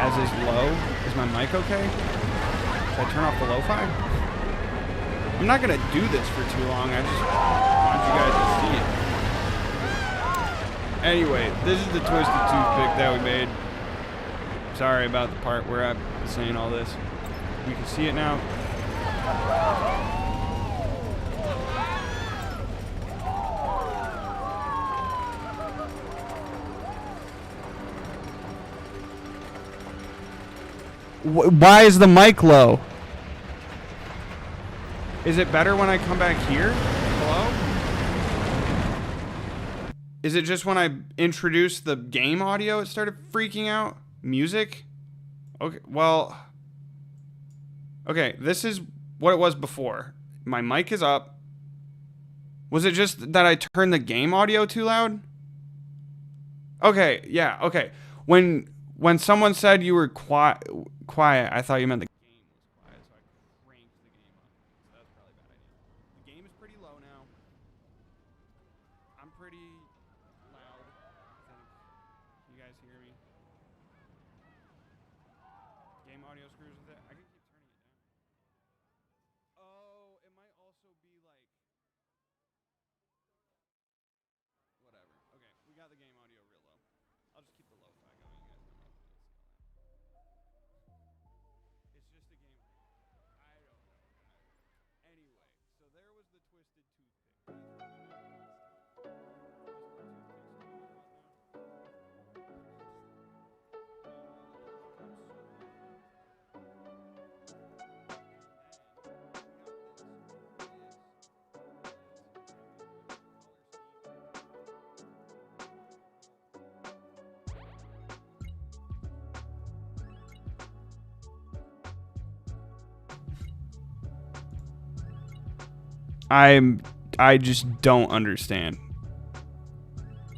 Speaker 1: As is low? Is my mic okay? Should I turn off the lo-fi? I'm not going to do this for too long. I just want you guys to see it. Anyway, this is the Twisted Toothpick that we made. Sorry about the part where I'm saying all this. We can see it now. Why is the mic low? Is it better when I come back here? Hello? Is it just when I introduced the game audio it started freaking out? Music? Okay, well... Okay, this is what it was before. My mic is up. Was it just that I turned the game audio too loud? Okay, yeah, okay. When someone said you were quiet, I thought you meant the game was quiet, so I cranked the game up. So that's probably a bad idea. The game is pretty low now. I'm pretty loud. Can you guys hear me? Game audio screws with it. I can keep turning it down. Oh, it might also be like... Whatever. Okay, we got the game audio real low. I'll just keep the lo-fi going. You guys don't really need to see all that. It's just a game. I don't know, guys. Anyway, so there was the twisted toothpick. I just don't understand.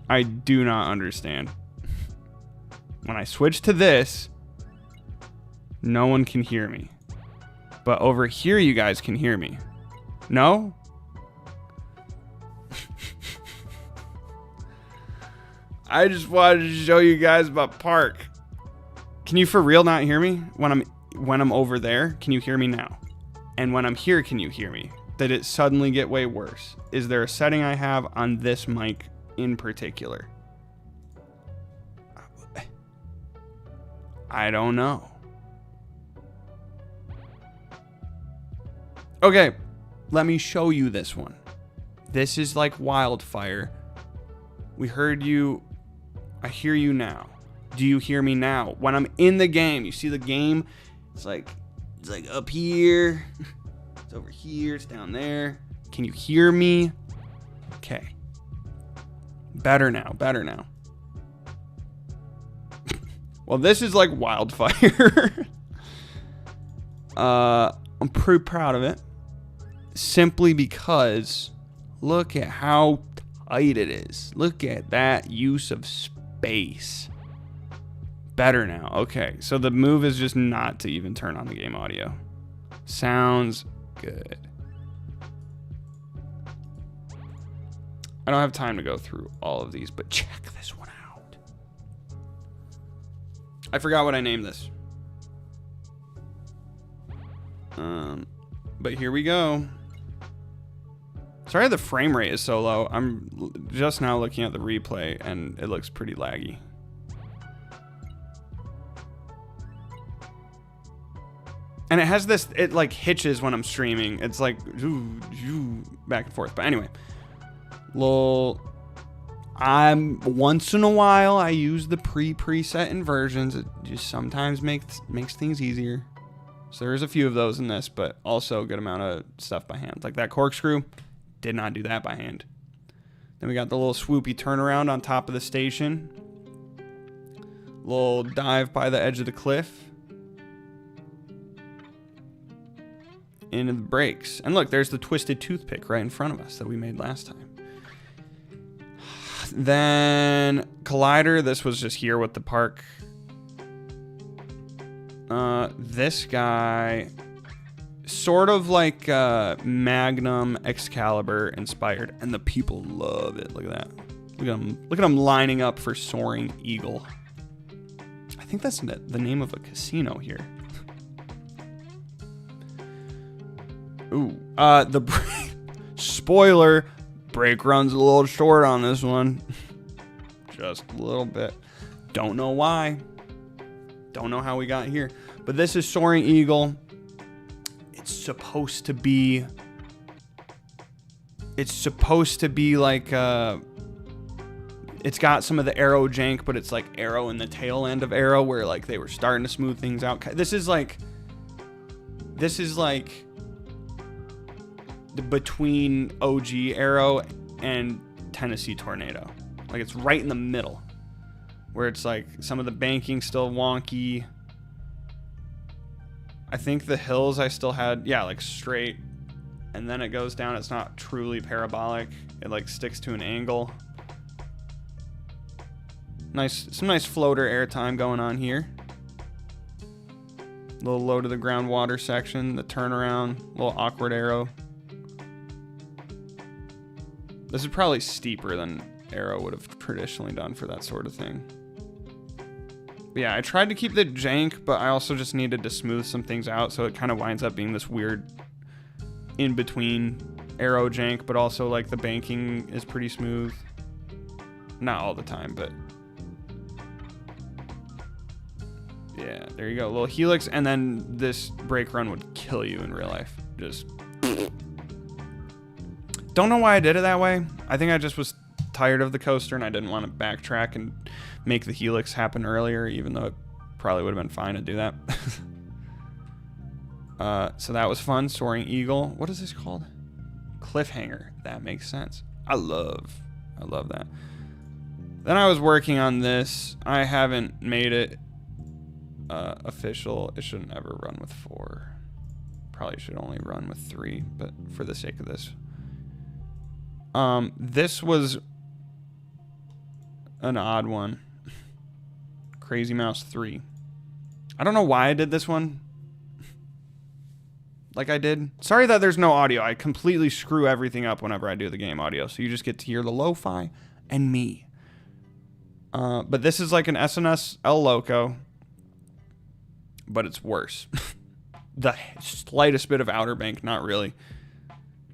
Speaker 1: I do not understand. When I switch to this, no one can hear me. But over here, you guys can hear me. No? I just wanted to show you guys my park. Can you for real not hear me when I'm over there? Can you hear me now? And when I'm here, can you hear me? Did it suddenly get way worse? Is there a setting I have on this mic in particular? I don't know. Okay, let me show you this one. This is like wildfire. We heard you. I hear you now. Do you hear me now? When I'm in the game, you see the game? It's like up here. It's over here. It's down there. Can you hear me? Okay. Better now. Better now. Well, this is like wildfire. I'm pretty proud of it. Simply because look at how tight it is. Look at that use of space. Better now. Okay, so the move is just not to even turn on the game audio. Sounds good. I don't have time to go through all of these, but check this one out. I forgot what I named this. But here we go. Sorry the frame rate is so low. I'm just now looking at the replay and it looks pretty laggy. And it has this, it like hitches when I'm streaming. It's like back and forth. But anyway, once in a while I use the preset inversions. It just sometimes makes things easier. So there's a few of those in this, but also a good amount of stuff by hand. Like that corkscrew, did not do that by hand. Then we got the little swoopy turnaround on top of the station. Little dive by the edge of the cliff. Into the brakes. And look, there's the twisted toothpick right in front of us that we made last time. Then Collider, this was just here with the park. This guy, sort of like Magnum Excalibur inspired, and the people love it. Look at that. Look at them lining up for Soaring Eagle. I think that's the name of a casino here. Ooh, spoiler, brake run's a little short on this one. Just a little bit. Don't know why. Don't know how we got here. But this is Soaring Eagle. It's supposed to be like it's got some of the Arrow jank, but it's like Arrow in the tail end of Arrow where like they were starting to smooth things out. This is like between OG Arrow and Tennessee Tornado. Like, it's right in the middle. Where it's like, some of the banking's still wonky. I think the hills I still had, yeah, like straight. And then it goes down. It's not truly parabolic. It like sticks to an angle. Nice, some nice floater airtime going on here. Little low to the ground water section, the turnaround, little awkward arrow. This is probably steeper than Arrow would have traditionally done for that sort of thing. But yeah, I tried to keep the jank, but I also just needed to smooth some things out, so it kind of winds up being this weird in-between Arrow jank, but also like the banking is pretty smooth. Not all the time, but yeah, there you go. A little helix, and then this brake run would kill you in real life. Just don't know why I did it that way. I think I just was tired of the coaster and I didn't want to backtrack and make the helix happen earlier, even though it probably would have been fine to do that. So that was fun. Soaring Eagle. What is this called? Cliffhanger. That makes sense. I love that. Then I was working on this. I haven't made it official. It shouldn't ever run with 4. Probably should only run with 3, but for the sake of this. This was an odd one. Crazy Mouse 3. I don't know why I did this one like I did. Sorry that there's no audio. I completely screw everything up whenever I do the game audio, so you just get to hear the lo-fi and me. But this is like an SNS El Loco, but it's worse. The slightest bit of outer bank, not really.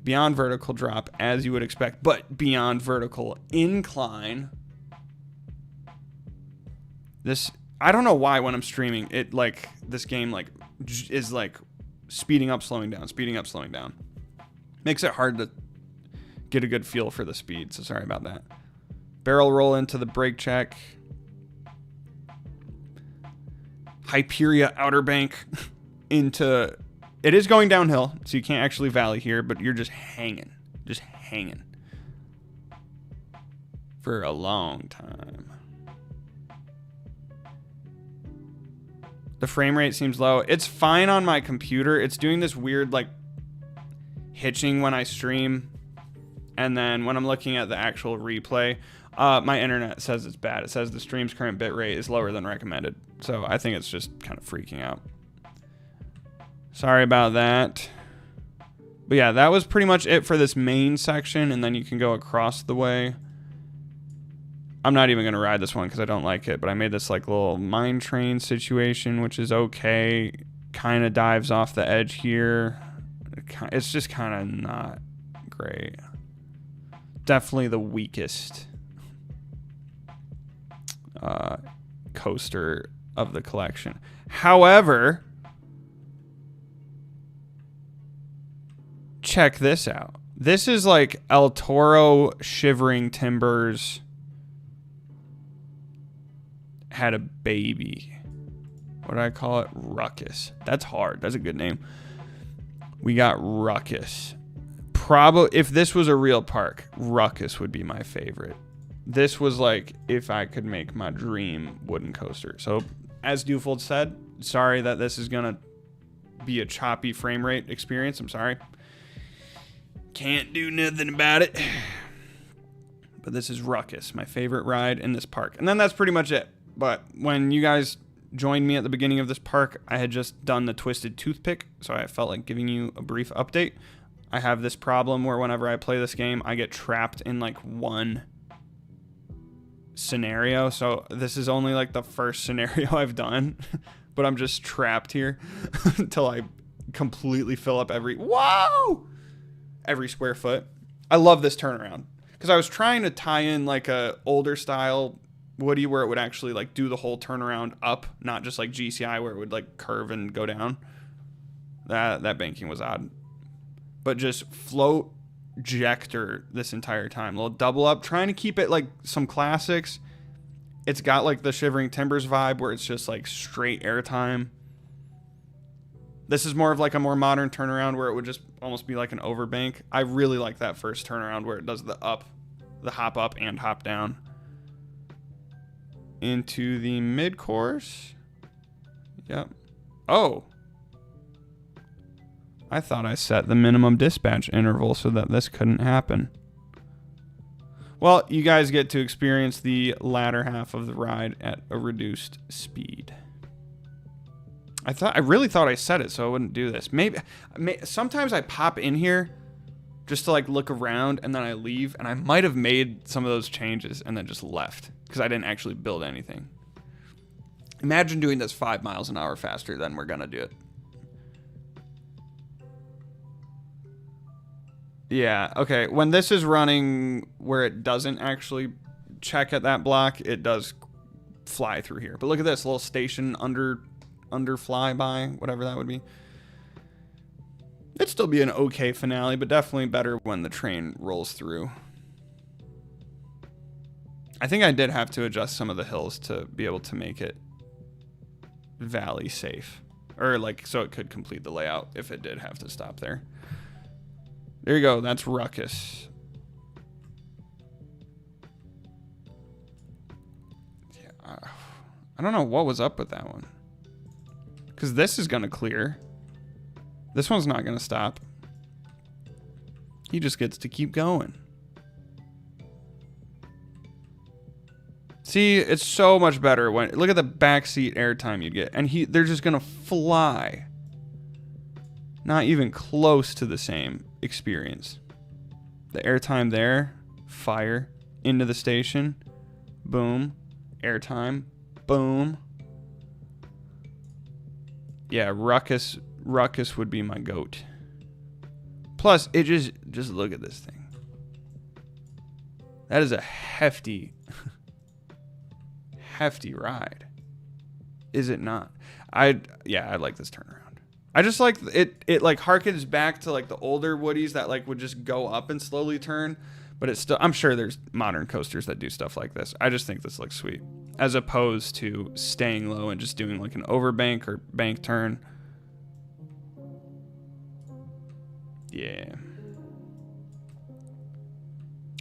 Speaker 1: Beyond vertical drop, as you would expect, but beyond vertical incline. This, I don't know why when I'm streaming, it like, this game like, is like speeding up, slowing down, speeding up, slowing down. Makes it hard to get a good feel for the speed, so sorry about that. Barrel roll into the brake check. Hyperia outer bank into... It is going downhill, so you can't actually valley here, but you're just hanging. Just hanging. For a long time. The frame rate seems low. It's fine on my computer. It's doing this weird, like, hitching when I stream. And then when I'm looking at the actual replay, my internet says it's bad. It says the stream's current bitrate is lower than recommended. So I think it's just kind of freaking out. Sorry about that. But yeah, that was pretty much it for this main section, and then you can go across the way. I'm not even going to ride this one because I don't like it, but I made this like little mine train situation, which is okay. Kind of dives off the edge here. It's just kind of not great. Definitely the weakest coaster of the collection. However... check this out. This is like El Toro Shivering Timbers had a baby. What did I call it? Ruckus. That's hard. That's a good name. We got Ruckus. Probably, if this was a real park, Ruckus would be my favorite. This was like if I could make my dream wooden coaster. So, as Dufold said, sorry that this is going to be a choppy frame rate experience. I'm sorry. Can't do nothing about it. But this is Ruckus, my favorite ride in this park. And then that's pretty much it. But when you guys joined me at the beginning of this park, I had just done the Twisted Toothpick, so I felt like giving you a brief update. I have this problem where whenever I play this game, I get trapped in like one scenario. So this is only like the first scenario I've done, but I'm just trapped here until I completely fill up every square foot. I love this turnaround because I was trying to tie in like a older style Woody where it would actually like do the whole turnaround up, not just like GCI where it would like curve and go down. That banking was odd, but just float ejector this entire time. A little double up, trying to keep it like some classics. It's got like the Shivering Timbers vibe where it's just like straight airtime. This is more of like a more modern turnaround where it would just almost be like an overbank. I really like that first turnaround where it does the hop up and hop down. into the mid-course. Yep. Oh. I thought I set the minimum dispatch interval so that this couldn't happen. Well, you guys get to experience the latter half of the ride at a reduced speed. I really thought I set it so I wouldn't do this. Maybe sometimes I pop in here just to like look around and then I leave, and I might have made some of those changes and then just left because I didn't actually build anything. Imagine doing this 5 miles an hour faster than we're gonna do it. Yeah, okay. When this is running where it doesn't actually check at that block, it does fly through here. But look at this little station under flyby, whatever that would be. It'd still be an okay finale, but definitely better when the train rolls through. I think I did have to adjust some of the hills to be able to make it valley safe. Or like so it could complete the layout if it did have to stop there. There you go. That's Ruckus. Yeah, I don't know what was up with that one. Because this is going to clear. This one's not going to stop. He just gets to keep going. See, it's so much better when... Look at the backseat airtime you'd get. And they're just going to fly. Not even close to the same experience. The airtime there, fire, into the station, boom, airtime, boom. Yeah, Ruckus would be my goat. Plus, it just look at this thing. That is a hefty, hefty ride. Is it not? I like this turnaround. I just like it like harkens back to like the older Woodies that like would just go up and slowly turn, but it's still, I'm sure there's modern coasters that do stuff like this. I just think this looks sweet as opposed to staying low and just doing like an overbank or bank turn. Yeah.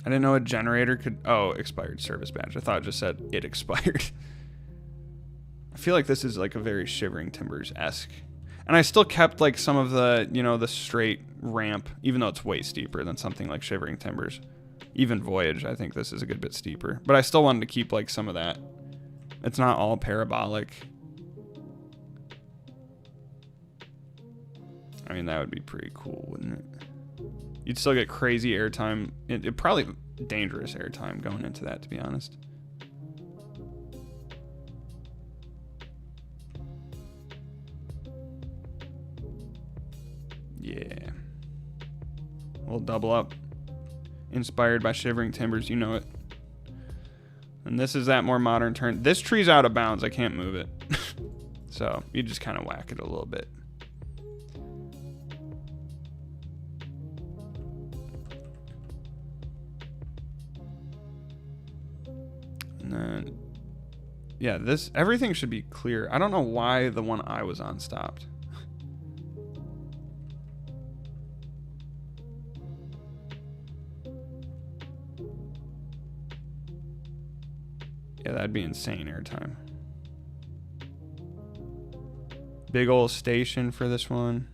Speaker 1: I didn't know a generator could, oh, expired service badge. I thought it just said it expired. I feel like this is like a very Shivering Timbers-esque. And I still kept like some of the, you know, the straight ramp, even though it's way steeper than something like Shivering Timbers. Even Voyage, I think this is a good bit steeper. But I still wanted to keep like some of that. It's not all parabolic. I mean, that would be pretty cool, wouldn't it? You'd still get crazy airtime. It probably dangerous airtime going into that, to be honest. Yeah. We'll double up. Inspired by Shivering Timbers, you know it. And this is that more modern turn. This tree's out of bounds. I can't move it. So you just kind of whack it a little bit. And then, yeah, everything should be clear. I don't know why the one I was on stopped. Yeah, that'd be insane airtime. Big old station for this one.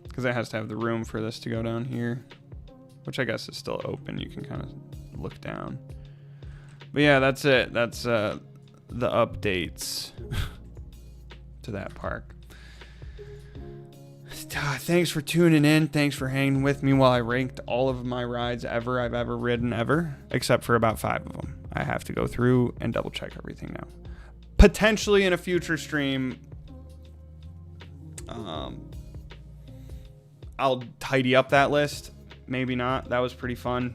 Speaker 1: Because it has to have the room for this to go down here. Which I guess is still open. You can kind of look down. But yeah, that's it. That's the updates to that park. Thanks for tuning in. Thanks for hanging with me while I ranked all of my rides I've ever ridden ever, except for about 5 of them. I have to go through and double check everything now. Potentially in a future stream, I'll tidy up that list. Maybe not. That was pretty fun.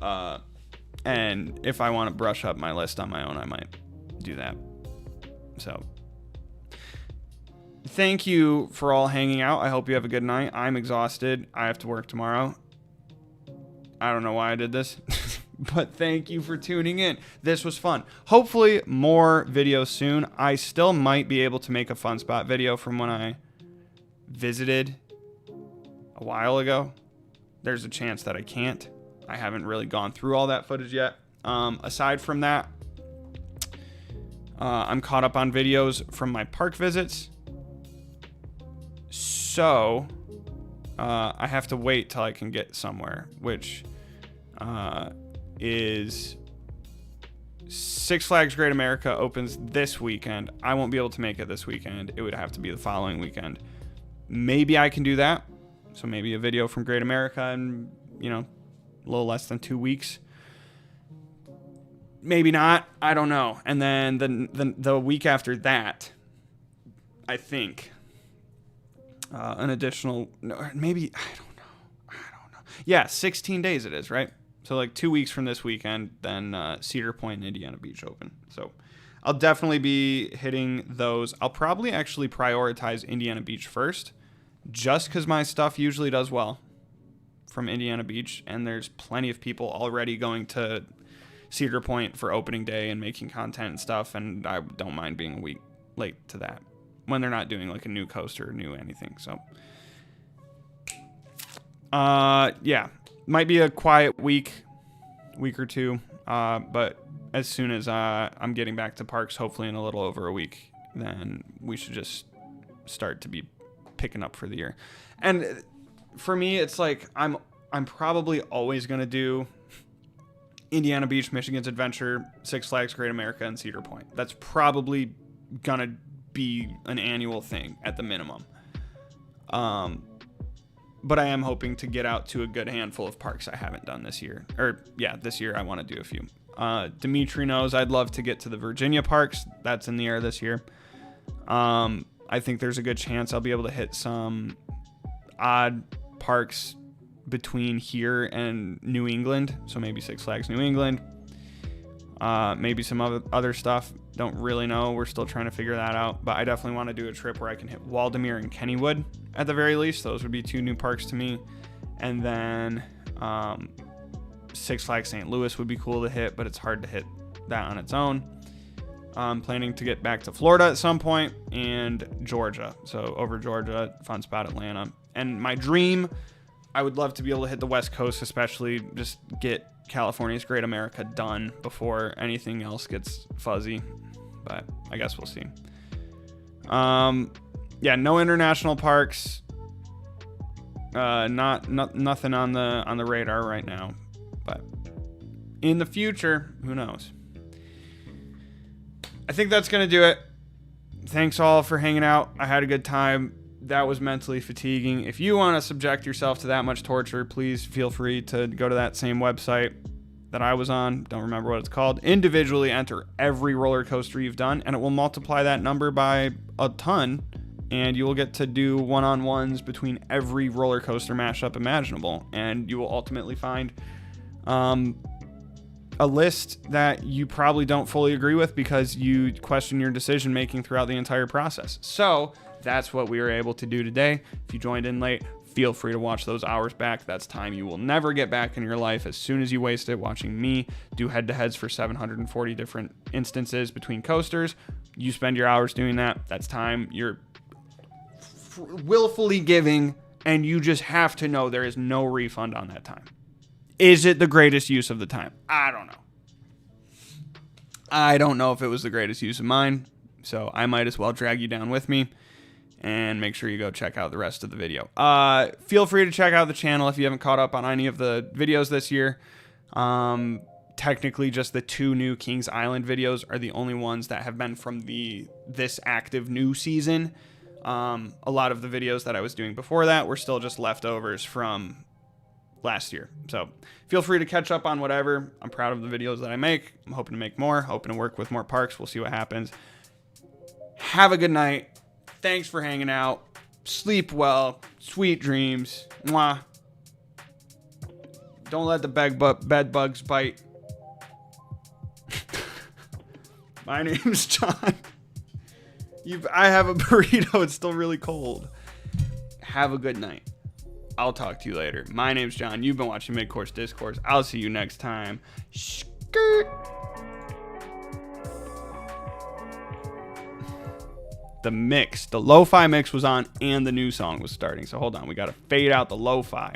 Speaker 1: And if I want to brush up my list on my own, I might do that. So thank you for all hanging out. I hope you have a good night. I'm exhausted. I have to work tomorrow. I don't know why I did this, but thank you for tuning in. This was fun. Hopefully more videos soon. I still might be able to make a Fun Spot video from when I visited a while ago. There's a chance that I can't, I haven't really gone through all that footage yet. Aside from that, I'm caught up on videos from my park visits. So I have to wait till I can get somewhere, which is Six Flags Great America opens this weekend. I won't be able to make it this weekend. It would have to be the following weekend. Maybe I can do that. So maybe a video from Great America in, a little less than 2 weeks. Maybe not. I don't know. And then the week after that, I think, an additional, maybe, I don't know. Yeah, 16 days it is, right? So like 2 weeks from this weekend, then Cedar Point and Indiana Beach open. So I'll definitely be hitting those. I'll probably actually prioritize Indiana Beach first, just because my stuff usually does well from Indiana Beach, and there's plenty of people already going to Cedar Point for opening day and making content and stuff, and I don't mind being a week late to that when they're not doing like a new coaster or new anything. So yeah, might be a quiet week or two, but as soon as I'm getting back to parks, hopefully in a little over a week, then we should just start to be picking up for the year. And for me, it's like I'm probably always going to do Indiana Beach, Michigan's Adventure, Six Flags Great America, and Cedar Point. That's probably going to be an annual thing at the minimum. But I am hoping to get out to a good handful of parks I haven't done this year. This year I want to do a few. Dimitri knows I'd love to get to the Virginia parks. That's in the air this year. I think there's a good chance I'll be able to hit some odd parks between here and New England. So maybe Six Flags New England. Maybe some other stuff. Don't really know. We're still trying to figure that out. But I definitely want to do a trip where I can hit Waldameer and Kennywood at the very least. Those would be 2 new parks to me. And then Six Flags St. Louis would be cool to hit, but it's hard to hit that on its own. I'm planning to get back to Florida at some point, and Georgia. So over Georgia, fun spot Atlanta. And my dream, I would love to be able to hit the West Coast, especially just get California's Great America done before anything else gets fuzzy. But I guess we'll see. Yeah, no international parks. Nothing on the radar right now. But in the future, who knows? I think that's going to do it. Thanks all for hanging out. I had a good time. That was mentally fatiguing. If you want to subject yourself to that much torture, please feel free to go to that same website that I was on. Don't remember what it's called. Individually enter every roller coaster you've done, and it will multiply that number by a ton, and you will get to do one-on-ones between every roller coaster mashup imaginable, and you will ultimately find a list that you probably don't fully agree with because you question your decision making throughout the entire process. So that's what we were able to do today. If you joined in late, feel free to watch those hours back. That's time you will never get back in your life as soon as you waste it watching me do head-to-heads for 740 different instances between coasters. You spend your hours doing that. That's time you're willfully giving, and you just have to know there is no refund on that time. Is it the greatest use of the time? I don't know. I don't know if it was the greatest use of mine, so I might as well drag you down with me. And make sure you go check out the rest of the video. Feel free to check out the channel if you haven't caught up on any of the videos this year. Technically, just the 2 new Kings Island videos are the only ones that have been from this active new season. A lot of the videos that I was doing before that were still just leftovers from last year. So feel free to catch up on whatever. I'm proud of the videos that I make. I'm hoping to make more, hoping to work with more parks. We'll see what happens. Have a good night. Thanks for hanging out. Sleep well. Sweet dreams. Mwah. Don't let the bed bugs bite. My name's John. I have a burrito. It's still really cold. Have a good night. I'll talk to you later. My name's John. You've been watching Midcourse Discourse. I'll see you next time. Skirt. The lo-fi mix was on and the new song was starting. So hold on, we got to fade out the lo-fi.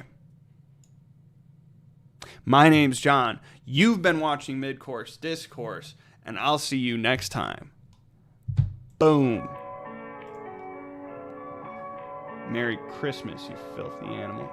Speaker 1: My name's John. You've been watching Midcourse Discourse, and I'll see you next time. Boom. Merry Christmas, you filthy animal.